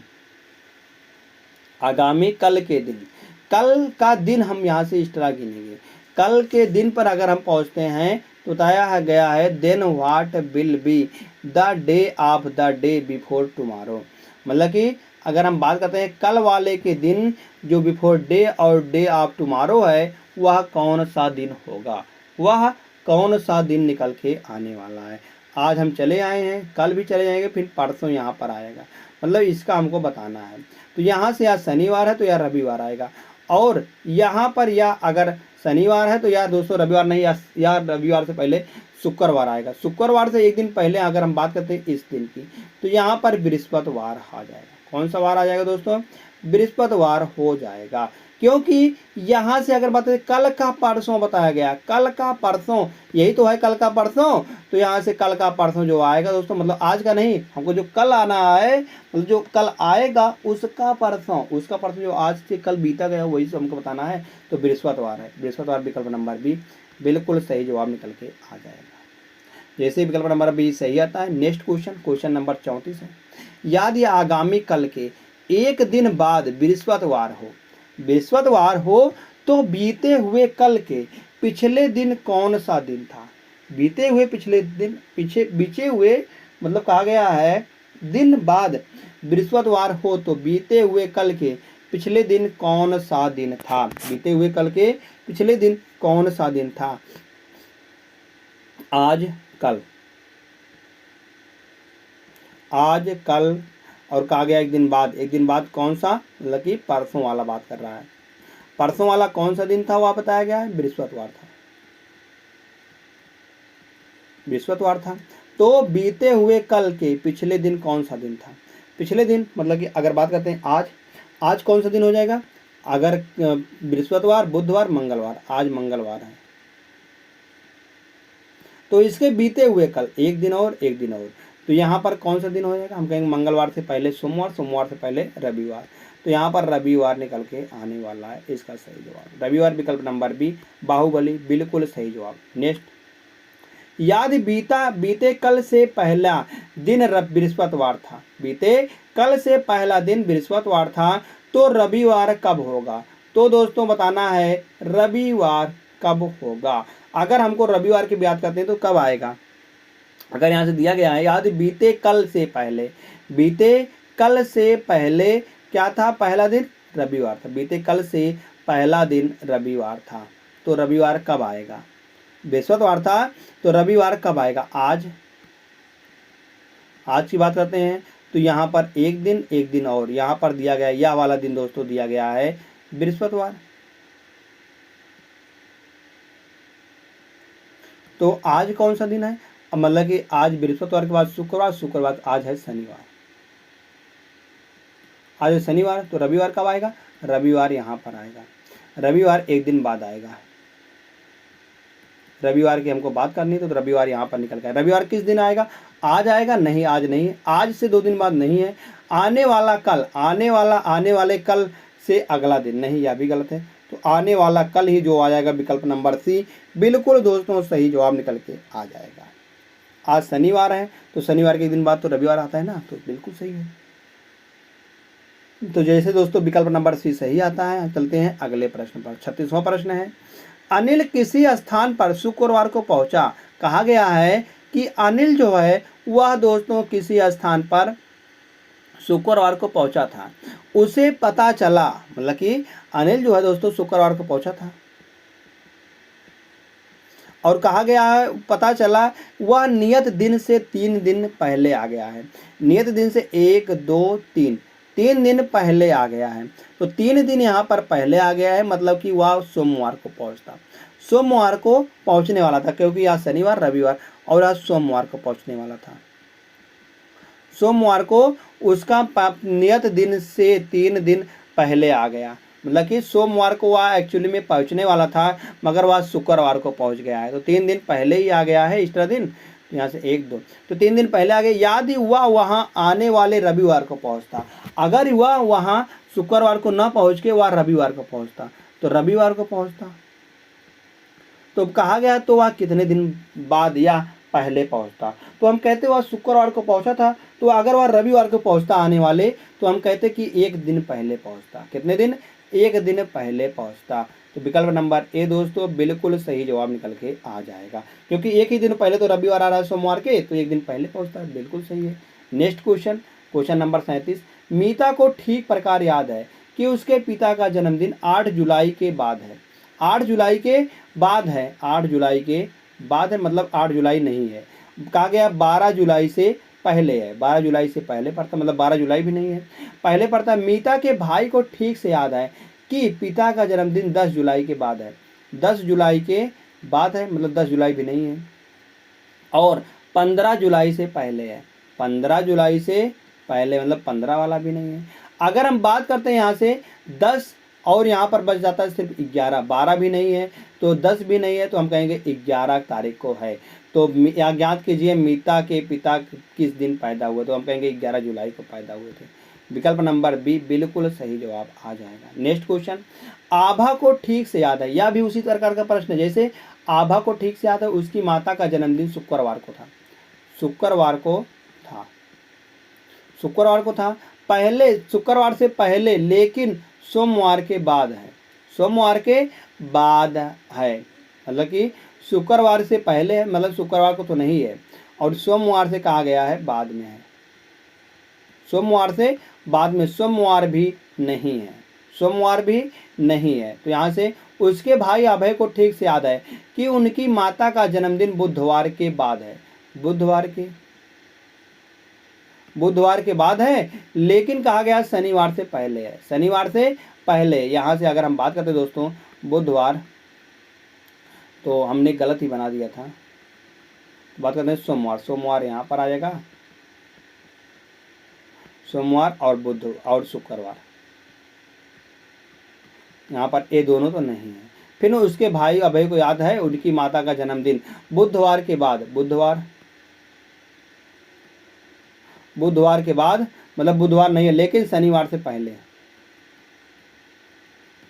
आगामी कल के दिन, कल का दिन हम यहाँ से इस तरह गिनेंगे। कल के दिन पर अगर हम पहुँचते हैं तो बताया गया है then what will be the day of the day before tomorrow, मतलब कि अगर हम बात करते हैं कल वाले के दिन जो बिफोर डे और डे ऑफ टुमारो है, वह कौन सा दिन होगा, वह कौन सा दिन निकल के आने वाला है। आज हम चले आए हैं, कल भी चले जाएंगे, फिर परसों यहाँ पर आएगा, मतलब इसका हमको बताना है। तो यहाँ से या शनिवार है तो या रविवार आएगा, और यहाँ पर या अगर शनिवार है तो या दोस्तों रविवार नहीं, या रविवार से पहले शुक्रवार आएगा। शुक्रवार से एक दिन पहले अगर हम बात करते हैं इस दिन की, तो यहाँ पर बृहस्पतिवार आ जाएगा। कौन सा वार आ जाएगा दोस्तों, बृहस्पतिवार हो जाएगा, क्योंकि यहाँ से अगर बात करें कल का परसों बताया गया, कल का परसों यही तो है कल का परसों, तो यहाँ से कल का परसों जो आएगा दोस्तों, मतलब आज का नहीं, हमको जो कल आना है, मतलब जो कल आएगा उसका परसों जो आज से कल बीता गया वही से हमको बताना है। तो बृहस्पतिवार है, बृहस्पतिवार विकल्प नंबर बी बिल्कुल सही जवाब निकल के आ जाएगा। जैसे विकल्प नंबर बी सही आता है। नेक्स्ट क्वेश्चन नंबर 34 है, यदि आगामी कल के एक दिन बाद बृहस्पतिवार हो तो बीते हुए कल के पिछले दिन कौन सा दिन था। बीते हुए मतलब कहा गया है दिन बाद बृहस्पतिवार हो तो बीते हुए कल के पिछले दिन कौन सा दिन था, बीते हुए कल के पिछले दिन कौन सा दिन था। आज कल और कहा गया एक दिन बाद कौन सा, मतलब कि परसों वाला बात कर रहा है। परसों वाला कौन सा दिन था वह बताया गया है, बृहस्पतिवार था। तो बीते हुए कल के पिछले दिन कौन सा दिन था। पिछले दिन मतलब कि अगर बात करते हैं आज कौन सा दिन हो जाएगा? अगर बृहस्पतिवार, बुधवार, मंगलवार, आज मंगलवार है, तो इसके बीते हुए कल एक दिन और एक दिन और, तो यहाँ पर कौन सा दिन हो जाएगा? हम कहेंगे मंगलवार से पहले सोमवार, सोमवार से पहले रविवार, तो यहाँ पर रविवार निकल के आने वाला है इसका सही जवाब, रविवार विकल्प नंबर बी, बाहुबली, बिल्कुल सही जवाब। नेक्स्ट, यदि बीते कल से पहला दिन बृहस्पतिवार था, बीते कल से पहला दिन बृहस्पतिवार था, तो रविवार कब होगा? तो दोस्तों बताना है रविवार कब होगा। अगर हमको रविवार की बात करते हैं तो कब आएगा? अगर यहाँ से दिया गया है याद, बीते कल से पहले, बीते कल से पहले क्या था? पहला दिन रविवार था, बीते कल से पहला दिन रविवार था, तो रविवार कब आएगा? बृहस्पतिवार था, तो रविवार कब आएगा? आज की बात करते हैं, तो यहाँ पर एक दिन और, यहाँ पर दिया गया यह वाला दिन दोस्तों दिया गया है बृहस्पतिवार, तो आज कौन सा दिन है? मतलब कि आज बृहस्पतिवार के बाद शुक्रवार, शुक्रवार आज है शनिवार, आज है शनिवार, तो रविवार कब आएगा? रविवार यहाँ पर आएगा, रविवार एक दिन बाद आएगा, रविवार की हमको बात करनी है तो रविवार यहाँ पर निकल गया। रविवार किस दिन आएगा? आज आएगा? नहीं, आज नहीं है, आज से 2 दिन बाद नहीं है, आने वाला कल, आने वाले कल से अगला दिन, नहीं, यह भी गलत है, तो आने वाला कल ही जो आ जाएगा विकल्प नंबर सी, बिल्कुल दोस्तों सही जवाब निकल के आ जाएगा। आज शनिवार है, तो शनिवार के एक दिन बाद तो रविवार आता है ना, तो बिल्कुल सही है। तो जैसे दोस्तों विकल्प नंबर सी सही आता है, चलते हैं अगले प्रश्न पर। 36वां प्रश्न है, अनिल किसी स्थान पर शुक्रवार को पहुंचा। कहा गया है कि अनिल जो है वह दोस्तों किसी स्थान पर शुक्रवार को पहुंचा था, उसे पता चला, मतलब कि अनिल जो है दोस्तों शुक्रवार को पहुंचा था, और कहा गया है पता चला वह नियत दिन से 3 दिन पहले आ गया है, नियत दिन से 1 2 3 दिन पहले आ गया है, तो 3 दिन यहाँ पर पहले आ गया है, मतलब कि वह सोमवार को पहुँचता, सोमवार को पहुँचने वाला था, क्योंकि आज शनिवार, रविवार और आज सोमवार को पहुँचने वाला था, सोमवार को उसका नियत दिन से 3 दिन पहले आ गया, मतलब कि सोमवार को वह एक्चुअली में पहुँचने वाला था, मगर वह शुक्रवार को पहुँच गया है, तो 3 दिन पहले ही आ गया है एक्स्ट्रा दिन, तो यहाँ से 1 2, तो 3 दिन पहले आ गए। यदि वह वहाँ आने वाले रविवार को पहुँचता, अगर वह वहाँ शुक्रवार को न पहुँच के वह रविवार को पहुँचता, तो रविवार को पहुँचता, तो कहा गया तो वह कितने दिन बाद या पहले पहुँचता, तो हम कहते वह शुक्रवार को पहुँचा था, तो अगर वह रविवार को पहुँचता आने वाले, तो हम कहते कि 1 दिन पहले पहुँचता, कितने दिन? 1 दिन पहले पहुँचता, तो विकल्प नंबर ए दोस्तों बिल्कुल सही जवाब निकल के आ जाएगा, क्योंकि 1 ही दिन पहले तो रविवार आ रहा है सोमवार के, तो 1 दिन पहले पहुँचता है, बिल्कुल सही है। नेक्स्ट क्वेश्चन, क्वेश्चन नंबर 37, मीता को ठीक प्रकार याद है कि उसके पिता का जन्मदिन 8 जुलाई के बाद है, 8 जुलाई के बाद है, 8 जुलाई के बाद है, मतलब 8 जुलाई नहीं है, कहा गया 12 जुलाई से पहले है, 12 जुलाई से पहले पड़ता, मतलब 12 जुलाई भी नहीं है, पहले पड़ता है। मीता के भाई को ठीक से याद है कि पिता का जन्मदिन 10 जुलाई के बाद है, 10 जुलाई के बाद है, मतलब 10 जुलाई भी नहीं है, और 15 जुलाई से पहले है, 15 जुलाई से पहले, मतलब 15 वाला भी नहीं है। अगर हम बात करते हैं यहाँ से 10 और यहाँ पर बच जाता है सिर्फ 11, 12 भी नहीं है, तो 10 भी नहीं है, तो हम कहेंगे 11 तारीख को है, तो यहाँ ज्ञात कीजिए मीता के पिता किस दिन पैदा हुए, तो हम कहेंगे 11 जुलाई को पैदा हुए थे, विकल्प नंबर बी बिल्कुल सही जवाब आ जाएगा। नेक्स्ट क्वेश्चन, आभा को ठीक से याद है, यह भी उसी प्रकार का प्रश्न है, जैसे आभा को ठीक से याद है उसकी माता का जन्मदिन शुक्रवार को था, शुक्रवार को था, शुक्रवार को था, पहले शुक्रवार से पहले, लेकिन सोमवार के बाद है, सोमवार के बाद है, मतलब कि शुक्रवार से पहले है, मतलब शुक्रवार को तो नहीं है, और सोमवार से कहा गया है बाद में है, सोमवार से बाद में, सोमवार भी नहीं है, सोमवार भी नहीं है, तो यहाँ से उसके भाई अभय को ठीक से याद है कि उनकी माता का जन्मदिन बुधवार के बाद है, बुधवार के बाद है, लेकिन कहा गया शनिवार से पहले है, शनिवार से पहले। यहाँ से अगर हम बात करते दोस्तों बुधवार, तो हमने गलत ही बना दिया था, बात करते हैं सोमवार, सोमवार यहाँ पर आ जाएगा, सोमवार और बुध और शुक्रवार, यहाँ पर ये दोनों तो नहीं है। फिर उसके भाई अभय को याद है उनकी माता का जन्मदिन बुधवार के बाद, बुधवार के बाद मतलब बुधवार नहीं है लेकिन शनिवार से पहले,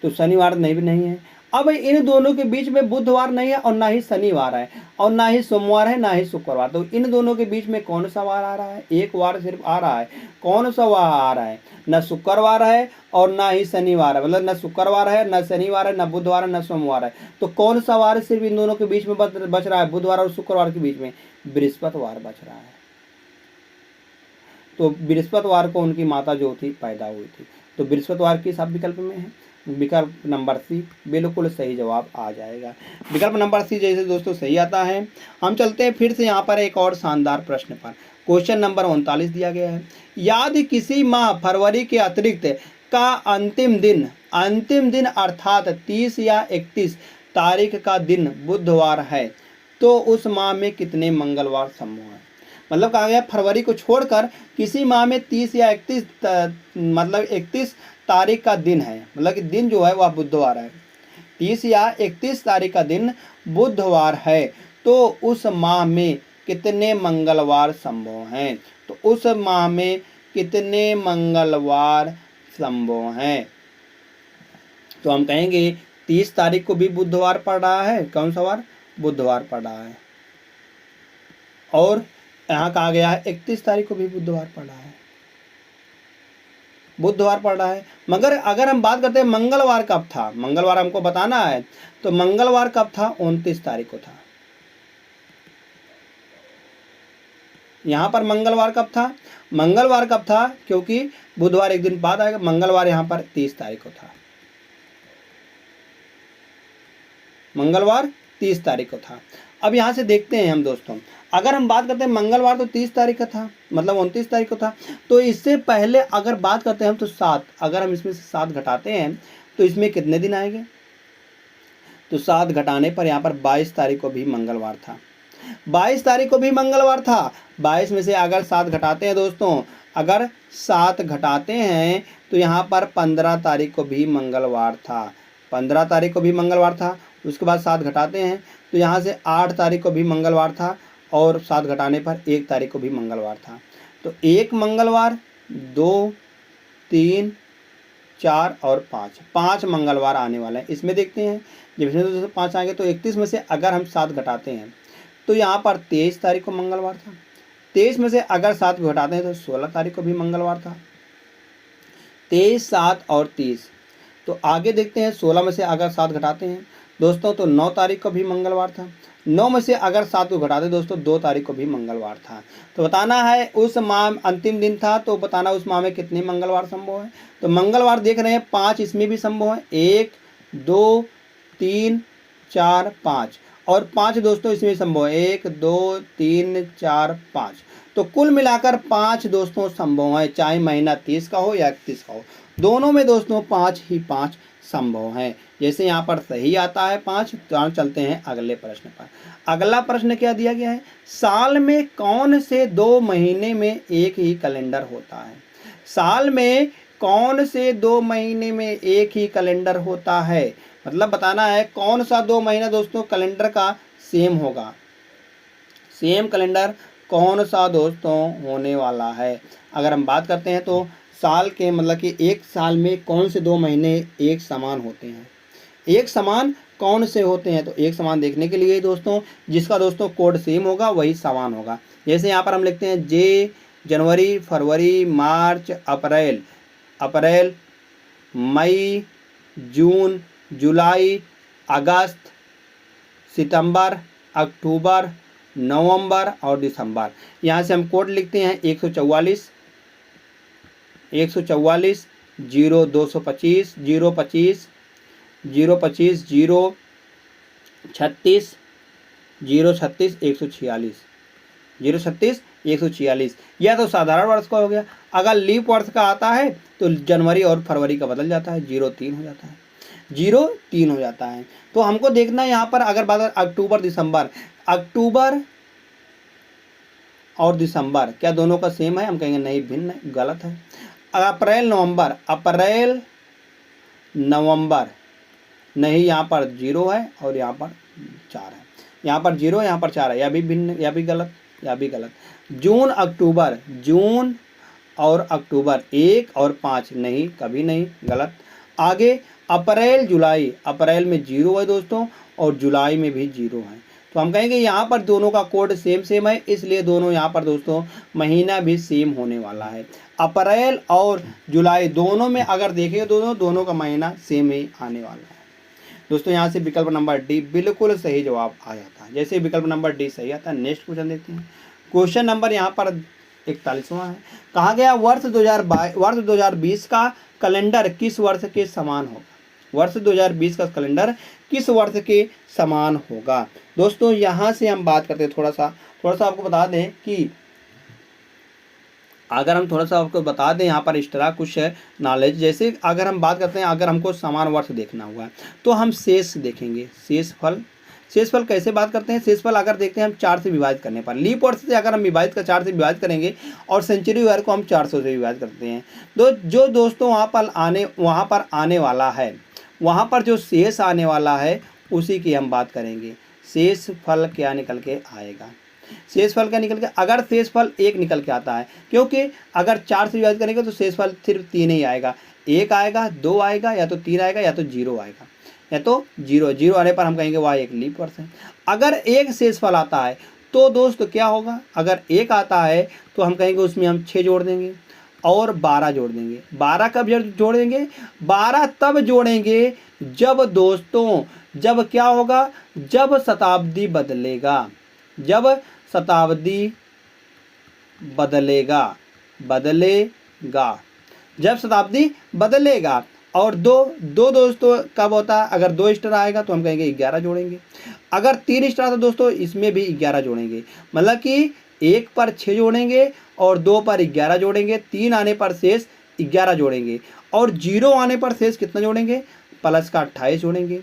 तो शनिवार नहीं भी नहीं है। अब इन दोनों के बीच में बुधवार नहीं है और ना ही शनिवार है और ना ही सोमवार है ना ही शुक्रवार, तो इन दोनों के बीच में कौन सा वार आ रहा है? एक वार सिर्फ आ रहा है। कौन सा वार आ रहा है? न शुक्रवार है और ना ही शनिवार है, मतलब न शुक्रवार है न शनिवार है न बुधवार है न सोमवार है, तो कौन सा वार सिर्फ इन दोनों के बीच में बच रहा है? बुधवार और शुक्रवार के बीच में बृहस्पतिवार बच रहा है। तो बृहस्पतिवार को उनकी माता जो थी पैदा हुई थी, तो बृहस्पतिवार किस आप विकल्प में है? विकल्प नंबर सी बिल्कुल सही जवाब आ जाएगा। विकल्प नंबर सी जैसे दोस्तों सही आता है। हम चलते हैं फिर से यहाँ पर एक और शानदार प्रश्न पर। क्वेश्चन नंबर 39 दिया गया है, यदि किसी माह फरवरी के अतिरिक्त का अंतिम दिन अर्थात 30 या 31 तारीख का दिन बुधवार है तो उस माह में कितने मंगलवार संभव है? मतलब कहा गया फरवरी को छोड़कर किसी माह में 30 या 31 तारीख का दिन है, मतलब कि दिन जो है वह बुधवार है, 30 या 31 तारीख का दिन बुधवार है, तो उस माह में कितने मंगलवार संभव हैं? तो उस माह में कितने मंगलवार संभव हैं? तो हम कहेंगे 30 तारीख को भी बुधवार पड़ रहा है, कौन सा वार? बुधवार पड़ रहा है, और यहाँ कहा गया है 31 तारीख को भी बुधवार पड़ रहा है, बुधवार पड़ रहा है। मगर अगर हम बात करते हैं मंगलवार कब था, मंगलवार हमको बताना है, तो मंगलवार कब था? 29 तारीख को था। यहाँ पर मंगलवार कब था? मंगलवार कब था? क्योंकि बुधवार एक दिन बाद आएगा, मंगलवार यहाँ पर 30 तारीख को था, मंगलवार 30 तारीख को था। अब यहाँ से देखते हैं हम दोस्तों, अगर हम बात करते हैं मंगलवार तो 30 तारीख का था, मतलब 29 तारीख को था, तो इससे पहले अगर बात करते हैं हम तो 7, अगर हम इसमें से 7 घटाते हैं तो इसमें कितने दिन आएंगे? तो 7 घटाने पर यहाँ पर 22 तारीख को भी मंगलवार था, 22 तारीख को भी मंगलवार था। 22 में से अगर 7 घटाते हैं दोस्तों, अगर 7 घटाते हैं तो यहाँ पर 15 तारीख को भी मंगलवार था, 15 तारीख को भी मंगलवार था। उसके बाद 7 घटाते हैं तो यहाँ से 8 तारीख को भी मंगलवार था, और 7 घटाने पर 1 तारीख को भी मंगलवार था। तो 1 मंगलवार, 2, 3, 4 और 5 मंगलवार आने वाले हैं। इसमें देखते हैं, जब इसमें 5 आएंगे तो 31 में से अगर हम 7 घटाते हैं तो यहाँ पर 23 तारीख को मंगलवार था, 23 में से अगर 7 को घटाते हैं तो 16 तारीख को भी मंगलवार था, 23, 7 और 30। तो आगे देखते हैं, 16 में से अगर 7 घटाते हैं दोस्तों तो 9 तारीख को भी मंगलवार था, 9 में से अगर 7 को घटाते दोस्तों 2 तारीख को भी मंगलवार था। तो बताना है उस माह अंतिम दिन था, तो बताना उस माह में कितने मंगलवार संभव है। तो मंगलवार देख रहे हैं 5 इसमें भी संभव है, 1, 2, 3, 4, 5 और 5 दोस्तों इसमें संभव है, 1, 2, 3, 4, 5। तो कुल मिलाकर 5 दोस्तों संभव है, चाहे महीना 30 का हो या 31 का हो, दोनों में दोस्तों 5 ही 5 संभव है। जैसे यहाँ पर सही आता है 5। तो चलते हैं अगले प्रश्न पर। अगला प्रश्न क्या दिया गया है, साल में कौन से 2 महीने में एक ही कैलेंडर होता है? साल में कौन से 2 महीने में एक ही कैलेंडर होता है? मतलब बताना है कौन सा 2 महीना दोस्तों कैलेंडर का सेम होगा, सेम कैलेंडर कौन सा दोस्तों होने वाला है। अगर हम बात करते हैं तो साल के मतलब कि एक साल में कौन से 2 महीने एक समान होते हैं, एक समान कौन से होते हैं? तो एक समान देखने के लिए दोस्तों जिसका दोस्तों कोड सेम होगा वही समान होगा। जैसे यहाँ पर हम लिखते हैं जनवरी, फरवरी, मार्च, अप्रैल, मई, जून, जुलाई, अगस्त, सितंबर, अक्टूबर, नवंबर और दिसंबर। यहाँ से हम कोड लिखते हैं 144, 0, 225, 025, 025, 036, 036, 146, 036, 146। यह तो साधारण वर्ष का हो गया। अगर लीप वर्ष का आता है तो जनवरी और फरवरी का बदल जाता है, 03 हो जाता है, 03 हो जाता है। तो हमको देखना है यहाँ पर अगर बात अक्टूबर दिसंबर, अक्टूबर और दिसंबर क्या दोनों का सेम है? हम कहेंगे नहीं, भिन्न है, गलत है। अप्रैल नवंबर, अप्रैल नवंबर नहीं, यहाँ पर 0 है और यहाँ पर 4 है, यहाँ पर 0 है, यहाँ पर 4 है, यह भी भिन्न, यह भी गलत, यह भी गलत। जून अक्टूबर, जून और अक्टूबर 1 और 5 नहीं, कभी नहीं, गलत। आगे अप्रैल जुलाई, अप्रैल में 0 है दोस्तों और जुलाई में भी 0 है, तो हम कहेंगे यहाँ पर दोनों का कोड सेम सेम है, इसलिए दोनों यहाँ पर दोस्तों महीना भी सेम होने वाला है। अप्रैल और जुलाई दोनों में अगर देखें दोनों का महीना सेम ही आने वाला है दोस्तों। यहाँ से विकल्प नंबर डी बिल्कुल सही जवाब आ जाता है। जैसे विकल्प नंबर डी सही आता है, नेक्स्ट क्वेश्चन देखते हैं। क्वेश्चन नंबर यहाँ पर 41वां है। कहा गया वर्ष 2020 का कैलेंडर किस वर्ष के समान होगा? वर्ष 2020 का कैलेंडर किस वर्ष के समान होगा? दोस्तों यहाँ से हम बात करते हैं, थोड़ा सा आपको बता दें कि अगर हम थोड़ा सा आपको बता दें यहाँ पर एक्स्ट्रा कुछ नॉलेज, जैसे अगर हम बात करते हैं, अगर हमको समान वर्ष देखना हुआ तो हम शेष देखेंगे, शेषफल कैसे बात करते हैं? शेषफल अगर देखते हैं हम 4 से विभाजित करने पर, लीप वर्ष से अगर हम 4 से विभाजित करेंगे और सेंचुरी ईयर को हम 400 से विभाजित करते हैं, तो जो दोस्तों वहाँ पर आने वाला है, वहाँ पर जो शेष आने वाला है उसी की हम बात करेंगे। शेषफल क्या निकल के आएगा? शेषफल क्या निकल के, अगर शेषफल 1 निकल के आता है, क्योंकि अगर 4 से विभाजित करेंगे तो शेषफल सिर्फ 3 ही आएगा, 1 आएगा, 2 आएगा, या तो 3 आएगा, या तो 0 आएगा, या तो 0 आने पर हम कहेंगे वह एक लीप वर्ष है। अगर 1 शेषफल आता है तो दोस्त क्या होगा? अगर 1 आता है तो हम कहेंगे उसमें हम 6 जोड़ देंगे और 12 जोड़ देंगे। 12 कब जोड़ेंगे? 12 तब जोड़ेंगे जब दोस्तों, जब क्या होगा? जब शताब्दी बदलेगा, जब शताब्दी बदलेगा, जब शताब्दी बदलेगा। और दो दोस्तों कब होता है? अगर 2 स्टार आएगा तो हम कहेंगे 11 जोड़ेंगे। अगर 3 स्टार तो दोस्तों इसमें भी 11 जोड़ेंगे, मतलब कि 1 पर 6 जोड़ेंगे और 2 पर 11 जोड़ेंगे, 3 आने पर शेष 11 जोड़ेंगे और 0 आने पर शेष कितना जोड़ेंगे? प्लस का 28 जोड़ेंगे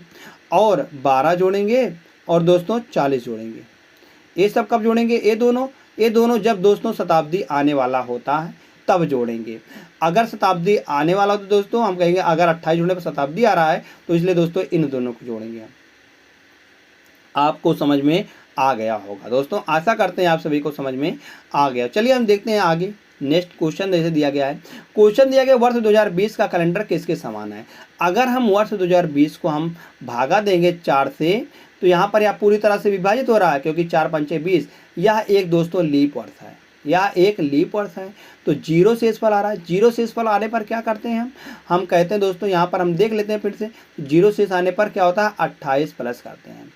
और 12 जोड़ेंगे और दोस्तों 40 जोड़ेंगे। ये सब कब जोड़ेंगे? ये दोनों जब दोस्तों शताब्दी आने वाला होता है तब जोड़ेंगे। अगर शताब्दी आने वाला तो दोस्तों हम कहेंगे, अगर 28 जोड़ने पर शताब्दी आ रहा है तो इसलिए दोस्तों इन दोनों को जोड़ेंगे। आपको समझ में आ गया होगा दोस्तों, आशा करते हैं आप सभी को समझ में आ गया। चलिए हम देखते हैं आगे नेक्स्ट क्वेश्चन जैसे दिया गया है। क्वेश्चन दिया गया वर्ष 2020 का कैलेंडर किसके समान है? अगर हम वर्ष 2020 को हम भागा देंगे 4 से, तो यहाँ पर यह पूरी तरह से विभाजित हो रहा है, क्योंकि 4 पंचे 20, यह एक दोस्तों लीप वर्ष है, यह एक लीप वर्ष है। तो 0 शेषफल आ रहा है। 0 शेषफल आने पर क्या करते हैं हम कहते हैं दोस्तों, यहाँ पर हम देख लेते हैं फिर से, 0 शेष आने पर क्या होता है? 28 प्लस करते हैं।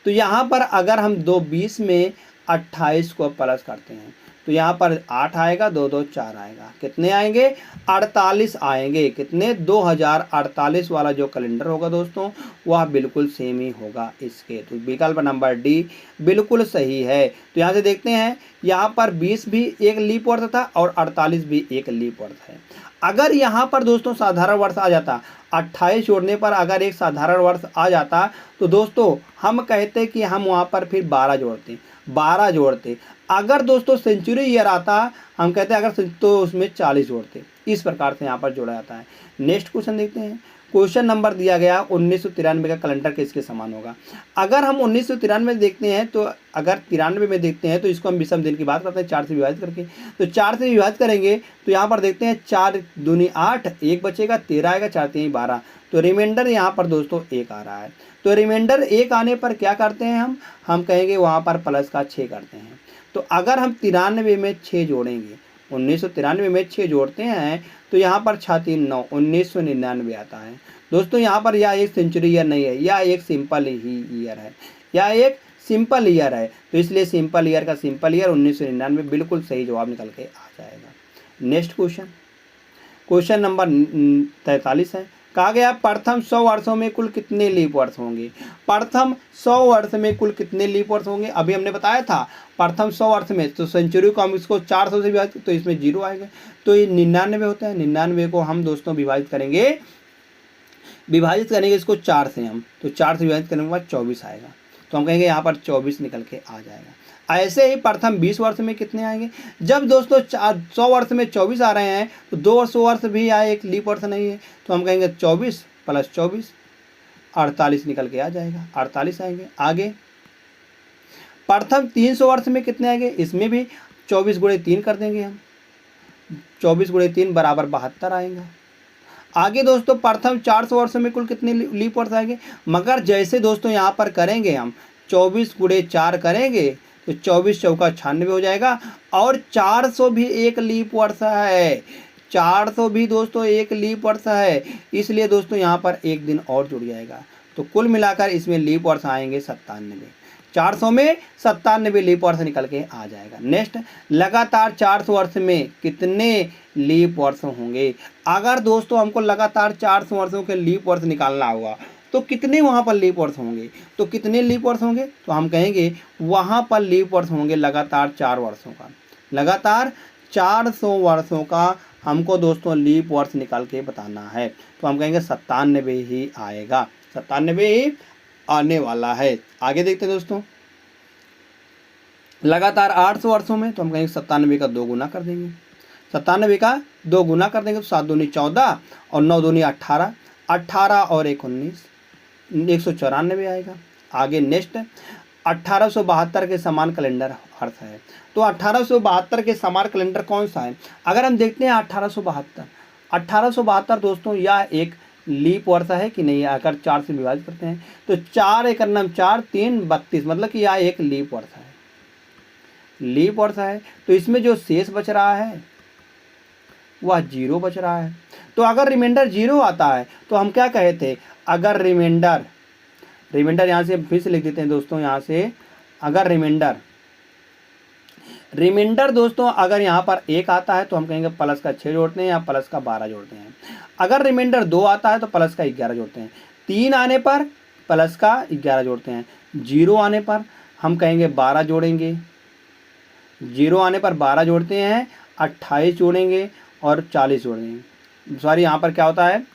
तो यहाँ पर अगर हम 20 में 28 को प्लस करते हैं तो यहाँ पर 8 आएगा, 2 2 4 आएगा, कितने आएंगे? 48 आएंगे। कितने? 2048 वाला जो कैलेंडर होगा दोस्तों वह बिल्कुल सेम ही होगा इसके। तो विकल्प नंबर डी बिल्कुल सही है। तो यहाँ से देखते हैं, यहाँ पर 20 भी एक लीप वर्ष था और 48 भी एक लीप वर्ष है। अगर यहाँ पर दोस्तों साधारण वर्ष आ जाता, 28 जोड़ने पर अगर एक साधारण वर्ष आ जाता तो दोस्तों हम कहते कि हम वहाँ पर फिर 12 जोड़ते। अगर दोस्तों सेंचुरी ईयर आता हम कहते हैं अगर तो उसमें 40 जोड़ते। इस प्रकार से यहाँ पर जोड़ा जाता है। नेक्स्ट क्वेश्चन देखते हैं। क्वेश्चन नंबर दिया गया 1993 का कैलेंडर किसके समान होगा? अगर हम 1993 देखते हैं तो अगर 93 में देखते हैं तो इसको हम विषम दिन की बात करते हैं 4 से विभाजित करके। तो 4 से विभाजित करेंगे तो यहाँ पर देखते हैं 4 दूनी 8, 1 बचेगा, 13 आएगा, 4 3 12। तो रिमाइंडर यहाँ पर दोस्तों 1 आ रहा है। तो रिमाइंडर 1 आने पर क्या करते हैं हम कहेंगे वहाँ पर प्लस का 6 करते हैं। तो अगर हम 93 में 6 जोड़ेंगे, 1993 में 6 जोड़ते हैं तो यहाँ पर 6 3 9, 1999 आता है। दोस्तों यहाँ पर यह एक सेंचुरी ईयर नहीं है, यह एक सिंपल ही ईयर है, यह एक सिंपल ईयर है। तो इसलिए सिंपल ईयर का सिंपल ईयर 1999 बिल्कुल सही जवाब निकल के आ जाएगा। नेक्स्ट क्वेश्चन नंबर 43 है। कहा गया प्रथम 100 वर्षों में कुल कितने लीप वर्ष होंगे? प्रथम 100 वर्ष में कुल कितने लीप वर्ष होंगे? अभी हमने बताया था प्रथम 100 वर्ष में, तो सेंचुरी को हम इसको 400 से विभाजित, तो इसमें 0 आएगा, तो ये 99 होता है। 99 को हम दोस्तों विभाजित करेंगे इसको 4 से हम, तो 4 से विभाजित करने के बाद 24 आएगा। तो हम कहेंगे यहाँ पर 24 निकल के आ जाएगा। ऐसे ही प्रथम 20 वर्ष में कितने आएंगे? जब दोस्तों 100 वर्ष में 24 आ रहे हैं तो 200 वर्ष भी आए, एक लीप वर्ष नहीं है, तो हम कहेंगे 24 प्लस 24। 48 निकल के आ जाएगा, 48 आएंगे। आगे प्रथम 300 वर्ष में कितने आएंगे, इसमें भी 24 गुणे 3 कर देंगे हम, 24 गुणे 3 बराबर 72 आएगा। आगे दोस्तों प्रथम 400 वर्षों में कुल कितने लीप वर्ष आएंगे, मगर जैसे दोस्तों यहाँ पर करेंगे हम 24 गुणे 4 करेंगे तो 24 चौका 96 हो जाएगा, और 400 भी एक लीप वर्ष है, 400 भी दोस्तों एक लीप वर्ष है, इसलिए दोस्तों यहाँ पर एक दिन और जुड़ जाएगा। तो कुल मिलाकर इसमें लीप वर्ष आएंगे 97, 400 में 97 लीप वर्ष निकल के आ जाएगा। नेक्स्ट, लगातार 400 वर्ष में कितने लीप वर्ष होंगे। अगर दोस्तों हमको लगातार 400 वर्षों के लीप वर्ष निकालना होगा तो कितने वहाँ पर लीप वर्ष होंगे, तो कितने लीप वर्ष होंगे, तो हम कहेंगे वहाँ पर लीप वर्ष होंगे लगातार 4 वर्षों का, लगातार 400 वर्षों का हमको दोस्तों लीप वर्ष निकाल के बताना है। तो हम कहेंगे 97 ही आएगा, 97 ही आने वाला है। आगे देखते हैं दोस्तों, लगातार 800 वर्षों में, तो हम कहेंगे 97 का 2 गुना कर देंगे, 97 का 2 गुना कर देंगे तो 7 दूनी 14 और 9 दूनी 18, 18 और 1 19, 194 आएगा। आगे नेक्स्ट, 1872 के समान कैलेंडर अर्थ है, तो 1872 के समान कैलेंडर कौन सा है। अगर हम देखते हैं 1872 दोस्तों यह एक लीप वर्ष है कि नहीं, अगर 4 से विभाजित करते हैं तो 4 एक नाम 4 3 32, मतलब कि यह एक लीप वर्ष है, लीप वर्ष है। तो इसमें जो शेष बच रहा है वह 0 बच रहा है। तो अगर रिमाइंडर 0 आता है तो हम क्या कहे थे, अगर रिमाइंडर यहाँ से फिर से लिख देते हैं दोस्तों, यहाँ से अगर रिमाइंडर दोस्तों अगर यहाँ पर 1 आता है तो हम कहेंगे प्लस का 6 जोड़ते हैं या प्लस का 12 जोड़ते हैं। अगर रिमाइंडर 2 आता है तो प्लस का 11 जोड़ते हैं, 3 आने पर प्लस का 11 जोड़ते हैं, 0 आने पर हम कहेंगे 12 जोड़ेंगे, 0 आने पर 12 जोड़ते हैं, 28 जोड़ेंगे और 40 जोड़ेंगे। सॉरी, यहाँ पर क्या होता है,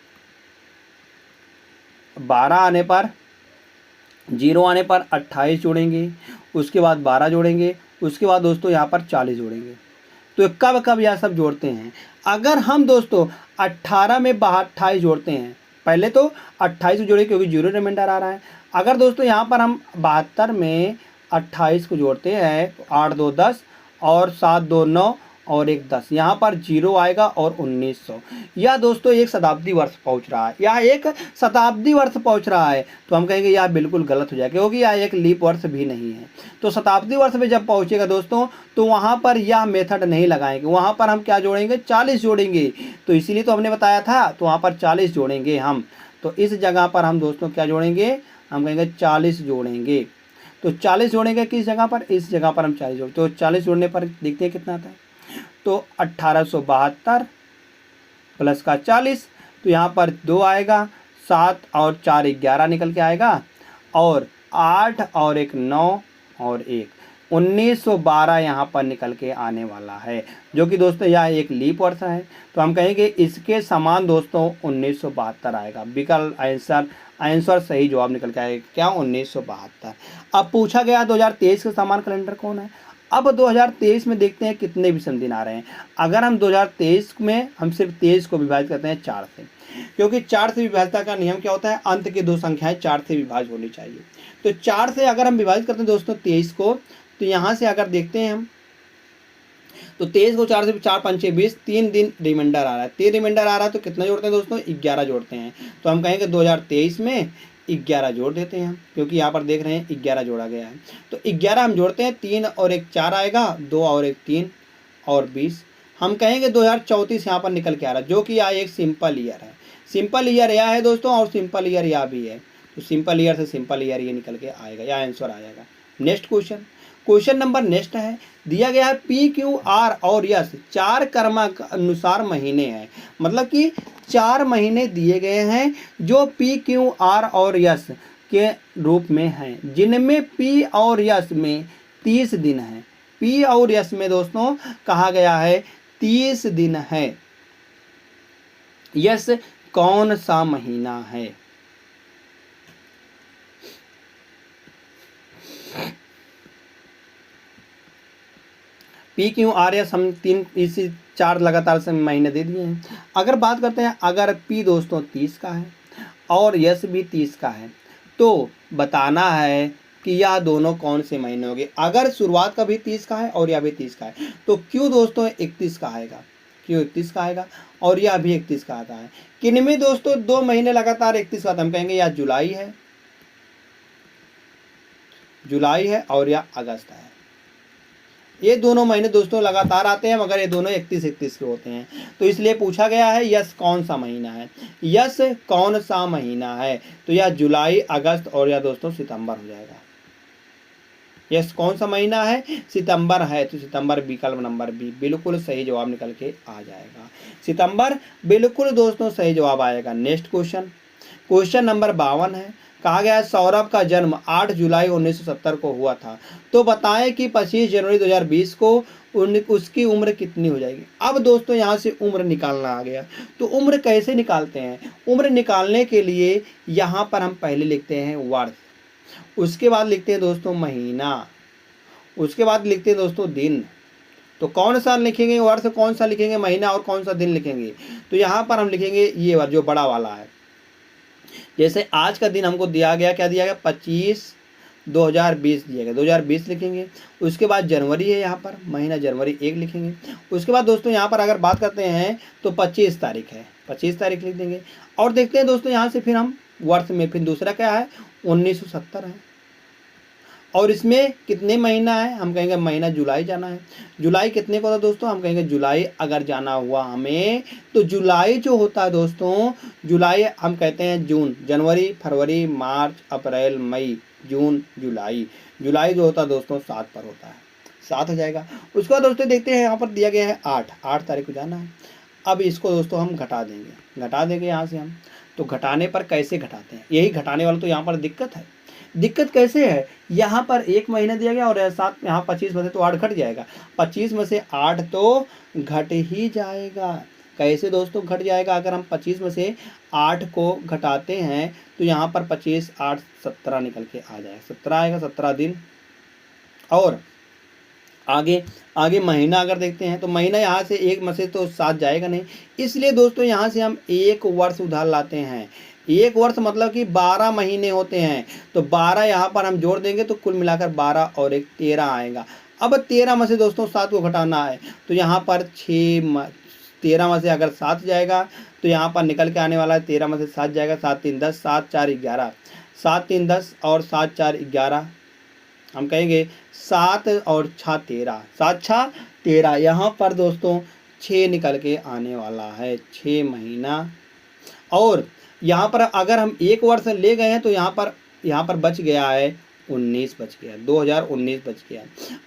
12 आने पर 0 आने पर 28 जोड़ेंगे, उसके बाद 12 जोड़ेंगे, उसके बाद दोस्तों यहाँ पर 40 जोड़ेंगे। तो कब कब यह सब जोड़ते हैं, अगर हम दोस्तों 18 में 28 जोड़ते हैं, पहले तो 28 जोड़े क्योंकि 0 रिमाइंडर आ रहा है। अगर दोस्तों यहाँ पर हम 72 में 28 को जोड़ते हैं तो 8 2 10 और 7 2 9 और 1 10, यहाँ पर 0 आएगा और 1900। यह दोस्तों एक शताब्दी वर्ष पहुँच रहा है, यह एक शताब्दी वर्ष पहुँच रहा है। तो हम कहेंगे यह बिल्कुल गलत हो जाएगा क्योंकि यह एक लीप वर्ष भी नहीं है। तो शताब्दी वर्ष में जब पहुँचेगा दोस्तों तो वहाँ पर यह मेथड नहीं लगाएंगे, वहाँ पर हम क्या जोड़ेंगे, 40 जोड़ेंगे। तो इसीलिए तो हमने बताया था, तो वहाँ पर 40 जोड़ेंगे हम। तो इस जगह पर हम दोस्तों क्या जोड़ेंगे, हम कहेंगे 40 जोड़ेंगे। तो 40 जोड़ेंगे किस जगह पर, इस जगह पर हम 40 जोड़ेंगे। तो 40 जोड़ने पर देखते हैं कितना आता है, तो 1872 प्लस का 40, तो यहाँ पर 2 आएगा, 7 और 4 11 निकल के आएगा, और 8 और 1 9 और 1 1912 यहाँ पर निकल के आने वाला है, जो कि दोस्तों यह एक लीप वर्ष है। तो हम कहेंगे इसके समान दोस्तों 1972 आएगा। विकल्प आंसर सही जवाब निकल के आएगा क्या, 1972। अब पूछा गया 2023 के समान कैलेंडर कौन है। अब 2023 में देखते हैं कितने विषम दिन आ रहे हैं। अगर हम 2023 में हम सिर्फ 23 को विभाजित करते हैं 4 से, क्योंकि 4 से विभाजता का नियम क्या होता है, अंत की 2 संख्याएं 4 से विभाज्य होनी चाहिए। तो 4 से अगर हम विभाजित करते हैं दोस्तों 23 को, तो यहाँ से अगर देखते हैं हम तो 23 को 4 से 4 5 6 20, 3 दिन रिमाइंडर आ रहा है, 3 रिमाइंडर आ रहा है तो कितना जोड़ते हैं दोस्तों, 11 जोड़ते हैं। तो हम कहेंगे 2023 में 11 जोड़ देते हैं हम, क्योंकि यहाँ पर देख रहे हैं 11 जोड़ा गया है। तो 11 हम जोड़ते हैं, 3 और 1 4 आएगा, 2 और 1 3 और 20। हम कहेंगे 2034 यहाँ पर निकल के आ रहा है, जो कि यह एक सिंपल ईयर है। सिंपल ईयर यह है दोस्तों, और सिंपल ईयर यह भी है। तो सिंपल ईयर से सिंपल ईयर ये निकल के आएगा, यह आंसर आ जाएगा। नेक्स्ट क्वेश्चन नंबर नेक्स्ट है, दिया गया है पी क्यू आर और यस 4 क्रमानुसार महीने हैं, मतलब कि 4 महीने दिए गए हैं जो पी क्यू आर और यस के रूप में हैं, जिनमें पी और यस में 30 दिन है। पी और यस में दोस्तों कहा गया है 30 दिन है। यस कौन सा महीना है, पी क्यू आर एस हम 4 लगातार से महीने दे दिए हैं। अगर बात करते हैं, अगर पी दोस्तों 30 का है और यश भी 30 का है। तो बताना है कि यह दोनों कौन से महीने होंगे। अगर शुरुआत का भी 30 का है और यह भी 30 का है तो क्यों दोस्तों 31 का आएगा, क्यों 31 का आएगा और यह भी 31 का आता है। किन में दोस्तों 2 महीने लगातार 31 का, हम कहेंगे यह जुलाई है, जुलाई है और यह अगस्त है। ये दोनों महीने दोस्तों लगातार आते हैं मगर ये दोनों 31-31 के होते हैं। तो इसलिए पूछा गया है यश कौन सा महीना है, यश कौन सा महीना है, तो यह जुलाई, अगस्त और यह दोस्तों सितंबर हो जाएगा। यश कौन सा महीना है, सितंबर है, तो सितंबर विकल्प नंबर बी बिल्कुल सही जवाब निकल के आ जाएगा। सितंबर बिल्कुल दोस्तों सही जवाब आएगा। नेक्स्ट क्वेश्चन, क्वेश्चन नंबर 52 है। कहा गया है सौरभ का जन्म 8 जुलाई 1970 को हुआ था, तो बताएं कि 25 जनवरी 2020 को उसकी उम्र कितनी हो जाएगी। अब दोस्तों यहाँ से उम्र निकालना आ गया, तो उम्र कैसे निकालते हैं। उम्र निकालने के लिए यहाँ पर हम पहले लिखते हैं वर्ष, उसके बाद लिखते हैं दोस्तों महीना, उसके बाद लिखते हैं दोस्तों दिन। तो कौन सा लिखेंगे वर्ष, कौन सा लिखेंगे महीना और कौन सा दिन लिखेंगे। तो यहाँ पर हम लिखेंगे ये जो बड़ा वाला है। जैसे आज का दिन हमको दिया गया, क्या दिया गया 25/2020 दिया गया, 2020 लिखेंगे। उसके बाद जनवरी है, यहाँ पर महीना जनवरी 1 लिखेंगे। उसके बाद दोस्तों यहाँ पर अगर बात करते हैं तो 25 तारीख है, 25 तारीख लिख देंगे। और देखते हैं दोस्तों यहाँ से फिर हम वर्ष में फिर दूसरा क्या है 1970 है। और इसमें कितने महीना है, हम कहेंगे महीना जुलाई जाना है। जुलाई कितने को था दोस्तों, हम कहेंगे जुलाई अगर जाना हुआ हमें तो जुलाई जो होता है दोस्तों, जुलाई हम कहते हैं जून, जनवरी, फरवरी, मार्च, अप्रैल, मई, जून, जुलाई। जुलाई जो होता है दोस्तों 7 पर होता है, 7 हो जाएगा। उसके बाद दोस्तों देखते हैं यहाँ पर दिया गया है 8 तारीख को जाना है। अब इसको दोस्तों हम घटा देंगे यहाँ से हम। तो घटाने पर कैसे घटाते हैं, यही घटाने वाला तो यहाँ पर दिक्कत है। दिक्कत कैसे है, यहाँ पर 1 महीना दिया गया और साथ में यहाँ 25 में से तो 8 घट जाएगा, 25 में से 8 तो घट ही जाएगा। कैसे दोस्तों घट जाएगा, अगर हम 25 में से 8 को घटाते हैं तो यहाँ पर 25, 8, 17 निकल के आ जाएगा, 17 आएगा, 17 दिन। और आगे महीना अगर देखते हैं तो महीना यहाँ से 1 में से तो 7 जाएगा नहीं, इसलिए दोस्तों यहाँ से हम 1 वर्ष उधार लाते हैं। 1 वर्ष मतलब कि 12 महीने होते हैं, तो 12 यहाँ पर हम जोड़ देंगे तो कुल मिलाकर 12 और 1 13 आएगा। अब 13 में से दोस्तों 7 को घटाना है तो यहाँ पर 13 में से अगर 7 जाएगा तो यहाँ पर निकल के आने वाला है 13 में से 7 जाएगा, 7 3 10, 7 4 11, 7 3 10 और 7 4 11, हम कहेंगे 7 और 6 13, 7 6 13। यहाँ पर दोस्तों 6 निकल के आने वाला है, 6 महीना। और यहाँ पर अगर हम 1 वर्ष ले गए हैं तो यहाँ पर बच गया है 19 बच गया, 2019 बच गया।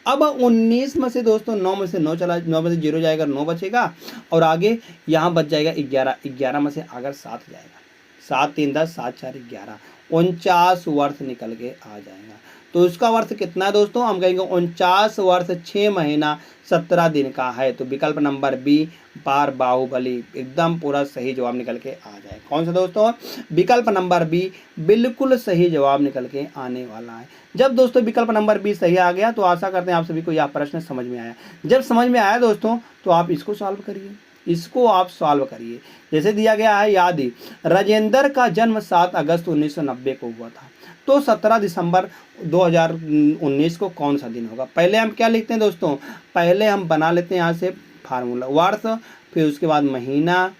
अब 19 में से दोस्तों 9 में से 9 चला, 9 में से 0 जाएगा, 9 बचेगा। और आगे यहाँ बच जाएगा 11, 11 में से अगर 7 जाएगा, 7 3 10, 7 4 11, 49 वर्ष निकल के आ जाएगा। तो उसका वर्ष कितना है दोस्तों, हम कहेंगे 49 वर्ष 6 महीना 17 दिन का है। तो विकल्प नंबर बी बार बाहुबली एकदम पूरा सही जवाब निकल के आ जाए। कौन सा दोस्तों, विकल्प नंबर बी बिल्कुल सही जवाब निकल के आने वाला है। जब दोस्तों विकल्प नंबर बी सही आ गया तो आशा करते हैं आप सभी को यह प्रश्न समझ में आया। जब समझ में आया दोस्तों तो आप इसको सॉल्व करिए, इसको आप सॉल्व करिए। जैसे दिया गया है याद, राजेंद्र का जन्म 7 अगस्त 1990 को हुआ था, तो 17 दिसंबर 2019 को कौन सा दिन होगा। पहले हम क्या लिखते हैं दोस्तों, पहले हम बना लेते हैं यहाँ से फार्मूला, वर्ष, फिर उसके बाद महीना,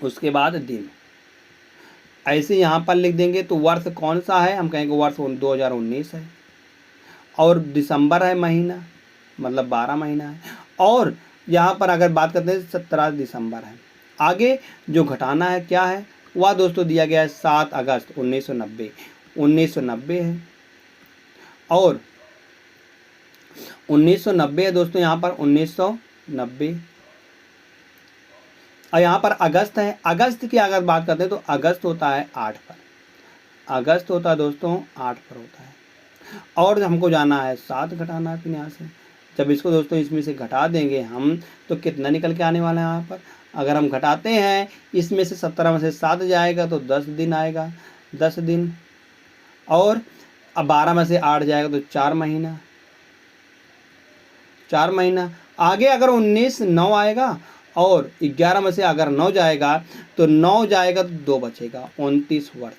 उसके बाद दिन। ऐसे यहाँ पर लिख देंगे तो वर्ष कौन सा है, हम कहेंगे वर्ष 2019 है। और दिसंबर है महीना, मतलब 12 महीना है। और यहाँ पर अगर बात करते हैं 17 दिसंबर है। आगे जो घटाना है क्या है, वह दोस्तों दिया गया है 7 अगस्त 1990, 1990 है। और 1990 है दोस्तों, यहाँ पर 1990। और यहाँ पर अगस्त है, अगस्त की अगर बात करते हैं तो अगस्त होता है 8 पर, अगस्त होता है दोस्तों 8 पर होता है। और हमको जाना है 7 घटाना है फिर यहाँ से। जब इसको दोस्तों इसमें से घटा देंगे हम तो कितना निकल के आने वाला है यहाँ पर, अगर हम घटाते हैं इसमें से 17 में से 7 जाएगा तो 10 दिन आएगा, 10 दिन। और अब 12 में से 8 जाएगा तो 4 महीना, 4 महीना। आगे अगर 19 9 आएगा और 11 में से अगर 9 जाएगा तो 9 जाएगा तो 2 बचेगा, 29 वर्ष।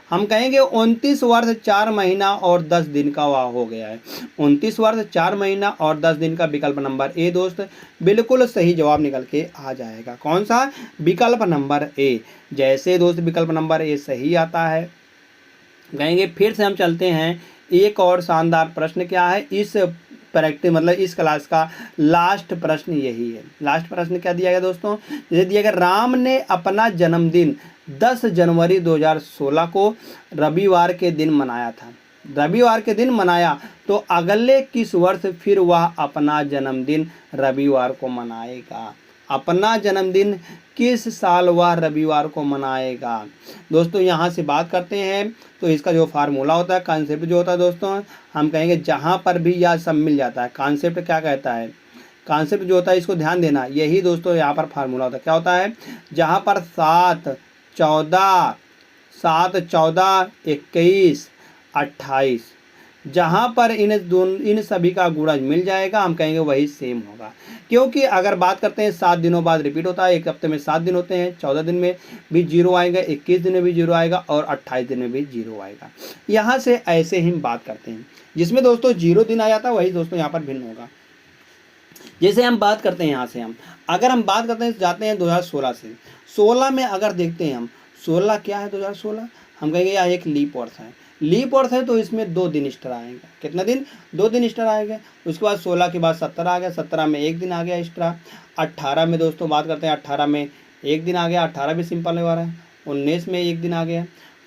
हम कहेंगे 29 वर्ष 4 महीना और 10 दिन का वह हो गया है। 29 वर्ष 4 महीना और 10 दिन का विकल्प नंबर ए दोस्त बिल्कुल सही जवाब निकल के आ जाएगा। कौन सा? विकल्प नंबर ए। जैसे दोस्त विकल्प नंबर ए सही आता है, कहेंगे फिर से हम चलते हैं। एक और शानदार प्रश्न क्या है इस प्रैक्टिस मतलब इस क्लास का लास्ट प्रश्न यही है। लास्ट प्रश्न क्या दिया गया दोस्तों? जैसे दिया गया, राम ने अपना जन्मदिन 10 जनवरी 2016 को रविवार के दिन मनाया था। रविवार के दिन मनाया तो अगले किस वर्ष फिर वह अपना जन्मदिन रविवार को मनाएगा? अपना जन्मदिन किस साल वह रविवार को मनाएगा? दोस्तों यहाँ से बात करते हैं तो इसका जो फार्मूला होता है, कॉन्सेप्ट जो होता है दोस्तों, हम कहेंगे जहाँ पर भी यह सब मिल जाता है। कॉन्सेप्ट क्या कहता है? कॉन्सेप्ट जो होता है इसको ध्यान देना, यही दोस्तों यहाँ पर फार्मूला होता है। क्या होता है? जहाँ पर 7, 14, 21, 28, जहाँ पर इन सभी का गुणज मिल जाएगा हम कहेंगे वही सेम होगा। क्योंकि अगर बात करते हैं 7 दिनों बाद रिपीट होता है, एक हफ्ते में 7 दिन होते हैं, 14 दिन में भी 0 आएगा, 21 दिन में भी 0 आएगा और 28 दिन में भी 0 आएगा। यहाँ से ऐसे ही हम बात करते हैं, जिसमें दोस्तों 0 दिन आ जाता है वही दोस्तों यहाँ पर भिन्न होगा। जैसे हम बात करते हैं यहाँ से अगर हम बात करते हैं जाते हैं 2016 से 16 में अगर देखते हैं हम 16 क्या है 2016, हम कहेंगे यह एक लीप वर्ष है। लीप वर्ष है तो इसमें 2 दिन एक्स्ट्रा आएगा। कितना दिन? 2 दिन एक्स्ट्रा आएगा। उसके बाद 16 के बाद 17 आ गया, 17 में 1 दिन आ गया एक्स्ट्रा। 18 में दोस्तों बात करते हैं, 18 में 1 दिन आ गया, 18 भी सिंपल हो रहा है। 19 में 1 दिन आ गया,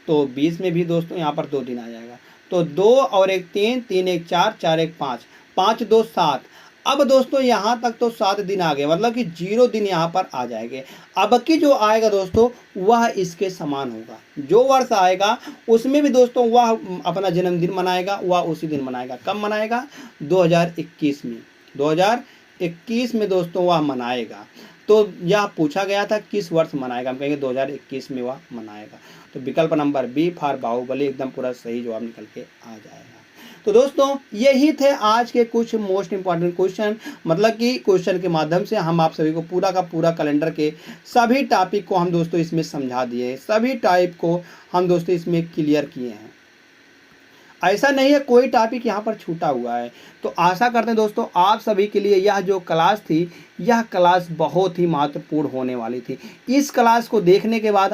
तो 20 में भी दोस्तों यहाँ पर 2 दिन आ जाएगा। तो 2 और 1 3, 3 1 4, 4 1 5, 5 2 7। अब दोस्तों यहाँ तक तो 7 दिन आ गए, मतलब कि 0 दिन यहाँ पर आ जाएंगे। अब की जो आएगा दोस्तों वह इसके समान होगा। जो वर्ष आएगा उसमें भी दोस्तों वह अपना जन्मदिन मनाएगा, वह उसी दिन मनाएगा। कब मनाएगा? 2021 में। 2021 में दोस्तों वह मनाएगा। तो यह पूछा गया था किस वर्ष मनाएगा, हम कहेंगे 2021 में वह मनाएगा। तो विकल्प नंबर बी फॉर बाहुबली एकदम पूरा सही जवाब निकल के आ जाएगा। तो दोस्तों यही थे आज के कुछ मोस्ट इंपॉर्टेंट क्वेश्चन, मतलब कि क्वेश्चन के माध्यम से हम आप सभी को पूरा का पूरा कैलेंडर के सभी टॉपिक को हम दोस्तों इसमें समझा दिए, सभी टाइप को हम दोस्तों इसमें क्लियर किए हैं। ऐसा नहीं है कोई टॉपिक यहाँ पर छूटा हुआ है। तो आशा करते हैं दोस्तों आप सभी के लिए यह जो क्लास थी यह क्लास बहुत ही महत्वपूर्ण होने वाली थी। इस क्लास को देखने के बाद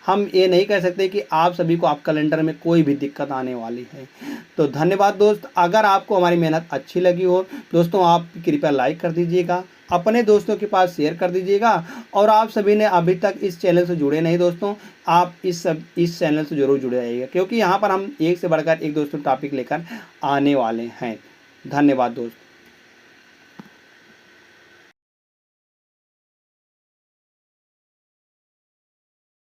हम ये नहीं कह सकते कि आप सभी को आप कैलेंडर में कोई भी दिक्कत आने वाली है। तो धन्यवाद दोस्त। अगर आपको हमारी मेहनत अच्छी लगी हो दोस्तों आप कृपया लाइक कर दीजिएगा, अपने दोस्तों के पास शेयर कर दीजिएगा। और आप सभी ने अभी तक इस चैनल से जुड़े नहीं दोस्तों, आप इस चैनल से जरूर जुड़े रहिएगा, क्योंकि यहाँ पर हम एक से बढ़कर एक दोस्तों टॉपिक लेकर आने वाले हैं। धन्यवाद दोस्तों।